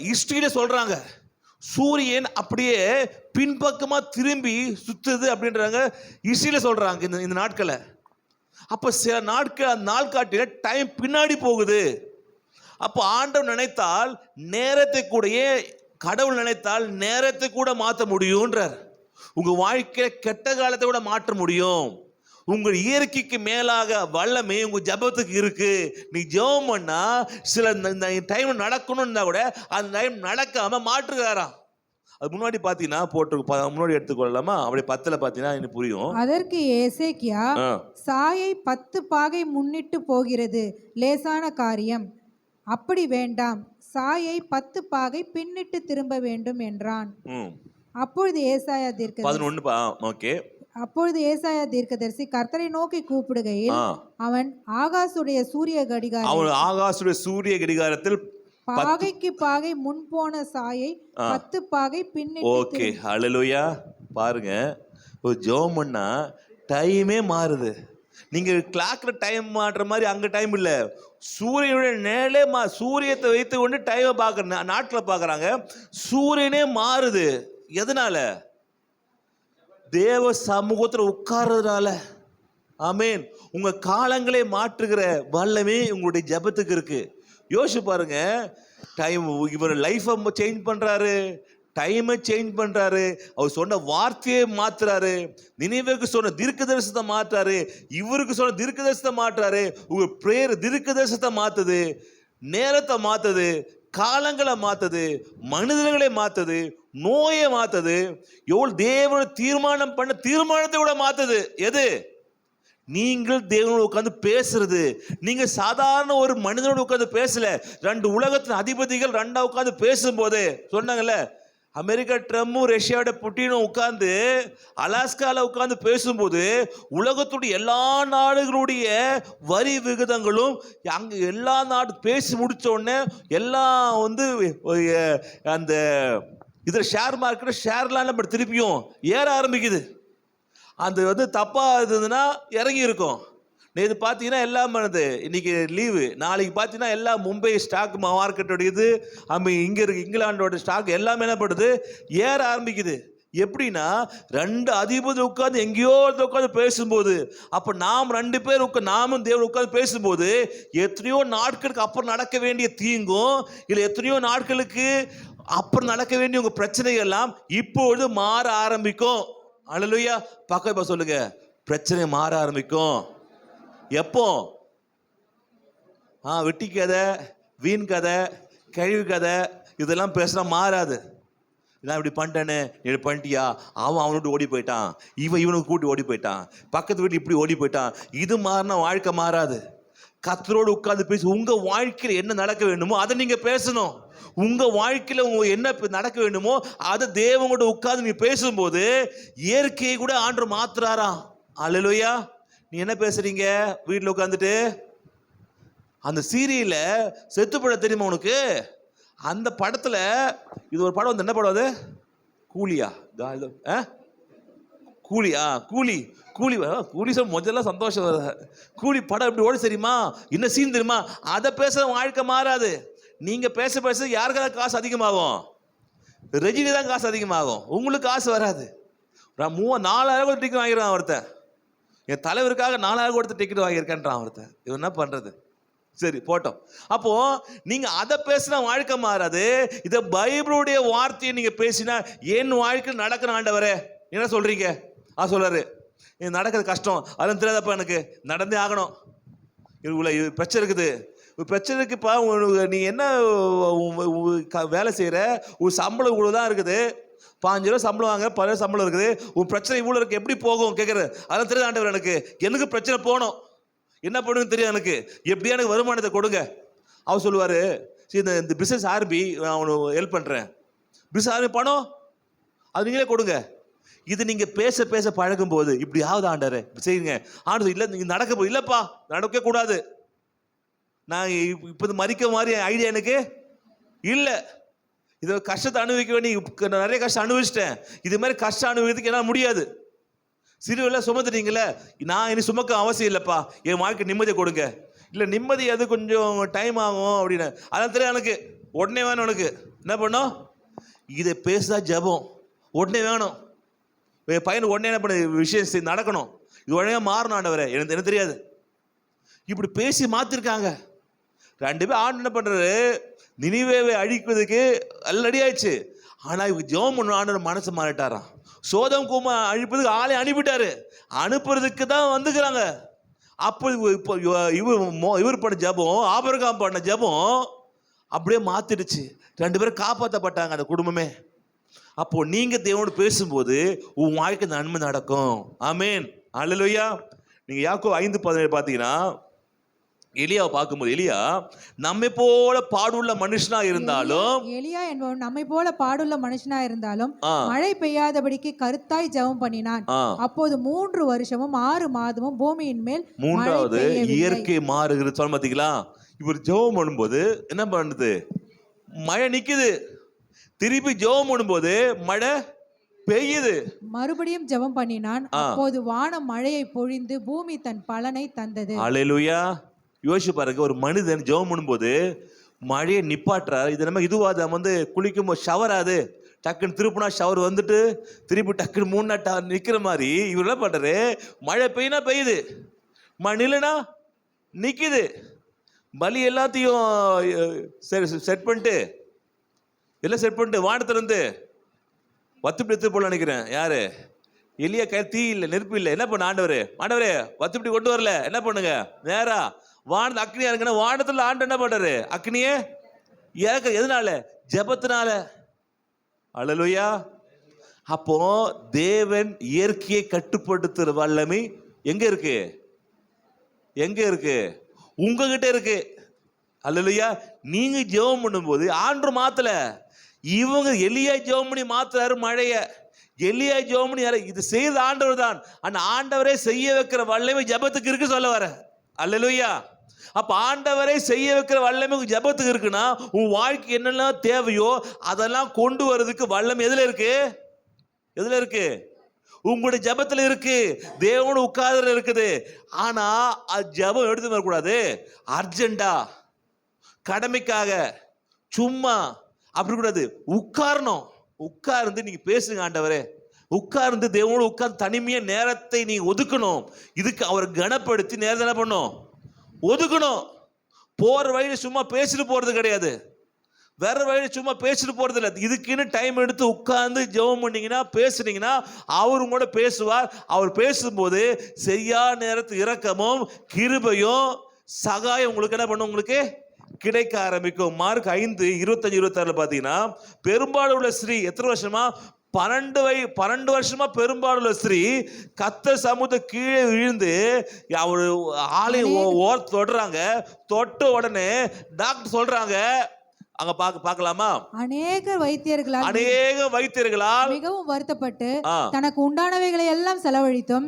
[SPEAKER 6] ஹிஸ்டரியில சொல்றாங்க. சூரியன் அப்படியே பின்பக்கமா திரும்பி சுத்துது அப்படின்றாங்க, ஹிஸ்டரியில சொல்றாங்க இந்த நாட்களை. அப்ப சில நாட்கள் அந்த நாள் காட்டில டைம் பின்னாடி போகுது. அப்போ ஆண்டவர் நினைத்தால் நேரத்தை கூடயே, கடவுள் நினைத்தால் நேரத்தை கூட மாற்ற முடியும்ன்றார். உங்க வாழ்க்கையில கெட்ட காலத்தை கூட மாற்ற முடியும். உங்கள் இயற்கைக்கு மேலாக வல்லமை உங்க ஜபத்துக்கு இருக்கு. நீ ஜெபம் பண்ணா சில டைம் நடக்கணும்னா கூட அந்த டைம் நடக்காம மாற்றுகிறாராம். அது முன்னாடி பாத்தீங்கன்னா முன்னாடி எடுத்துக்கொள்ளலாமா? அப்படி 10ல பாத்தீங்கன்னா எனக்கு புரியும்.
[SPEAKER 7] அதற்கு எசேக்கியா, சாயை 10 பாகை முன்னிட்டு போகிறது லேசான காரியம், அப்படி வேண்டாம், சாயை 10 பாகை பின்னிட்டு திரும்ப வேண்டும் என்றான். அப்பொழுது ஏசாயா தீர்க்கதரிசி கர்த்தரை நோக்கி கூப்பிடுகையில் அவன் ஆகாசுடைய சூரிய கடிகாரத்தில் பாகைக்கு பாகை முன்போன சாயை 10 பாகை பின்னிட்டு.
[SPEAKER 6] ஓகே, ஹல்லேலூயா. பாருங்க, ஒரு ஜெபம்னா டைமே மாறுது. நீங்க கிளாக்ல டைம் மாற்ற மாதிரி அங்க டைம் இல்ல. சூரியனுடைய நேரே சூரியத்தை வைத்து கொண்டு டைமை பார்க்குற நாட்களை பார்க்குறாங்க. சூரியனே மாறுது. எதனால? தேவ சமூகத்தில் உட்கார்றதுனால. ஆமென். உங்க காலங்களை மாற்றுகிற வல்லமே உங்களுடைய ஜெபத்துக்கு இருக்கு. யோசிச்சு பாருங்க, டைம் இவர் லைஃபை சேஞ்ச் பண்றாரு, டைமை சேஞ்ச் பண்றாரு, அவர் சொன்ன வார்த்தையை மாத்துறாரு, நினைவுக்கு சொன்ன தீர்க்கதரிசனத்தை மாற்றாரு, இவருக்கு சொன்ன தீர்க்கதரிசனத்தை மாற்றாரு. உங்க பிரேயர் தீர்க்கதரிசனத்தை மாத்துது, நேரத்தை மாத்துது, காலங்களை மாத்துது, மனிதர்களை மாத்துது, நோயை மாத்துது. எவ்வளவு தேவனை தீர்மானம் பண்ண தீர்மானத்தை கூட மாத்துது. எது? நீங்கள் தேவனோடு உட்கார்ந்து பேசுறது. நீங்க சாதாரண ஒரு மனிதனோடு உட்கார்ந்து பேசல, ரெண்டு உலகத்தின் அதிபதிகள் ரெண்டா உட்கார்ந்து பேசும்போது சொன்னாங்கல்ல, அமெரிக்கா ட்ரம்பும் ரஷ்யாவோட புட்டினும் உட்கார்ந்து அலாஸ்கால உட்கார்ந்து பேசும்போது உலகத்துடைய எல்லா நாடுகளுடைய வரி விகிதங்களும் அங்க எல்லா நாடு பேசி முடிச்ச உடனே எல்லாம் வந்து அந்த இதுல ஷேர் மார்க்கெட் ஷேர்லாம் திருப்பியும் ஏற ஆரம்பிக்குது. அந்த வந்து தப்பா இருந்ததுன்னா இறங்கி இருக்கும். நேற்று பார்த்தீங்கன்னா எல்லாம் பண்ணுது, இன்னைக்கு லீவு, நாளைக்கு பார்த்தீங்கன்னா எல்லாம் மும்பை ஸ்டாக் மார்க்கெட்டோடையது, இங்கே இருக்கு இங்கிலாண்டோட ஸ்டாக் எல்லாமே என்ன பண்ணுது, ஏற ஆரம்பிக்குது. எப்படின்னா ரெண்டு அதிபதி உட்காந்து எங்கேயோ உட்காந்து பேசும்போது, அப்போ நாம் ரெண்டு பேர் நாமும் தேவன் உட்காந்து பேசும்போது எத்தனையோ நாட்களுக்கு அப்புறம் நடக்க வேண்டிய தீங்கும் இல்லை எத்தனையோ நாட்களுக்கு அப்புறம் நடக்க வேண்டிய உங்கள் பிரச்சனைகள் எல்லாம் இப்பொழுது மாற ஆரம்பிக்கும். அல்லேலூயா. பக்கம் சொல்லுங்க, பிரச்சனை மாற ஆரம்பிக்கும். எப்போ? வெட்டி கதை, வீண் கதை, கழிவு கதை இதெல்லாம் பேசினா மாறாது. நான் இப்படி பண்ணிட்டேன்னு நீ பண்ணிட்டியா, அவனை விட்டு ஓடி போயிட்டான், இவனுக்கு கூட்டி ஓடி போயிட்டான், பக்கத்து வீட்டு இப்படி ஓடி போயிட்டான், இது மாறினா வாழ்க்கை மாறாது. கர்த்தரோடு உட்கார்ந்து பேசி உங்க வாழ்க்கையில் என்ன நடக்க வேண்டுமோ அதை நீங்க பேசணும். உங்க வாழ்க்கையில என்ன நடக்க வேண்டுமோ அதை தேவனோட உட்கார்ந்து நீ பேசும்போது இயற்கையை கூட ஆண்டவர் மாத்துறாராம். அல்லேலூயா. நீ என்ன பேசுறீங்க வீட்டில் உட்காந்துட்டு? அந்த சீரியல்ல செத்துப்பட தெரியுமா உனக்கு? அந்த படத்துல இது ஒரு படம் வந்து என்ன படம் அது? கூலியா? கூலியா? கூலி கூலி கூலி முதல்ல சந்தோஷம். கூலி படம் எப்படி ஓடி தெரியுமா? என்ன சீன் தெரியுமா? அதை பேச வாழ்க்கை மாறாது. நீங்க பேச பேச யாருக்காவது காசு அதிகமாகும்? ரஜினி தான் காசு அதிகமாகும், உங்களுக்கு காசு வராது. 4000 கொடுத்து டிக்கெட் வாங்கிடுறான் ஒருத்தன். என் தலைவருக்காக 4000 கொடுத்து டிக்கெட் வாங்கியிருக்கேன்றான் ஒருத்தன். இவன் என்ன பண்றது? சரி போட்டோம். அப்போ நீங்க அதை பேசினா வாழ்க்கை மாறாது. இதை பைபிளுடைய வார்த்தையை நீங்க பேசினா என் வாழ்க்கையில் நடக்கிற ஆண்டவரே என்ன சொல்றீங்க? சொல்றாரு, இது நடக்கிறது கஷ்டம், அதெல்லாம் தெரியாதப்பா, எனக்கு நடந்தே ஆகணும், இவ்வளோ பிரச்சனை இருக்குது. பிரச்சனை இருக்குப்பா, நீ என்ன வேலை செய்யற, ஒரு சம்பளம் இவ்வளோ தான் இருக்குது, 5 ரூபா சம்பளம் வாங்க, 10 ரூபா சம்பளம் இருக்குது, உன் பிரச்சனை இவ்வளோ இருக்கு, எப்படி போகும் கேட்குறது? அதெல்லாம் தெரியாது ஆண்டவர், எனக்கு பிரச்சனை போகணும், என்ன பண்ணுன்னு தெரியும் எனக்கு, எப்படியா எனக்கு வருமானத்தை கொடுங்க. அவர் சொல்லுவார், சரி இந்த பிஸ்னஸ் ஆரம்பி, நான் அவனுக்கு ஹெல்ப் பண்ணுறேன், பிஸ்னஸ் ஆரம்பி பணம் அது நீங்களே கொடுங்க. இது நீங்க பேச பேச பழகும் போது இப்படி ஆகுது ஆண்டவரே செய்யுங்க. ஆண்டவர் இல்லை நீங்க நடக்க போய் இல்லப்பா நடக்க கூடாது, நான் இப்போ மறிக்க மாதிரி ஐடியா எனக்கு இல்லை, இது கஷ்டத்தை அனுபவிக்க வேண்டிய நிறைய கஷ்டம் அனுபவிச்சிட்டேன், இது மாதிரி கஷ்டம் அனுபவிக்கிறதுக்கு என்னால் முடியாது. சிறுவில் சுமந்துட்டீங்களே, நான் இனி சுமக்க அவசியம் இல்லைப்பா, என் வாழ்க்கை நிம்மதியை கொடுங்க. இல்லை நிம்மதி அது கொஞ்சம் டைம் ஆகும் அப்படின்னு, அதான் தெரியும் எனக்கு, உடனே வேணும். உனக்கு என்ன பண்ணும்? இதை பேசுதா ஜபம் உடனே வேணும். பையனுக்கு உடனே என்ன பண்ண விஷயம் நடக்கணும், இது உடனே மாறணும் ஆண்டவரே, எனக்கு என்ன தெரியாது. இப்படி பேசி மாத்திருக்காங்க. 2 பேர் ஆண்டு என்ன பண்றாரு, நினிவேவை அழிக்கிறதுக்கு ரெடி ஆயிடுச்சு. ஆனா இவங்க ஜெபம் பண்ண ஆண்டவர் மனசு மாறிட்டாராம். சோதம் குமா அழிப்பதுக்கு ஆளை அனுப்பிட்டாரு, அனுப்புறதுக்கு தான் வந்துக்கிறாங்க. அப்போ இப்போ இவர் பண்ண ஜபம், ஆபிரகாம் பண்ண ஜபம் அப்படியே மாத்திடுச்சு. 2 பேரும் காப்பாற்றப்பட்டாங்க அந்த குடும்பமே. அப்போ நீங்க தேவனோடு பேசும்போது உன் வாழ்க்கை நன்மை நடக்கும். ஆமேன். அல்லேலூயா. நீங்க யாக்கோபு 5:17 பார்த்தீங்கன்னா எலியாவை பார்க்கும்போது, எலியா நம்மை போல பாடுள்ள மனுஷனா இருந்தாலும்,
[SPEAKER 7] எலியா என்பவன் நம்மை போல பாடுள்ள மனுஷனா இருந்தாலும் மழை பெய்யாதபடிக்கு கருத்தாய் ஜெபம் பண்ணினான். அப்போது 3 வருஷமும் 6 மாதமும் பூமியின் மேல்
[SPEAKER 6] 3வது இயற்கை மாறுகிறது. சொல்ல பார்த்தீங்களா? இவர் ஜெபம் பண்ணும்போது என்ன பண்ணுது, மழை நிக்குது, திருப்பி ஜெபம் பண்ணும்போது மழை பெய்யுது.
[SPEAKER 7] மறுபடியும் ஜெபம் பண்ணினான், அப்போது வானம் மழையை பொழிந்து பூமி தன் பலனை தந்தது.
[SPEAKER 6] அல்லேலூயா. யோசிச்சு பாருங்க, ஒரு மனிதன் ஜெபம் பண்ணும்போது மழையை நிப்பாட்டுறாரு. இது நம்ம இதுவாது வந்து குளிக்கும் போது ஷவராது, டக்குன்னு திருப்பினா ஷவர் வந்துட்டு திருப்பி டக்குன்னு 3 நாள் நிற்கிற மாதிரி இவர் என்ன பண்ணுறாரு, மழை பெய்யினா பெய்யுது, மழை நில்லுனா நிற்கிது. பலி எல்லாத்தையும் செட் பண்ணிட்டு எல்லாம் செட் பண்ணிட்டு வானத்திலிருந்து வத்துப்பிடி எடுத்து போல நினைக்கிறேன். யாரு? எலியா கையில் தீ இல்லை, நெருப்பு இல்லை. என்ன பண்ண ஆண்டவரே வத்துப்பிடி கொண்டு வரல, என்ன பண்ணுங்க, நேரா வானத்து அக்னியா இருக்குன்னா வானத்துல ஆண்டு என்ன பண்றாரு, அக்னியே இறக்க. எதனால? ஜெபத்தினால. அல்லேலூயா. அப்போ தேவன் இயற்கையை கட்டுப்படுத்துற வல்லமை எங்க இருக்கு? எங்க இருக்கு? உங்ககிட்ட இருக்கு. அல்லேலூயா. நீங்க ஜெபம் பண்ணும்போது ஆண்டு மாத்தல, இவங்க எலியா ஜெபம் பண்ணி மாத்துறாரு மழைய. எலியா ஜெபம் பண்ணி இது செய்த ஆண்டவர் தான். அந்த ஆண்டவரே செய்ய வைக்கிற வல்லமை ஜெபத்துக்கு இருக்கு சொல்ல வர. அல்லேலூயா. அப்ப ஆண்டவரை செய்ய வைக்கிற வல்லமை ஜெபத்துக்கு இருக்குன்னா உன் வாழ்க்கை என்னெல்லாம் தேவையோ அதெல்லாம் கொண்டு வர்றதுக்கு வல்லமை எதுல இருக்கு? எதுல இருக்கு? உங்களுடைய ஜெபத்துல இருக்கு. தேவனோட உட்கார்றதுல இருக்குது. ஆனா அது ஜெபம் எடுத்து வரக்கூடாது அர்ஜென்டா, கடமைக்காக, சும்மா அப்படி கூடாது. உட்காரணும். உட்கார்ந்து நீங்க பேசுங்க ஆண்டவரே, உட்கார்ந்து தேவனோட உட்கார்ந்து தனிமையா நேரத்தை நீ ஒதுக்கணும். இதுக்கு அவரை கனப்படுத்தி நேரத்தை என்ன பண்ணும்? ஒதுக்கணும். போற வழியில சும்மா பேசிட்டு போறது கிடையாது, வேற வழியில சும்மா பேசிட்டு போறது இல்லை. இதுக்குன்னு டைம் எடுத்து உட்கார்ந்து ஜெபம் பண்ணீங்கன்னா, பேசுனீங்கன்னா அவரும் கூட பேசுவார். அவர் பேசும்போது சரியா நேரத்து இரக்கமும் கிருபையும் சகாயம் உங்களுக்கு என்ன பண்ணும்? உங்களுக்கு கிடைக்க ஆரம்பிக்கும். மார்க் 5:25-26 பாத்தீங்கன்னா, பெரும்பாலும் உள்ள ஸ்திரீ எத்தனை வருஷமா? 12 வருஷமா பெரும்பாலுள்ள ஸ்திரீ கத்த சமுத கீழே விழுந்து அவரு ஆளை தொடுறாங்க. தொட்ட உடனே டாக்டர் சொல்றாங்க, அங்க பார்க்கலாமா, அநேக வைத்தியர்களால் மிகவும் வருத்தப்பட்டு தனக்கு உண்டானவைகளை எல்லாம் செலவழித்தும்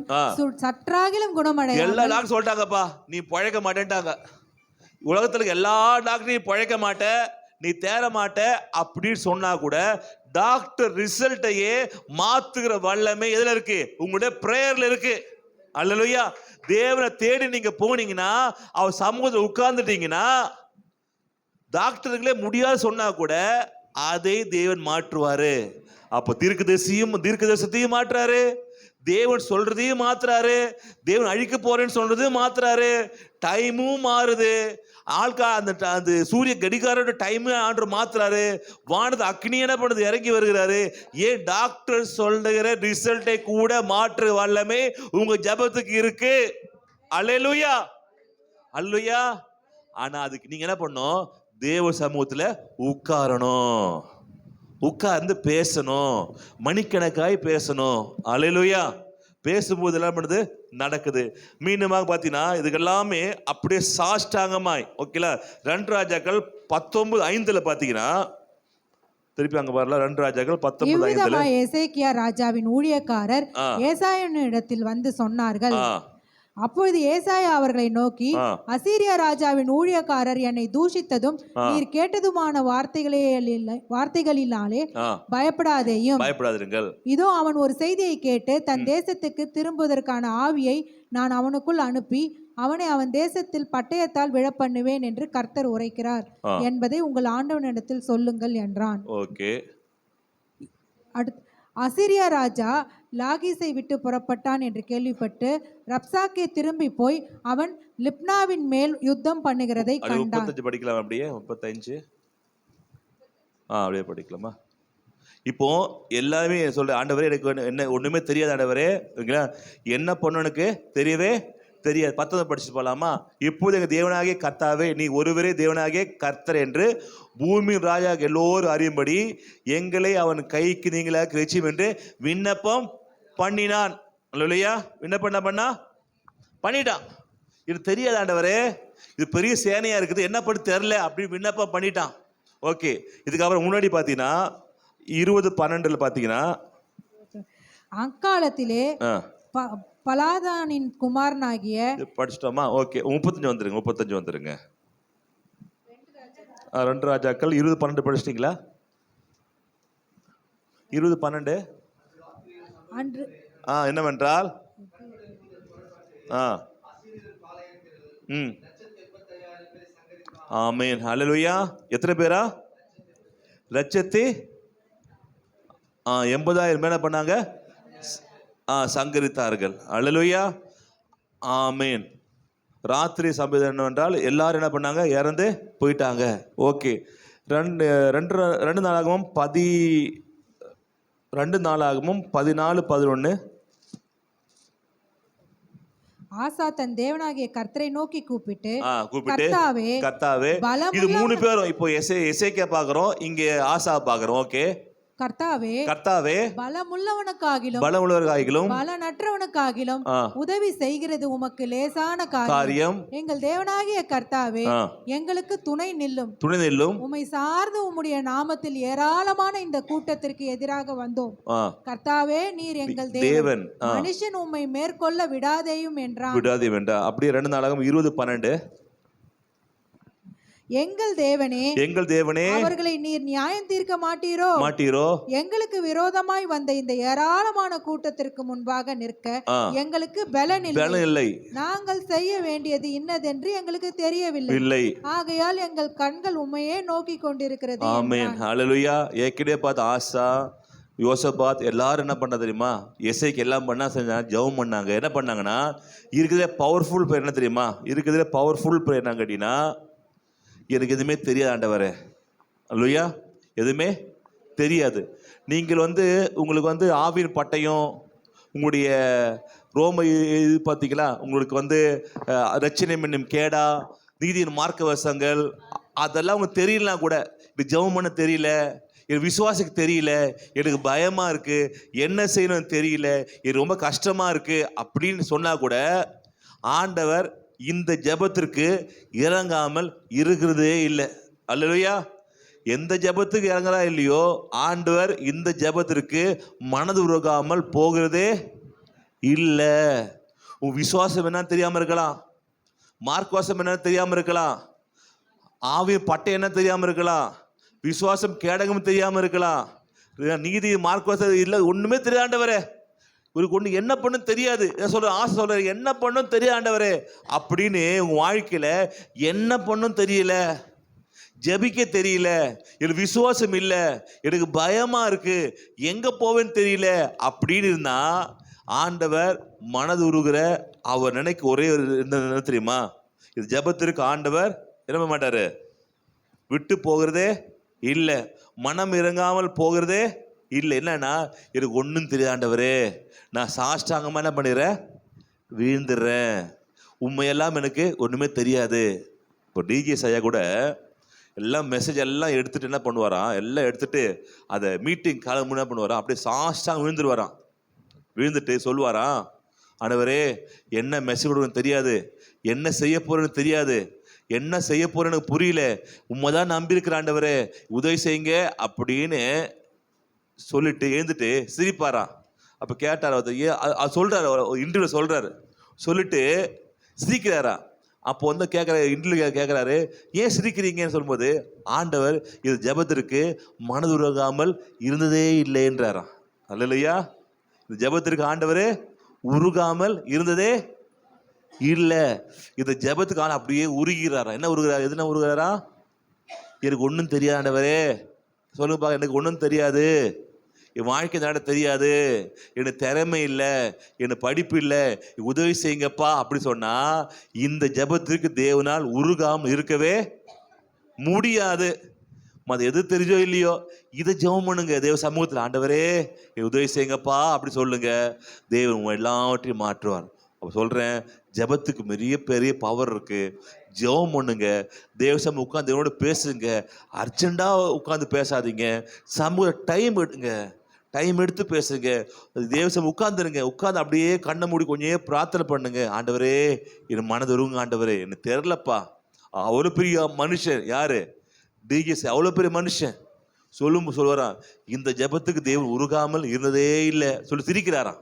[SPEAKER 6] சற்றாகிலும் குணமடைய எல்லா டாக்டர் சொல்லிட்டாங்கப்பா, நீ பழைக்க மாட்டேன்ட்டாங்க. உலகத்துல எல்லா டாக்டரையும் பழைக்க மாட்ட, நீ தேர மாட்ட அப்படின்னு சொன்னா கூட டாக்டர் ரிசல்ட்டையே மாத்துகிற வல்லமை எதுல இருக்கு? உங்களுடைய பிரேயர்ல இருக்கு. அல்லேலூயா. தேவனை தேடி நீங்க போனீங்கன்னா, அவர் சமூகத்தில் உட்கார்ந்துட்டீங்கன்னா, டாக்டர்களே முடியாது சொன்னா கூட அதை தேவன் மாற்றுவாரு. அப்ப தீர்க்கதரிசனத்தையும் மாற்றுறாரு, தேவன் சொல்றதையும் மாத்துறாரு, தேவன் அழிக்க போறேன்னு சொல்றதையும் மாத்துறாரு. டைமும் மாறுது. அந்த சூரிய கடிகாரோட டைம் ஆண்டு மாத்துறாரு. வானது அக்னி என்ன பண்ணுது? இறங்கி வருகிறாரு. ஏன்? டாக்டர் சொல்லுகிற ரிசல்ட்டை கூட மாற்று வல்லமை உங்க ஜெபத்துக்கு இருக்கு. அல்லேலூயா. அல்லேலூயா. ஆனா அதுக்கு நீங்க என்ன பண்ணணும்? தேவ சமூகத்துல உட்காரணும், உட்கார்ந்து பேசணும், மணிக்கணக்காய் பேசணும். அல்லேலூயா. பேசும்போது எல்லாம் பண்ணுது? நடக்குது. மீண்டுமாக பார்த்தீங்கன்னா இதுக்கெல்லாமே அப்படியே சாஷ்டாங்கமாய். ஓகேலா. 2 ராஜாக்கள் 19:5 பார்த்தீங்கன்னா, திருப்பி அங்க வரல. 2 ராஜாக்கள் 19:5
[SPEAKER 7] எசேக்கியா ராஜாவின் ஊழியக்காரர் ஏசாயாவினிடத்தில் வந்து சொன்னார்கள். அப்பொழுது ஏசாயா அவர்களை நோக்கி, அசீரியா ராஜாவின் ஊழியக்காரர் என்னை தூஷித்ததும் நீர் கேட்டதுமான வார்த்தைகளினாலே பயப்படாதேயும். இதோ அவன் ஒரு செய்தியை கேட்டு தன் தேசத்துக்கு திரும்புவதற்கான ஆவியை நான் அவனுக்குள் அனுப்பி அவனை அவன் தேசத்தில் பட்டயத்தால் விழப்பண்ணுவேன் என்று கர்த்தர் உரைக்கிறார் என்பதை உங்கள் ஆண்டவனிடத்தில் சொல்லுங்கள் என்றான். அசீரியா ராஜா லாகீஸை விட்டு புறப்பட்டான் என்று கேள்விப்பட்டு ரப்சாக்கே திரும்பி போய் அவன் லிப்னாவின் மேல் யுத்தம் பண்ணுகிறதை கண்டான். 35
[SPEAKER 6] படிக்கலாம். அப்படியே 35 அப்படியே படிக்கலாமா? இப்போ எல்லாமே சொல்ற, ஆண்டவரே எனக்கு என்ன ஒண்ணுமே தெரியாது ஆண்டவரே, என்ன பண்ணனுக்கு தெரியவே தெரியாது. 19 படிச்சு போலாமா? இப்போது எங்க தேவனாகிய கர்த்தாவே, நீ ஒருவரே தேவனாகிய கர்த்தர் என்று பூமியின் ராஜா எல்லோரும் அறியும்படி எங்களை அவன் கைக்கு நீங்களாக ரட்சியும் என்று விண்ணப்பம் பண்ணினான். இல்லையா? விண்ணப்பம் என்ன பண்ணிட்டான். இது தெரியாது ஆண்டவரே, இது பெரிய சேனையா இருக்குது, என்ன பண்ணி தெரியல அப்படின்னு விண்ணப்பம் பண்ணிட்டான். ஓகே. இதுக்கப்புறம் முன்னாடி பாத்தீங்கன்னா 20:12 பாத்தீங்கன்னா,
[SPEAKER 7] அக்காலத்திலே பலாதானின் குமாரனாகிய
[SPEAKER 6] படிச்சிட்டோமா? ஓகே. 35 வந்துருங்க. 2 ராஜாக்கள் 20:12 படிச்சிட்டீங்களா? 20:12
[SPEAKER 7] அன்று
[SPEAKER 6] என்னவென்றால் ஆமென். ஹல்லேலூயா. எத்தனை பேரா? 1,00,000 80,000 என்ன பண்ணாங்க? சங்கரித்தார்கள். அல்லேலூயா, ஆமேன். ராத்திரி சம்பவம் என்னவென்றால் எல்லாரும் என்ன பண்ணாங்க? இறந்து போயிட்டாங்க. ஓகே. 2 நாளாகமும் 14:11.
[SPEAKER 7] ஆசா தன் தேவனாகிய கர்த்தரை நோக்கி கூப்பிட்டு
[SPEAKER 6] கர்த்தாவே இது 3 பேரும் இப்போ எசேக்கியா பார்க்கிறோம், இங்கே ஆசா பார்க்கிறோம். ஓகே. கர்த்தாவே
[SPEAKER 7] பலமுள்ளவனுக்காகிலும் பலனற்றவனுக்காகிலும் உதவி செய்கிறது உமக்கு லேசான காரியம். எங்கள் தேவனாகிய கர்த்தாவே, எங்களுக்கு துணை நில்லும். உம்மை சார்ந்து உம்முடைய நாமத்தில் ஏராளமான இந்த கூட்டத்திற்கு எதிராக வந்தோம். கர்த்தாவே, நீர் எங்கள் தேவன், மனுஷன் உம்மை மேற்கொள்ள விடாதேயும் என்றான்.
[SPEAKER 6] அப்படியே 2 நாளாகமம் 20:12.
[SPEAKER 7] எங்கள் தேவனே அவர்களை நீர் நியாயம் தீர்க்க மாட்டீரோ? எங்களுக்கு விரோதமாய் வந்த இந்த ஏராளமான கூட்டத்திற்கு முன்பாக நிற்க எங்களுக்கு பலன் இல்லை. நாங்கள் செய்ய வேண்டியது இன்னதென்று எங்களுக்கு தெரியவில்லை. ஆகையால் எங்கள் கண்கள் உம்மையே நோக்கி கொண்டிருக்கிறது.
[SPEAKER 6] ஆமென். ஹல்லேலூயா. ஏற்கனவே பார்த்த ஆசா, யோசபாத் எல்லாரும் என்ன பண்ண தெரியுமா? எசேக்கியா எல்லாம் பண்ணா செஞ்சாங்க, ஜெபம் பண்ணாங்க. என்ன பண்ணாங்கன்னா, இருக்கிறதே பவர்ஃபுல் ப்ரேயர் என்ன தெரியுமா? இருக்கிறதே பவர்ஃபுல் ப்ரேயர் என்ன கேட்டீங்கன்னா, எனக்கு எதுவுமே தெரியாது ஆண்டவரே. அல்லேலூயா. எதுவுமே தெரியாது. நீங்கள் உங்களுக்கு ஆவியின் பட்டயம், உங்களுடைய ரோம இது பார்த்தீங்களா, உங்களுக்கு ரட்சணை என்னும் கேடா, நீதியின் மார்க்க வசங்கள், அதெல்லாம் உங்களுக்கு தெரியலாம் கூட. இது ஜெபம் பண்ண தெரியல, எனக்கு விசுவாசிக்கு தெரியல, எனக்கு பயமா இருக்கு, என்ன செய்யணும்னு தெரியல, இது ரொம்ப கஷ்டமா இருக்கு அப்படின்னு சொன்னா கூட ஆண்டவர் இந்த ஜெபத்திற்கு இறங்காமல் இருக்கிறதே இல்லை. அல்லேலூயா. எந்த ஜெபத்துக்கு இறங்குறா இல்லையோ, ஆண்டவர் இந்த ஜெபத்திற்கு மனது உருகாமல் போகிறதே இல்லை. உன் விசுவாசம் என்னன்னு தெரியாமல் இருக்கலாம், மார்க் வாசம் என்னன்னு தெரியாமல் இருக்கலாம், ஆவிய பட்டை என்ன தெரியாமல் இருக்கலாம், விசுவாசம் கேடகம் தெரியாமல் இருக்கலாம், நீதி மார்க் வாசம் இல்லை, ஒன்றுமே தெரியாண்டவரே. இவருக்கு ஒன்று என்ன பண்ணும் தெரியாது. ஆசை சொல்ற என்ன பண்ணும் தெரியாண்டவரே அப்படின்னு உங்க வாழ்க்கையில என்ன பண்ணும் தெரியல, ஜெபிக்க தெரியல, எனக்கு விசுவாசம் இல்லை, எனக்கு பயமா இருக்கு, எங்க போவேன்னு தெரியல அப்படின்னு இருந்தா ஆண்டவர் மனது உருகிற அவர் நினைக்க ஒரே என்ன தெரியுமா? இது ஜெபத்திற்கு ஆண்டவர் என்ன மாட்டாரு, விட்டு போகிறதே இல்லை, மனம் இறங்காமல் போகிறதே இல்லை. என்னன்னா, எனக்கு ஒன்றும் தெரியாண்டவரே, நான் சாஷ்டாங்கமாக என்ன பண்ணிடுறேன், வீழ்ந்துடுறேன், உண்மையெல்லாம் எனக்கு ஒன்றுமே தெரியாது. இப்போ டிஜிஎஸ் ஐயா கூட எல்லாம் மெசேஜ் எல்லாம் எடுத்துகிட்டு என்ன பண்ணுவாராம், எல்லாம் எடுத்துகிட்டு அதை மீட்டிங் காலம் என்ன பண்ணுவாராம், அப்படியே சாஷ்டாங்க விழுந்துருவாராம். விழுந்துட்டு சொல்லுவாராம், ஆண்டவரே என்ன மெசேஜ் கொடுக்கணும்னு தெரியாது, என்ன செய்ய போகிறேன்னு தெரியாது, என்ன செய்ய போகிறேன்னு எனக்கு புரியல, உண்மைதான் நம்பியிருக்கிற ஆண்டவரே உதவி செய்யுங்க அப்படின்னு சொல்லிட்டு எழுந்துட்டு சிரிப்பாரா. அப்போ கேட்டார், சொல்கிறார், இன்டர்வியூ சொல்கிறாரு, சொல்லிட்டு சிரிக்கிறாரா. அப்போ இன்டர்வியூ கேட்குறாரு, ஏன் சிரிக்கிறீங்கன்னு சொல்லும்போது, ஆண்டவர் இது ஜெபத்திற்கு மனது உருகாமல் இருந்ததே இல்லைன்றாராம். அல்லேலூயா. இது ஜெபத்திற்கு ஆண்டவர் உருகாமல் இருந்ததே இல்லை. இது ஜெபத்துக்கு அப்படியே உருகிறாரா. என்ன உருகிறாரா? எதுனா உருகிறாரா? எனக்கு ஒன்றும் தெரியாது ஆண்டவரே, சொல்லுப்பா, எனக்கு ஒன்றும் தெரியாது, என் வாழ்க்கை நட தெரியாது, எனக்கு திறமை இல்லை, எனக்கு படிப்பு இல்லை, உதவி செய்யுங்கப்பா அப்படி சொன்னா இந்த ஜெபத்திற்கு தேவனால் உருகாமல் இருக்கவே முடியாது. அது எது தெரிஞ்சோ இல்லையோ, இதை ஜெபம் பண்ணுங்க தேவ சமூகத்தில், ஆண்டவரே உதவி செய்யுங்கப்பா அப்படி சொல்லுங்க, தேவன் எல்லாவற்றையும் மாற்றுவார். அப்போ சொல்கிறேன், ஜெபத்துக்கு பெரிய பவர் இருக்குது. ஜெபம் பண்ணுங்க, தேவசம் உட்காந்து தேவனோட பேசுங்க, அர்ஜெண்டாக உட்காந்து பேசாதீங்க, சமூக டைம் எடுங்க, டைம் எடுத்து பேசுங்க, தேவசம் உட்காந்துருங்க, உட்காந்து அப்படியே கண்ணை மூடி கொஞ்சம் பிரார்த்தனை பண்ணுங்க, ஆண்டவரே என் மனது உருங்க, ஆண்டவரே எனக்கு தெரிலப்பா. அவ்வளோ பெரிய மனுஷன் யாரு? டிஜிஎஸ் அவ்வளோ பெரிய மனுஷன் சொல்லுவாராம், இந்த ஜெபத்துக்கு தேவன் உருகாமல் இருந்ததே இல்லை சொல்லி சிரிக்கிறாராம்.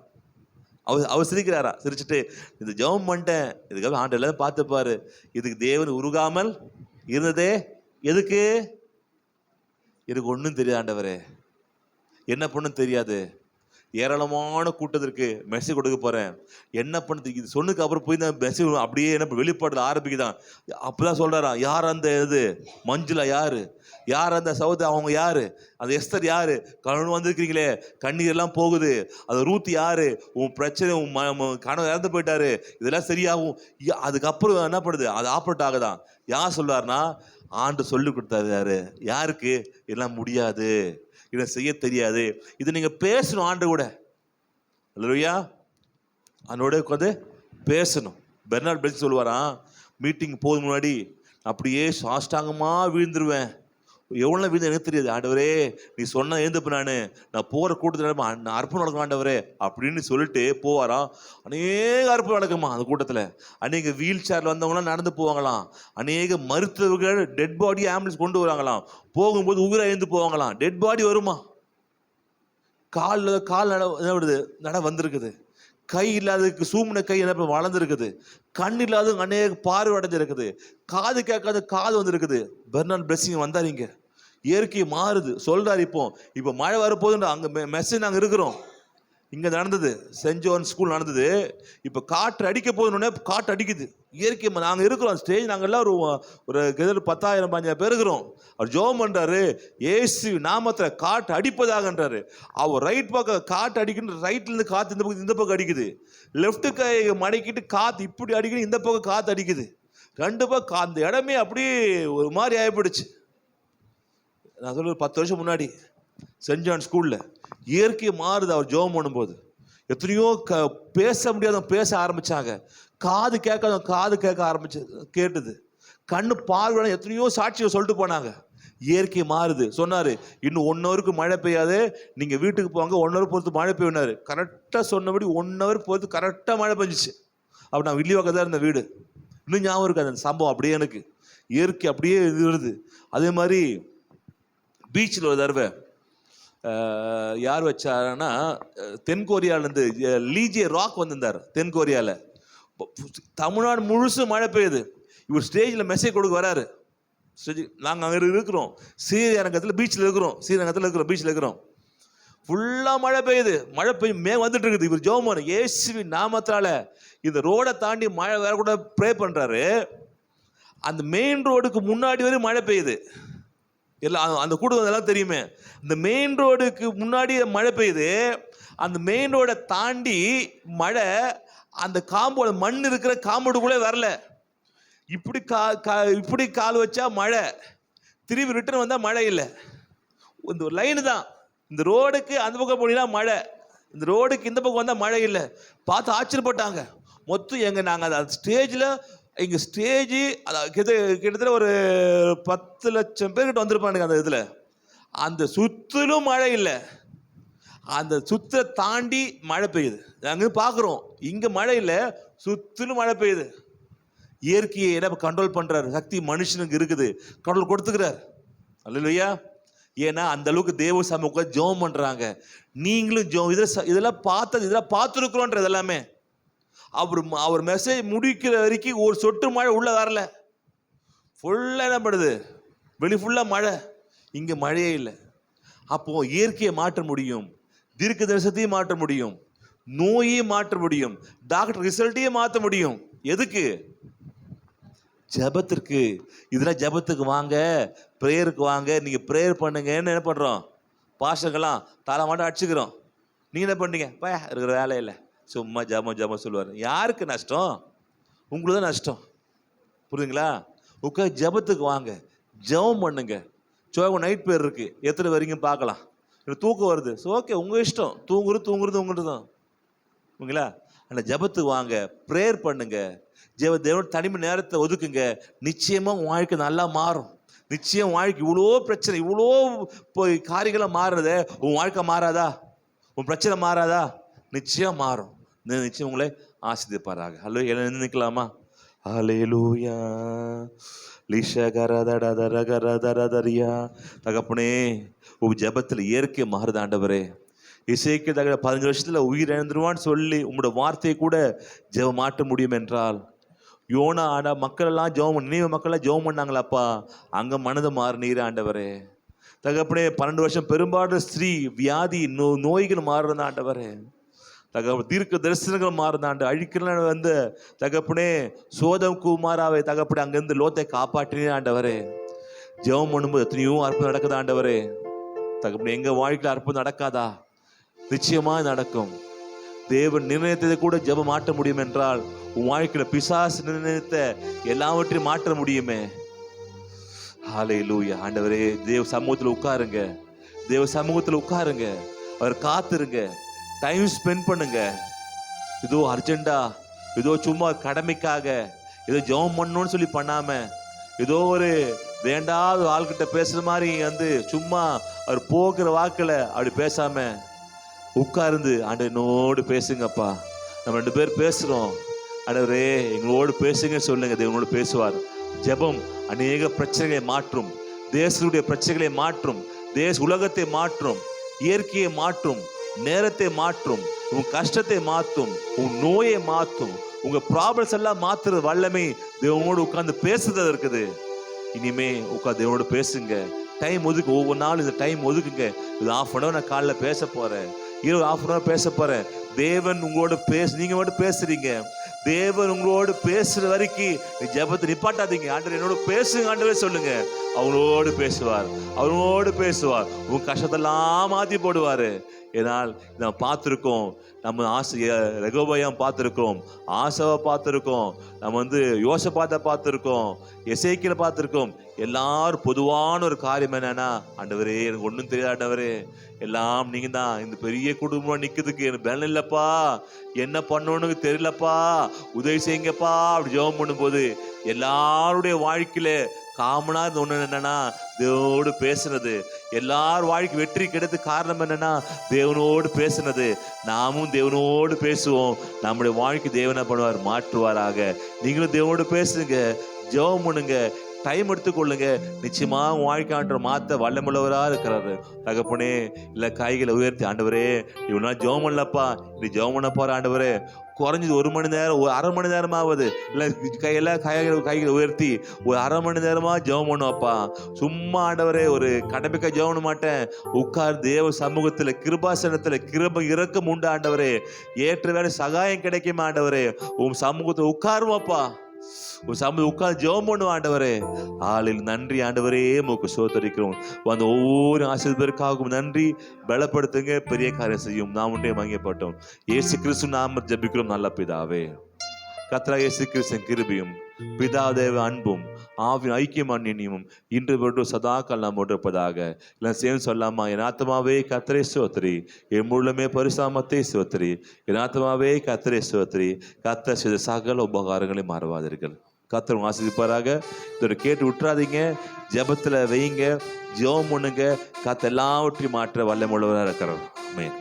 [SPEAKER 6] அவர் சிரிக்கிறாரா. சிரிச்சுட்டு, இந்த ஜெபம் பண்ணிட்டேன், இதுக்காக ஆண்டு எல்லாரும் பார்த்துப்பாரு, இதுக்கு தேவன் உருகாமல் இருந்ததே எதுக்கு? எனக்கு ஒன்றும் தெரியாது ஆண்டவரே, என்ன பண்ணும் தெரியாது, ஏராளமான கூட்டத்திற்கு மெசேஜ் கொடுக்க போகிறேன். என்ன பண்ணுறது, இது சொன்னதுக்கு அப்புறம் போய் நான் மெசேஜ் அப்படியே என்ன வெளிப்பாட்டில் ஆரம்பிக்குதான். அப்போ தான் சொல்கிறாரா, யார் அந்த இது மஞ்சுளா, யார் அந்த சௌதா, அவங்க யார், அந்த எஸ்தர் யார், கணவன் வந்திருக்கிறீங்களே கண்ணீரெல்லாம் போகுது, அது ரூத் யார், உன் பிரச்சனை, உன் கணவன் இறந்து போயிட்டாரு, இதெல்லாம் சரியாகும். அதுக்கப்புறம் என்ன பண்ணுது, அது ஆப்ரேட் ஆகுதான். யார் சொல்றாருன்னா, ஆண்டு சொல்லி கொடுத்தாரு. யாருக்கு? எல்லாம் முடியாது, இதை செய்ய தெரியாது, இது நீங்கள் பேசணும் ஆண்டு கூட. அல்லேலூயா. அதனோட உட்காந்து பேசணும். பெர்னார்ட் பெல்ஸ் சொல்லுவாராம், மீட்டிங் போது முன்னாடி அப்படியே சாஷ்டாங்கமாக வீழ்ந்துருவேன். எவ்வளோ வீழ்ந்து எனக்கு தெரியாது, ஆண்டவரே நீ சொன்ன எழுந்துப்ப நான் போகிற கூட்டத்தில் நான் அர்ப்பணம் நடக்கும் ஆண்டவரே அப்படின்னு சொல்லிட்டு போவாராம். அநேக அர்ப்பணம் நடக்குமா அந்த கூட்டத்தில். அநேக வீல் சேரில் வந்தவங்களாம் நடந்து போவாங்களாம். அநேக மருத்துவர்கள் டெட் பாடி ஆம்புலன்ஸ் கொண்டு வராங்களாம். போகும்போது உயிரை எழுந்து போவாங்களாம். டெட் பாடி வருமா, கால் நட வந்திருக்குது, கை இல்லாததுக்கு சூமின கை என்ன வளர்ந்துருக்குது, கண் இல்லாதவங்க அநேக பார்வை அடைஞ்சிருக்குது, காது கேட்காத காது வந்திருக்குது. பெர்னார்ட் பிளெஸிங் வந்தார். இங்கே இயற்கை மாறுது சொல்றாரு. இப்போ மழை வரப்போகுது, அங்கே மெசேஜ் நாங்கள் இருக்கிறோம். இங்கே நடந்தது, சென்ட் ஜோன் ஸ்கூல் நடந்தது. இப்போ காற்று அடிக்க போதுன்னொடனே காற்று அடிக்குது. இயற்கை நாங்கள் இருக்கிறோம் ஸ்டேஜ், நாங்கள் எல்லாம் ஒரு 10,000-15,000 பேர் இருக்கிறோம். அவர் ஜோம் பண்ணுறாரு, ஏசு நாமத்தில் காற்று அடிப்பதாகன்றாரு. அவர் ரைட் பக்கம் காற்று அடிக்கின்ற, ரைட்லேருந்து காற்று இந்த பக்கம் அடிக்குது, லெஃப்ட்டு கை மடக்கிட்டு காற்று இப்படி அடிக்கணும், இந்த பக்கம் காற்று அடிக்குது. ரெண்டு பக்கம் அந்த இடமே அப்படியே ஒரு மாதிரி ஆகிப்போயிடுச்சு. நான் சொல்ல 10 வருஷம் முன்னாடி சென்ட் ஜான் ஸ்கூலில் இயற்கை மாறுது. அவர் ஜெபம் பண்ணும்போது எத்தனையோ பேச முடியாதவங்க பேச ஆரம்பித்தாங்க, காது கேட்க கேட்டுது, கண்ணு பார்வை எத்தனையோ சாட்சியை சொல்லிட்டு போனாங்க. இயற்கை மாறுது. சொன்னார், இன்னும் 1 ஹவருக்கு மழை பெய்யாது, நீங்கள் வீட்டுக்கு போவாங்க, 1 ஹவர் பொறுத்து மழை பெய்யினார். கரெக்டாக சொன்னபடி 1 ஹவர் பொறுத்து கரெக்டாக மழை பெஞ்சிச்சு. அப்போ நான் வில்லிவாக்க தான் இருந்த வீடு, இன்னும் ஞாபகம் இருக்காது அந்த சம்பவம். அப்படியே எனக்கு இயற்கை அப்படியே இது வருது. அதே மாதிரி பீச்சில் ஒரு தடவை யார் வச்சாருன்னா, தென்கொரியாவிலேருந்து லீஜே ராக் வந்திருந்தார். தென்கொரியாவில் தமிழ்நாடு முழுசு மழை பெய்யுது. இவர் ஸ்டேஜில் மெசேஜ் கொடுக்க வராரு. ஸ்டேஜ் நாங்கள் அங்கே இருக்கிறோம், ஸ்ரீரங்கத்தில் பீச்சில் இருக்கிறோம், பீச்சில் இருக்கிறோம். ஃபுல்லாக மழை பெய்யுது. மழை வந்துட்டு இருக்குது. இவர் ஜெபம் இயேசுவின் நாமத்தால் இந்த ரோடை தாண்டி மழை வேற கூட ப்ரே பண்ணுறாரு. அந்த மெயின் ரோடுக்கு முன்னாடி வரையும் மழை பெய்யுது. எல்லாம் அந்த கூட்டம் எல்லாம் தெரியுமே. இந்த மெயின் ரோடுக்கு முன்னாடி மழை பெய்யுது. அந்த மெயின் ரோடை தாண்டி மழை அந்த காம்போட மண் இருக்கிற காம்பவுண்டுக்குள்ளே வரல. இப்படி கால் வச்சா மழை, திரும்பி ரிட்டர்ன் வந்தால் மழை இல்லை. இந்த ஒரு லைனு தான். இந்த ரோடுக்கு அந்த பக்கம் போனீங்கன்னா மழை, இந்த ரோடுக்கு இந்த பக்கம் வந்தால் மழை இல்லை. பார்த்து ஆச்சரியப்பட்டாங்க. மொத்தம் நாங்கள் அந்த ஸ்டேஜில், எங்கள் ஸ்டேஜு கிட்டத்தட்ட ஒரு 10 லட்சம் பேர்கிட்ட வந்திருப்பானுங்க அந்த இதில். அந்த சுற்றிலும் மழை இல்லை. அந்த சுற்றை தாண்டி மழை பெய்யுது. நாங்கள் பார்க்குறோம், இங்கே மழை இல்லை, சுற்றிலும் மழை பெய்யுது. இயற்கையை என்ன கண்ட்ரோல் பண்ணுறாரு சக்தி மனுஷனுக்கு இருக்குது, கண்ட்ரோல் கொடுத்துக்கிறார். அல்லேலூயா. ஏன்னா அந்த அளவுக்கு தேவ சமூக ஜெபம் பண்ணுறாங்க. நீங்களும் இதெல்லாம் பார்த்துருக்குறோன்ற இதெல்லாமே. அவர் மெசேஜ் முடிக்கிற வரைக்கும் ஒரு சொட்டு மழை உள்ள வரல. ஃபுல்லாக என்ன பண்ணுது, வெளி ஃபுல்லாக மழை, இங்கே மழையே இல்லை. அப்போ இயற்கையை மாற்ற முடியும், தீர்க்க தரிசனத்தையும் மாற்ற முடியும், நோயையும் மாற்ற முடியும், டாக்டர் ரிசல்ட்டையும் மாற்ற முடியும். எதுக்கு? ஜபத்திற்கு. இதெல்லாம் ஜபத்துக்கு வாங்க, ப்ரேயருக்கு வாங்க, நீங்கள் ப்ரேயர் பண்ணுங்கன்னு என்ன பண்ணுறோம், பாஷங்கெல்லாம் தலை மாட்டம் அடிச்சுக்கிறோம். நீங்கள் என்ன பண்ணீங்க, இருக்கிற வேலை இல்லை, சும்மா ஜபம் சொல்லுவார். யாருக்கு நஷ்டம்? உங்களுக்கு தான் நஷ்டம். புரியுதுங்களா? ஜபத்துக்கு வாங்க, ஜபம் பண்ணுங்க. நைட் பேர் இருக்கு, எத்தனை வரைக்கும் பார்க்கலாம். தூக்கம் வருது, ஓகே, உங்கள் இஷ்டம். தூங்குறது உங்கள்கிட்ட தான். ஓகேங்களா? அந்த ஜபத்துக்கு வாங்க, ப்ரேயர் பண்ணுங்க, தேவனோட தனிமை நேரத்தை ஒதுக்குங்க. நிச்சயமாக உன் வாழ்க்கை நல்லா மாறும். நிச்சயம் வாழ்க்கை இவ்வளோ பிரச்சனை, இவ்வளோ காரியங்களாக மாறுறத உன் வாழ்க்கை மாறாதா? உன் பிரச்சனை மாறாதா? நிச்சயம் மாறும். நிச்சயம் உங்களை ஆசீர்வதிப்பாராக. ஹலோ, எல்லாம் நிற்கலாமா? ஹல்லேலூயா. தகப்பனே, உன் ஜபத்தில் இயற்கை மாறுது ஆண்டவரே. இசைக்கு 15 வருஷத்தில் உயிர் இழந்துருவான்னு சொல்லி உங்களோட வார்த்தையை கூட ஜெபம் மாற்ற முடியும் என்றால், யோனா மக்கள் எல்லாம் ஜெபம், நினைவு மக்கள் எல்லாம் ஜெபம் பண்ணாங்களாப்பா, அங்கே மனது மாறு நீர் ஆண்டவரே. தகப்பனே 12 வருஷம் பெரும்பாடு ஸ்திரீ வியாதி நோய்கள் மாறுறது ஆண்டவரே. தீர்க்க தரிசனங்கள் மாறுதாண்டு அழிக்கிற வந்து தகப்பனே சோதம் குமாராவை தகப்பனே அங்கிருந்து லோத்தை காப்பாற்றினே ஆண்டவரே. ஜெபம் பண்ணும்போது எத்தனையோ அற்புதம் நடக்குது ஆண்டவரே. தகப்பனே எங்க வாழ்க்கையில் அற்புதம் நடக்காதா? நிச்சயமா நடக்கும். தேவன் நிர்ணயத்தை கூட ஜெபம் மாற்ற முடியும் என்றால் உன் வாழ்க்கையில பிசாசு நிர்ணயத்தை எல்லாவற்றையும் மாற்ற முடியுமே. ஹல்லேலூயா. ஆண்டவரே, தேவ சமூகத்தில் உட்காருங்க, தேவ சமூகத்தில் உட்காருங்க, அவர் காத்துருங்க, டைம் ஸ்பெண்ட் பண்ணுங்க. ஏதோ அர்ஜென்டா, ஏதோ சும்மா கடமைக்காக ஏதோ ஜெபம் பண்ணணும்னு சொல்லி பண்ணாம, ஏதோ ஒரு வேண்டாத ஆள்கிட்ட பேசுற மாதிரி வந்து சும்மா அவர் போக்குற வாக்குல அப்படி பேசாம உட்கார்ந்து ஆண்டவனோடு பேசுங்கப்பா. நம்ம 2 பேர் பேசுறோம், ஆண்டவரே எங்களோடு பேசுங்க சொல்லுங்க. தேவனோடு பேசுவார். ஜெபம் அநேக பிரச்சனைகளை மாற்றும், தேசத்துடைய பிரச்சனைகளை மாற்றும், உலகத்தை மாற்றும், இயற்கையை மாற்றும், நேரத்தை மாற்றும், உன் கஷ்டத்தை மாற்றும், உன் நோயை மாற்றும், உங்க ப்ராப்ளம்ஸ் எல்லாம் மாத்துறது வல்லமை தேவனோடு உட்கார்ந்து பேசுறது இருக்குது. இனிமே உட்காந்து தேவனோடு பேசுங்க. டைம் ஒதுக்கு, ஒவ்வொரு நாள் இந்த டைம் ஒதுக்குங்க. இது 1/2 hour நான் காலைல பேச போறேன், இரவு 1/2 hour பேச போறேன். தேவன் உங்களோட நீங்க மட்டும் பேசுறீங்க. தேவன் உங்களோடு பேசுற வரைக்கும் ஜெபத்தை நிப்பாட்டாதீங்க. ஆண்டவர் என்னோட பேசுங்க ஆண்டவரே சொல்லுங்க. அவங்களோடு பேசுவார், அவங்களோடு பேசுவார். உன் கஷ்டத்தெல்லாம் மாத்தி போடுவாரு. ஏனால் நம்ம பார்த்துருக்கோம், நம்ம ரெகோபயாம் பார்த்துருக்கோம், ஆசாவை பார்த்துருக்கோம், நம்ம வந்து யோசபாத்தை பார்த்துருக்கோம், எசேக்கியேலை பார்த்துருக்கோம். எல்லாரும் பொதுவான ஒரு காரியம் என்னன்னா, ஆண்டவரே எனக்கு ஒன்றும் தெரியாது ஆண்டவரே, எல்லாம் நீங்க தான். இந்த பெரிய குடும்பம் நிற்கிறதுக்கு எனக்கு பலன் இல்லப்பா, என்ன பண்ணணும்னு தெரியலப்பா, உதவி செய்யுங்கப்பா அப்படி ஜெபம் பண்ணும்போது எல்லாருடைய வாழ்க்கையில காமனா ஒண்ணு என்னன்னா தேவனோடு பேசுனது. எல்லார் வாழ்க்கை வெற்றி கிடைத்து காரணம் என்னன்னா தேவனோடு பேசுனது. நாமும் தேவனோடு பேசுவோம், நம்முடைய வாழ்க்கை தேவனை பண்ணுவார், மாற்றுவாராக. நீங்களும் தேவனோடு பேசுங்க, ஜெபம் பண்ணுங்க, டைம் எடுத்துக்கொள்ளுங்க. நிச்சயமா வாழ்க்கை மாத்த வல்லமுள்ளவரா இருக்கிறாரு. தகப்பனே இல்ல கைகளை உயர்த்தி, ஆண்டவரே இவனா ஜெபம் பண்ணலப்பா, நீ ஜெபம் பண்ண போற ஆண்டவரே, குறைஞ்சது 1 மணி நேரம், ஒரு 1/2 மணி நேரமாவது இல்லை கைகளை உயர்த்தி ஒரு 1/2 மணி நேரமா ஜெபம் பண்ணுவாப்பா. சும்மா ஆண்டவரே ஒரு கடமைக்காக ஜெபம் பண்ண மாட்டேன், உட்கார் தேவ சமூகத்துல கிருபாசனத்துல இரக்கம் உண்டு ஆண்டவரே, ஏற்ற வேலை சகாயம் கிடைக்குமா ஆண்டவரே, உன் சமூகத்துல உட்காருவாப்பா, ஒரு சமூகம் உட்கார்ந்து ஜெபம் பண்ணுவோம் ஆண்டவரே. ஆளில் நன்றி ஆண்டவரே, மூக்கு சோத்தரிக்கிறோம். வந்த ஒவ்வொரு ஆசீர்வாதத்திற்காகவும் நன்றி. பலப்படுத்துங்க, பெரிய காரியம் செய்யும். நாம் ஒன்றே மகிமைப்பட்டோம். இயேசு கிறிஸ்து நாமத்தில் ஜெபிக்கிறோம் நல்ல பிதாவே. கர்த்தராகிய இயேசு கிறிஸ்துவின் கிருபையும் பிதாதேவ அன்பும் ஆவின் ஐக்கியம் அந்நியமும் இன்று போன்று சதா காலம் நாம் இருப்பதாக. இல்லை சேர்ந்து சொல்லாமா, என் ஆத்மாவே கர்த்தரை ஸ்தோத்திரி, என் முழுமே பரிசுத்தத்தை ஸ்தோத்திரி, என் ஆத்மாவே கர்த்தரை ஸ்தோத்திரி, கர்த்தர் செய்த சகல உபகாரங்களை மறவாதீர்கள். கர்த்தர் ஆசீர்வதிப்பாராக. இதோட கேட்டு விட்டுறாதீங்க, ஜெபத்துல வைங்க, ஜெபம் பண்ணுங்க. கர்த்தர் எல்லாவற்றையும் மாற்ற வல்லமையுள்ளவராக இருக்கிறார். ஆமென்.